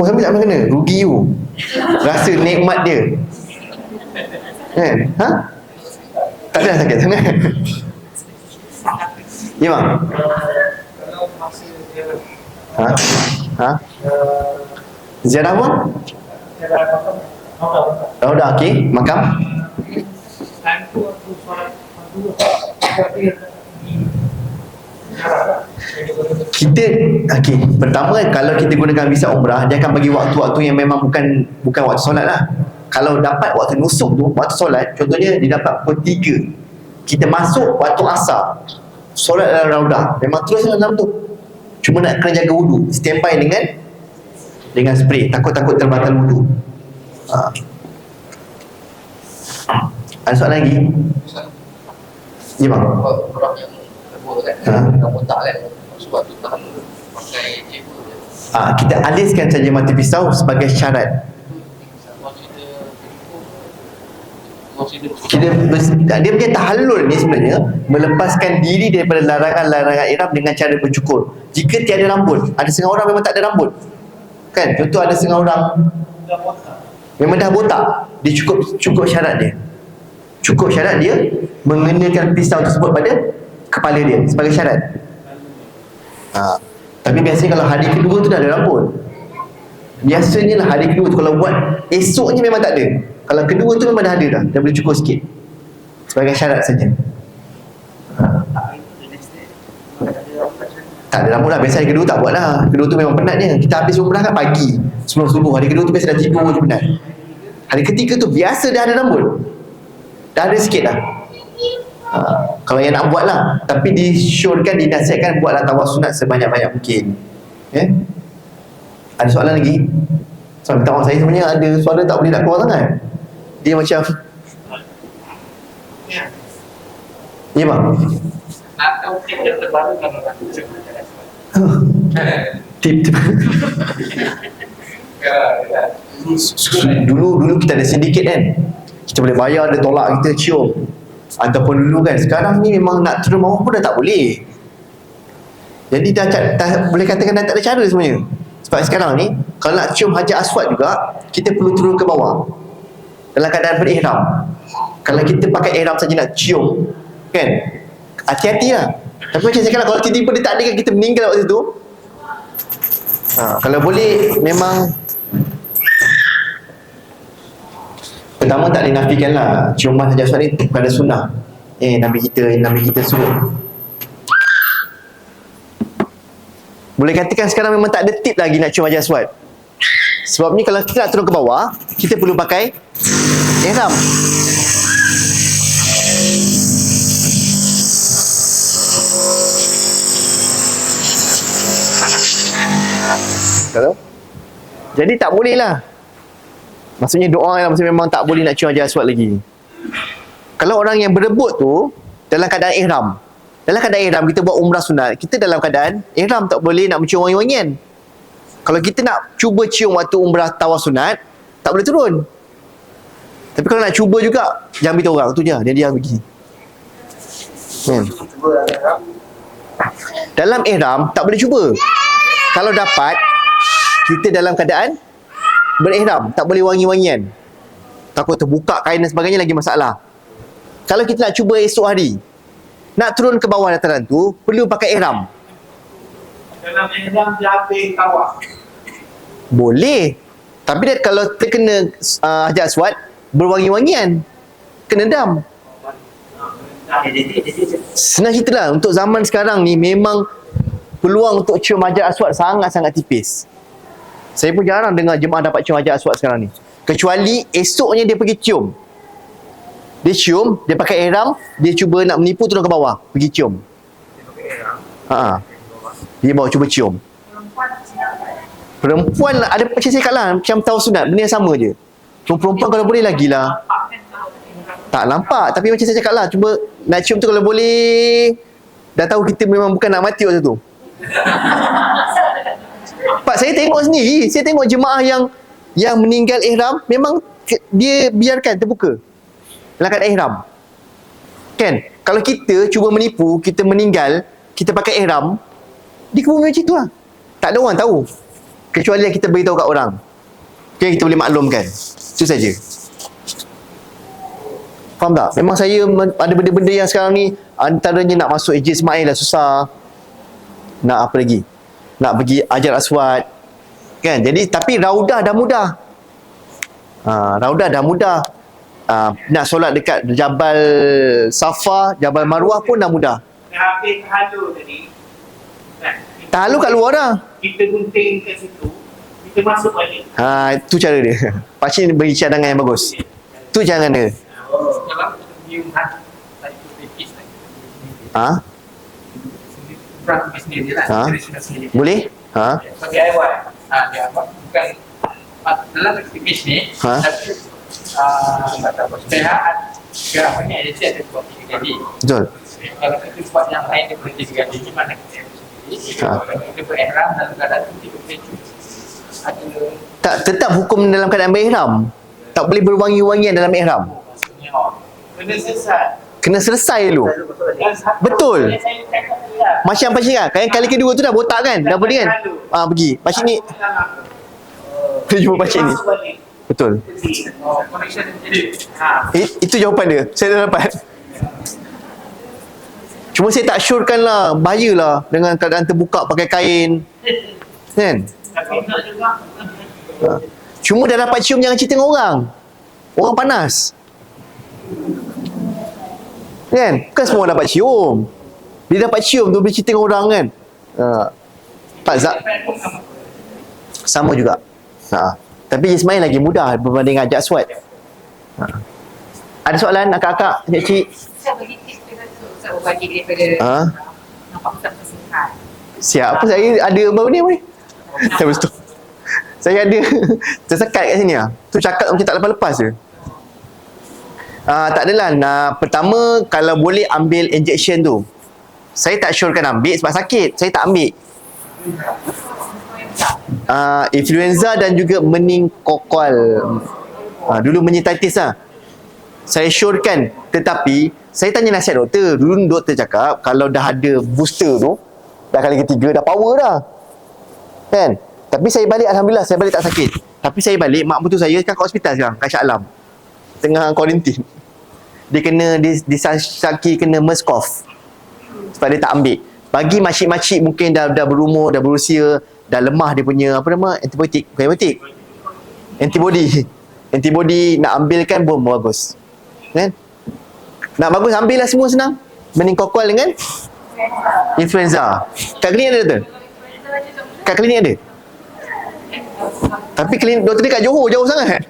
Siapa tak pernah kena? Rugi you. Rasa nikmat dia kan. Tak ada sakit sangat. Ya bang. Kalau masa dia Ziarah apa? Dah okey, makam. Kita okey, pertama kalau kita gunakan visa umrah, dia akan bagi waktu-waktu yang memang bukan waktu solat lah. Kalau dapat waktu nusuk tu, waktu solat, contohnya dia dapat pukul 3, kita masuk waktu asar, solat dalam Raudah, memang terus dalam tu. Cuma nak kena jaga wudu, standby dengan spray, takut-takut terbatal wudu. Ada soalan lagi? Ya bang. Orang yang lebur kan, yang botak kan, sebab tu tahan pakai cable je. Kita aliskan saja mati pisau sebagai syarat. Dia punya tahallul ni sebenarnya melepaskan diri daripada larangan-larangan ihram dengan cara bercukur. Jika tiada rambut, ada setengah orang memang tak ada rambut, kan? Contoh ada setengah orang memang dah botak, dia cukup syarat dia. Cukup syarat dia mengenakan pisau tersebut pada kepala dia sebagai syarat. Tapi biasanya kalau hari kedua tu dah ada rambut. Biasanya lah hari kedua tu kalau buat, esoknya memang tak ada. Kalau kedua tu memang dah ada dah boleh cukur sikit. Sebagai syarat saja. Tak ada rambut lah, biasa hari kedua tak buat lah. Kedua tu memang penat dia. Kita habis umrah kan pagi sebelum subuh. Hari kedua tu biasa dah tidur je penat. Hari ketiga tu biasa dah ada rambut, dah ada sikit dah. Kalau yang nak buat lah, tapi disyorkan, dinasihatkan buatlah tawaf sunat sebanyak-banyak mungkin. Ada soalan lagi? So, minta maaf, saya sebenarnya ada suara tak boleh nak keluar sangat. Dia macam ya bang. Atau kita terbaru kalau nak Tip. Dulu kita ada sindiket kan, kita boleh bayar, dia tolak kita cium. Ataupun dulu kan, sekarang ni memang nak turun bawah pun dah tak boleh. Jadi dah boleh katakan dah tak ada cara sebenarnya. Sebab sekarang ni kalau nak cium Hajar Aswad juga, kita perlu turun ke bawah dalam keadaan berihram. Kalau kita pakai ihram saja nak cium kan, hati-hati lah. Tapi macam saya kata, kalau tiba-tiba dia tak ada kan, kita meninggal waktu tu. Kalau boleh memang pertama tak dinafikan lah, ciuman Hajar Aswad ni bukan sunnah. Nabi kita suruh. Boleh katakan sekarang memang tak ada tip lagi nak cium Hajar Aswad. Sebab ni kalau kita nak turun ke bawah, kita perlu pakai ihram. Kalau jadi tak boleh lah. Maksudnya doa lah, maksudnya memang tak boleh nak cium Hajar Aswad lagi. Kalau orang yang berebut tu dalam keadaan ihram, dalam keadaan ihram kita buat umrah sunat, kita dalam keadaan ihram tak boleh nak mencium wangi-wangian. Kalau kita nak cuba cium waktu umrah tawaf sunat, tak boleh turun. Tapi kalau nak cuba juga, jangan beritahu orang tu je, dia diam pergi. Dalam ihram tak boleh cuba. Kalau dapat, kita dalam keadaan berihram, tak boleh wangi-wangian. Takut terbuka kain dan sebagainya, lagi masalah. Kalau kita nak cuba esok hari, nak turun ke bawah dataran tu, perlu pakai ihram. Dalam ihram dia habis tawaf. Boleh. Tapi dia kalau terkena Hajar Aswad, berwangi-wangian, kena dam. Senang cerita lah, untuk zaman sekarang ni memang peluang untuk cium Hajar Aswad sangat-sangat tipis. Saya pun jarang dengar jemaah dapat cium Hajar Aswad sekarang ni. Kecuali esoknya dia pergi cium. Dia cium, dia pakai ihram, dia cuba nak menipu turun ke bawah, pergi cium. Dia bawa cuba cium. Perempuan lah, ada macam saya lah, macam tahu sunat, benda yang sama je. Perempuan kalau boleh lagi lah. Tak nampak, tapi macam saya cakap lah, cuba nak cium tu kalau boleh. Dah tahu kita memang bukan nak mati waktu tu. Pak, saya tengok sendiri, saya tengok jemaah yang meninggal ihram, memang dia biarkan terbuka dalam keadaan ihram. Kan? Kalau kita cuba menipu, kita meninggal, kita pakai ihram, dia kebun macam tu lah. Tak ada orang tahu. Kecuali yang kita beritahu kat orang. Okay, kita boleh maklumkan. Itu saja. Faham tak? Memang saya ada benda-benda yang sekarang ni, antaranya nak masuk Eji Ismail lah susah. Nak apa lagi? Nak pergi Hajar Aswad. Kan? Jadi, tapi Raudah dah mudah. Raudah dah mudah. Nak solat dekat Jabal Safa, Jabal Marwah pun dah mudah. Dah habis tahalul tadi. Tahalul kat luar dah. Kita gunting kat situ, kita masuk balik. Itu cara dia. Pakcik beri cadangan yang bagus. Tu jangan dia. Sekarang kita nyium hati, tak ikut tipis lagi. perang sendiri lah, Ha? tradisional sendiri. Boleh? Ha? So DIY. Dia apa? Bukan dalam aktivis ni, Ha? tapi kata apa? Supaya apa ni agensi ada buat 3 kali. Betul. Kalau kita buat yang lain dia boleh 3 kali, di mana kita sendiri. Ha. Kita berihram dalam keadaan itu kita boleh ada Tak, tetap hukum dalam keadaan berihram. Tak boleh berwangi-wangian dalam ihram. maksudnya kena sesat. Kena selesai dulu. Betul. Macam apa cakap? Kali kedua tu dah botak kan? Dah boleh kan? Pergi. Pakcik ni. Kita jumpa pakcik ni. Betul. Connection jadi. Itu jawapan dia. Saya dah dapat. Cuma saya tak syorkan lah. Bahaya lah dengan keadaan terbuka pakai kain. Kan? Cuma dah dapat cium, jangan cerita dengan orang. Orang panas. Kan? Bukan semua dapat cium. Dia dapat cium tu boleh cerita dengan orang kan? Tak Zak. Sama juga. Tapi Ismail lagi mudah berbanding Ajak Aswad. Ada soalan akak-akak, cik-cik? Saya bagi tips juga tu. Saya berbagi daripada nampak pesan sihat. Siap. Apa saya ada apa ni? Habis tu. Saya ada tersekat kat sini lah. Tu cakap macam tak lepas-lepas je. Tak adalah. Pertama, kalau boleh ambil injection tu. Saya tak syorkan ambil sebab sakit. Saya tak ambil. Influenza dan juga meningkokal. Dulu meningitis lah. Saya syorkan. Tetapi saya tanya nasihat doktor. Dulu doktor cakap kalau dah ada booster tu, dah kali ketiga, dah power dah. Kan? Tapi saya balik, Alhamdulillah, saya balik tak sakit. Tapi saya balik, mak mentua saya kan kat hospital sekarang, kat Shah Alam. Tengah kuarantin. Dia kena, disaki kena MERS-CoV. Sebab dia tak ambil. Bagi makcik-makcik mungkin dah berumur, dah berusia, dah lemah dia punya, apa nama, antibiotik. Bukan antibiotik. Antibody nak ambilkan pun bagus. Kan? Nak bagus, ambillah semua senang. Meningkokal dengan influenza. Kat klinik ada tu? Kat klinik ada? Tapi klinik doktor dia kat Johor, jauh sangat.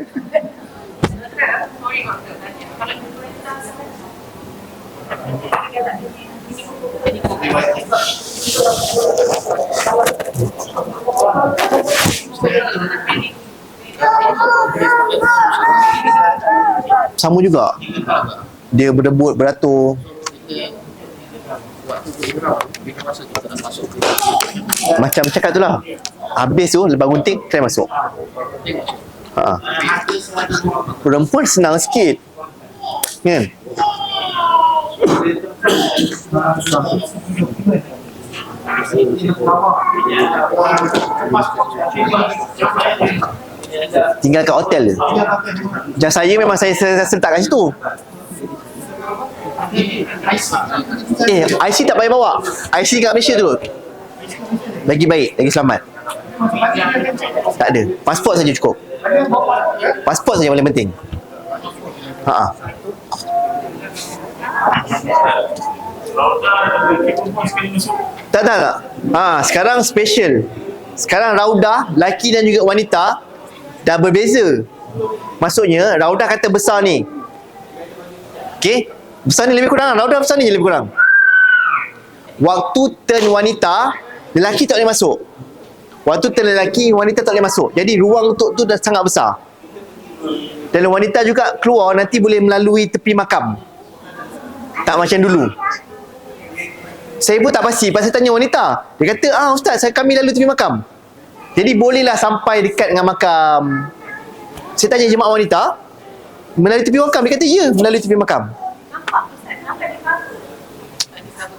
Sama juga. Dia berdebut, beratur. Macam cakap tu lah. Habis tu, lepas gunting, kena masuk. Perempuan senang sikit. Kan? Tinggal kat hotel je. Macam saya memang saya letak kat situ. IC tak payah bawa. IC kat Malaysia tu lagi baik, lagi selamat. Tak ada. Pasport saja cukup. Pasport saja paling penting. Tak. Sekarang special. Sekarang raudah, lelaki dan juga wanita dah berbeza. Maksudnya raudah kata besar ni. Okey, besar ni lebih kurang, raudah besar ni je lebih kurang. Waktu turn wanita, lelaki tak boleh masuk. Waktu turn lelaki, wanita tak boleh masuk. Jadi ruang untuk tu dah sangat besar. Dan wanita juga keluar nanti boleh melalui tepi makam. Tak macam dulu. Saya pun tak pasti, pasal tanya wanita. Dia kata, ustaz, kami lalu tepi makam. Jadi bolehlah sampai dekat dengan makam. Saya tanya jemaah wanita, melalui tepi makam. Dia kata, ya, melalui tepi makam.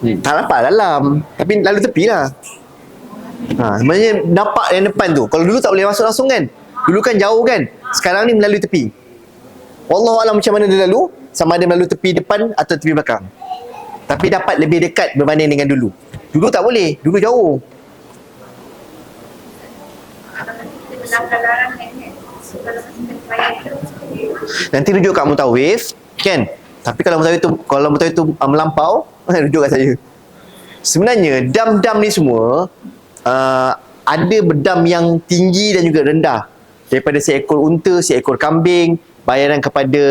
Tak nampak dalam, tapi lalu tepi lah. Sebenarnya nampak yang depan tu. Kalau dulu tak boleh masuk langsung kan. Dulu kan jauh kan. Sekarang ni melalui tepi. Wallahualam macam mana dia lalu, sama ada melalui tepi depan atau tepi belakang. Tapi dapat lebih dekat berbanding dengan dulu. Dulu tak boleh, dulu jauh. Nanti rujuk kat Mutawif kan. Tapi kalau Mutawif tu melampau, rujuk kat saya. Sebenarnya dam-dam ni semua ada berdam yang tinggi dan juga rendah. Daripada seekor unta, seekor kambing, bayaran kepada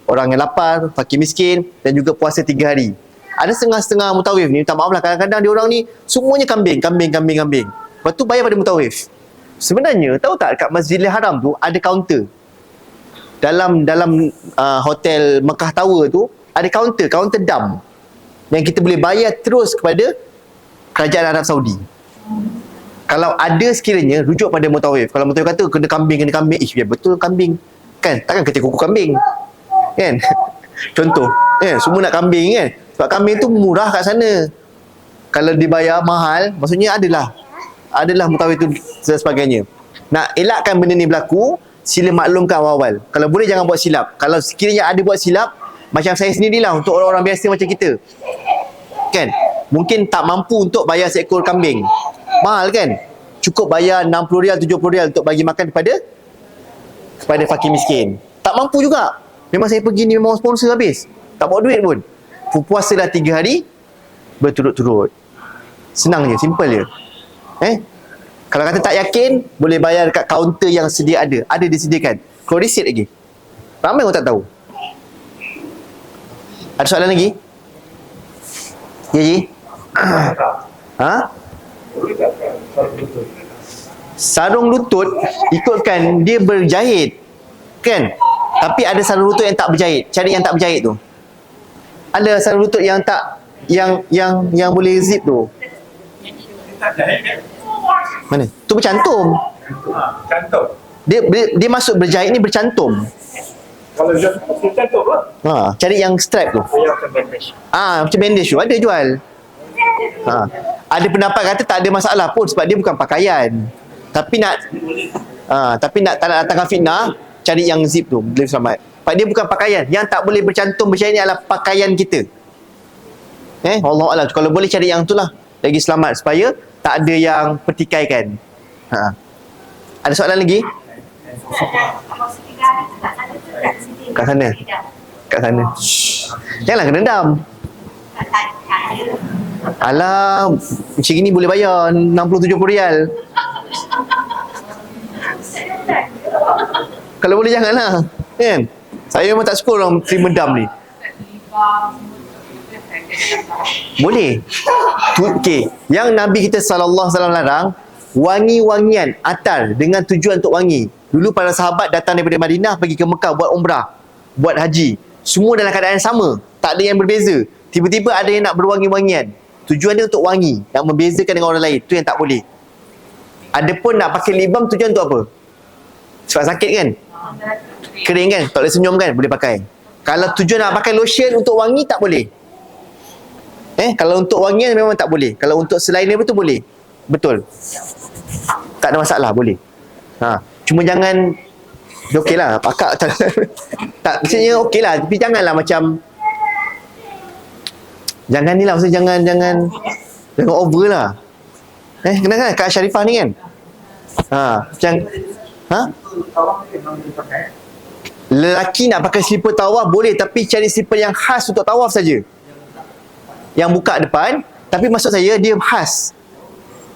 orang yang lapar, fakir miskin dan juga puasa 3 hari. Ada setengah-setengah mutawif ni, minta maaf lah, kadang-kadang dia orang ni semuanya kambing. Lepas tu bayar pada mutawif. Sebenarnya tahu tak kat Masjidil Haram tu ada kaunter. Dalam hotel Mekah Tower tu ada kaunter dam yang kita boleh bayar terus kepada kerajaan Arab Saudi. Kalau ada sekiranya rujuk pada mutawif. Kalau mutawif kata kena kambing, ya betul kambing. Kan? Takkan ketik kuku kambing. Kan? Contoh, semua nak kambing kan. Sebab kambing tu murah kat sana. Kalau dibayar mahal, maksudnya adalah mutawif tu dan sebagainya. Nak elakkan benda ni berlaku, sila maklumkan awal-awal. Kalau boleh jangan buat silap. Kalau sekiranya ada buat silap, macam saya sendirilah untuk orang-orang biasa macam kita. Kan? Mungkin tak mampu untuk bayar seekor kambing. Mahal kan? Cukup bayar 60 rial, 70 rial untuk bagi makan kepada fakir miskin. Tak mampu juga. Memang saya pergi ni memang sponsor habis. Tak bawa duit pun. Puasa dah 3 hari berturut-turut. Senang je, simple je. Kalau kata tak yakin, boleh bayar dekat kaunter yang sedia ada. Ada disediakan. Keluar resit lagi. Ramai orang tak tahu. Ada soalan lagi? Ya, Ji? Ha? Sarung lutut ikutkan dia berjahit. Kan? Tapi ada sarung lutut yang tak berjahit. Cari yang tak berjahit tu. Ada sarung lutut yang tak yang boleh zip tu. Tak jahit kan? Mana? Tu bercantum. Cantum. Dia masuk berjahit ni bercantum. Kalau dia cantum lah. Cari yang strap tu. Yang macam bandage. Macam bandage tu ada jual. Ada pendapat kata tak ada masalah pun sebab dia bukan pakaian. Tapi nak tak nak datangkan fitnah, cari yang zip tu boleh selamat. Sebab dia bukan pakaian. Yang tak boleh bercantum berjahit ni adalah pakaian kita. Wallahualam. Kalau boleh cari yang tu lah, lagi selamat supaya tak ada yang pertikaikan. Ada soalan lagi? Kat sana. Kat sana. Janganlah kena dendam. Alah, macam gini boleh bayar 60-70 rial. Kalau boleh janganlah. Kan? Saya memang tak suka orang terima dam ni. Boleh. Okey, yang Nabi kita sallallahu alaihi wasallam larang wangi-wangian atar dengan tujuan untuk wangi. Dulu para sahabat datang daripada Madinah pergi ke Mekah buat umrah, buat haji. Semua dalam keadaan yang sama, tak ada yang berbeza. Tiba-tiba ada yang nak berwangi-wangian. Tujuan dia untuk wangi, nak membezakan dengan orang lain. Tu yang tak boleh. Ada pun nak pakai lip balm, tujuan untuk apa? Sebab sakit kan? Kering kan? Tak boleh senyum kan? Boleh pakai. Kalau tujuan nak pakai lotion untuk wangi, tak boleh. Kalau untuk wangian memang tak boleh. Kalau untuk selain dia betul boleh. Betul. Tak ada masalah, boleh. Cuma jangan okey lah, pakak tak, maksudnya okey lah, tapi janganlah macam jangan ni lah, maksudnya jangan over lah. Kena kan Kak Syarifah ni kan? Macam lelaki nak pakai slipper tawaf boleh, tapi cari slipper yang khas untuk tawaf saja. Yang buka depan, tapi maksud saya dia khas.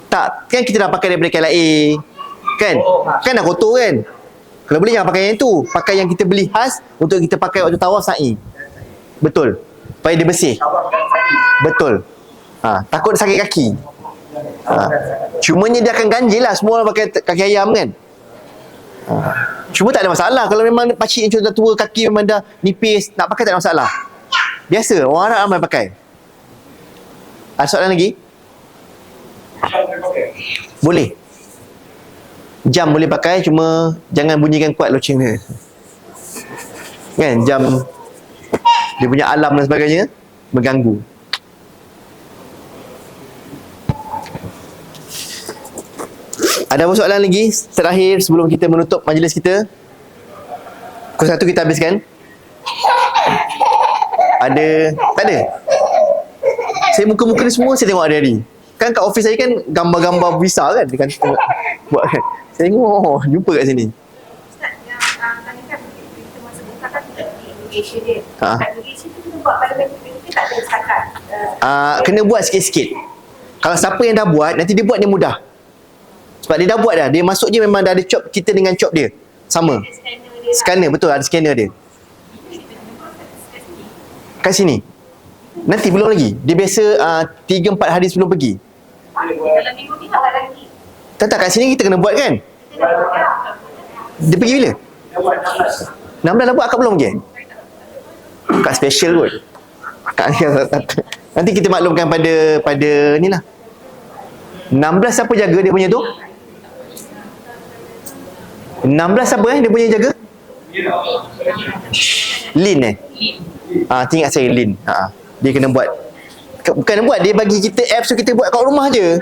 Tak, kan kita dah pakai daripada KLA. Kan? Kan dah kotor kan? Kalau boleh jangan pakai yang tu. Pakai yang kita beli khas untuk kita pakai waktu tawaf sa'i. Betul. Supaya dia bersih. Betul. Takut dia sakit kaki. Cumanya dia akan ganjil lah. Semua orang pakai kaki ayam kan? Cuma tak ada masalah. Kalau memang pakcik yang dah tua, kaki memang dah nipis, nak pakai tak ada masalah. Biasa. Orang Arab ramai pakai. Ada soalan lagi? Boleh. Jam boleh pakai, cuma jangan bunyikan kuat loceng dia. Kan? Jam dia punya alarm dan sebagainya mengganggu. Ada apa soalan lagi terakhir sebelum kita menutup majlis kita? Pukul 1 kita habiskan. Ada? Tak ada? Saya muka-muka ni semua saya tengok hari-hari. Kan kat office saya kan gambar-gambar visa kan, dia kan buat kan. Saya tengok, jumpa kat sini. Ustaz, yang tadi kan kita masa buka kan irrigation dia. Irrigation tu kita buat pada kita tak ada setakat. Kena buat sikit-sikit. Kalau siapa yang dah buat, nanti dia buat dia mudah. Sebab dia dah buat dah. Dia masuk je memang dah ada chop kita dengan chop dia. Sama. Scanner, betul, ada scanner dia. Kat sini. Nanti belum lagi. Dia biasa 3-4 hari sebelum pergi. Dalam minggu ni tak lagi. Tak kat sini kita kena buat kan? Kita dah buat. Dia pergi bila? 16 dah buat, akak belum pergi? Akak special kot. Nanti kita maklumkan pada ni lah. 16 siapa jaga dia punya tu? 16 siapa dia punya jaga? Lin ingat saya Lin. Dia kena buat. Bukan buat, dia bagi kita apps tu, kita buat kat rumah je.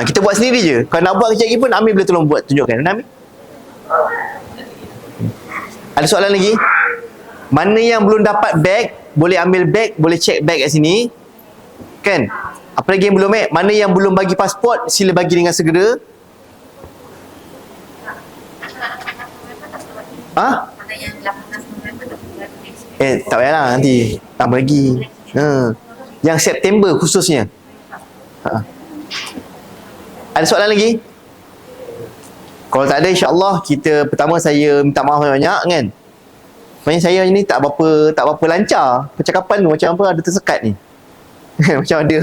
Kita buat sendiri je. Kalau nak buat kejap lagi pun Amir boleh tolong buat, tunjukkan. Amir, ada soalan lagi? Mana yang belum dapat bag, boleh ambil bag, boleh check bag kat sini. Kan? Apa lagi yang belum Mana yang belum bagi pasport, sila bagi dengan segera. Mana yang 18 November tak bulan. Tak payahlah, nanti tambah lagi. Yang September khususnya. Ada soalan lagi? Kalau tak ada, insya-Allah kita pertama saya minta maaf banyak-banyak kan. Sebenarnya saya ni tak berapa lancar. Percakapan tu macam apa ada tersekat ni. Macam ada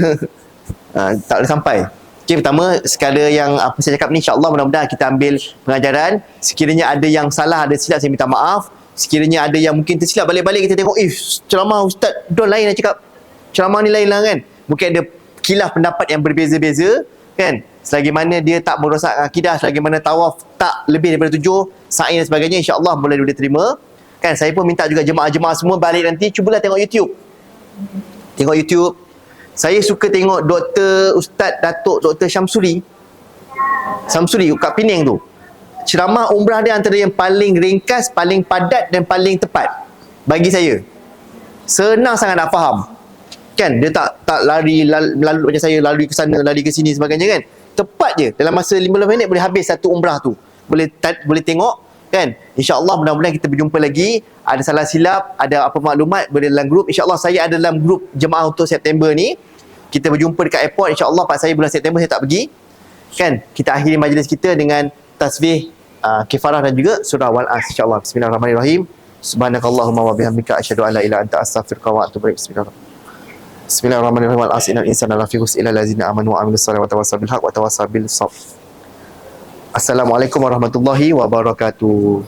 tak boleh sampai. Okey, pertama sekadar yang apa saya cakap ni, insya-Allah mudah-mudahan kita ambil pengajaran. Sekiranya ada yang salah, ada silap, saya minta maaf. Sekiranya ada yang mungkin tersilap, balik-balik kita tengok, ceramah Ustaz Don lain nak cakap. Ceramah ni lain lah kan. Mungkin ada khilaf pendapat yang berbeza-beza kan. Selagi mana dia tak merosakkan akidah, selagi mana tawaf tak lebih daripada 7, sa'i dan sebagainya, insya-Allah boleh diterima. Kan, saya pun minta juga jemaah-jemaah semua balik nanti cubalah tengok YouTube. Tengok YouTube. Saya suka tengok Ustaz Datuk Dr. Syamsuri kat Penang tu. Ceramah umrah dia antara yang paling ringkas, paling padat dan paling tepat bagi saya. Senang sangat nak faham. Kan, dia tak lari lalu macam saya, lari ke sana, lari ke sini sebagainya kan. Tepat je, dalam masa 15 minit boleh habis satu umrah tu. Boleh tengok kan. InsyaAllah mudah-mudahan kita berjumpa lagi. Ada salah silap, ada apa maklumat, boleh dalam grup. InsyaAllah saya ada dalam grup jemaah untuk September ni. Kita berjumpa dekat airport, InsyaAllah Pak saya bulan September saya tak pergi. Kan, kita akhiri majlis kita dengan tasbih kifarah dan juga surah Wal-As, insyaAllah. Bismillahirrahmanirrahim. Subhanakallahumma wa bihamdika asyhadu an la ilaha illa anta astaghfiruka wa atubu ilaik. Bismillahirrahmanirrahim. Wal-Asr innal insana lafi khusr illa allazina amanu wa amilus solihati wa tawassaw bil haqq wa tawassaw bis sabr. Assalamualaikum warahmatullahi wabarakatuh.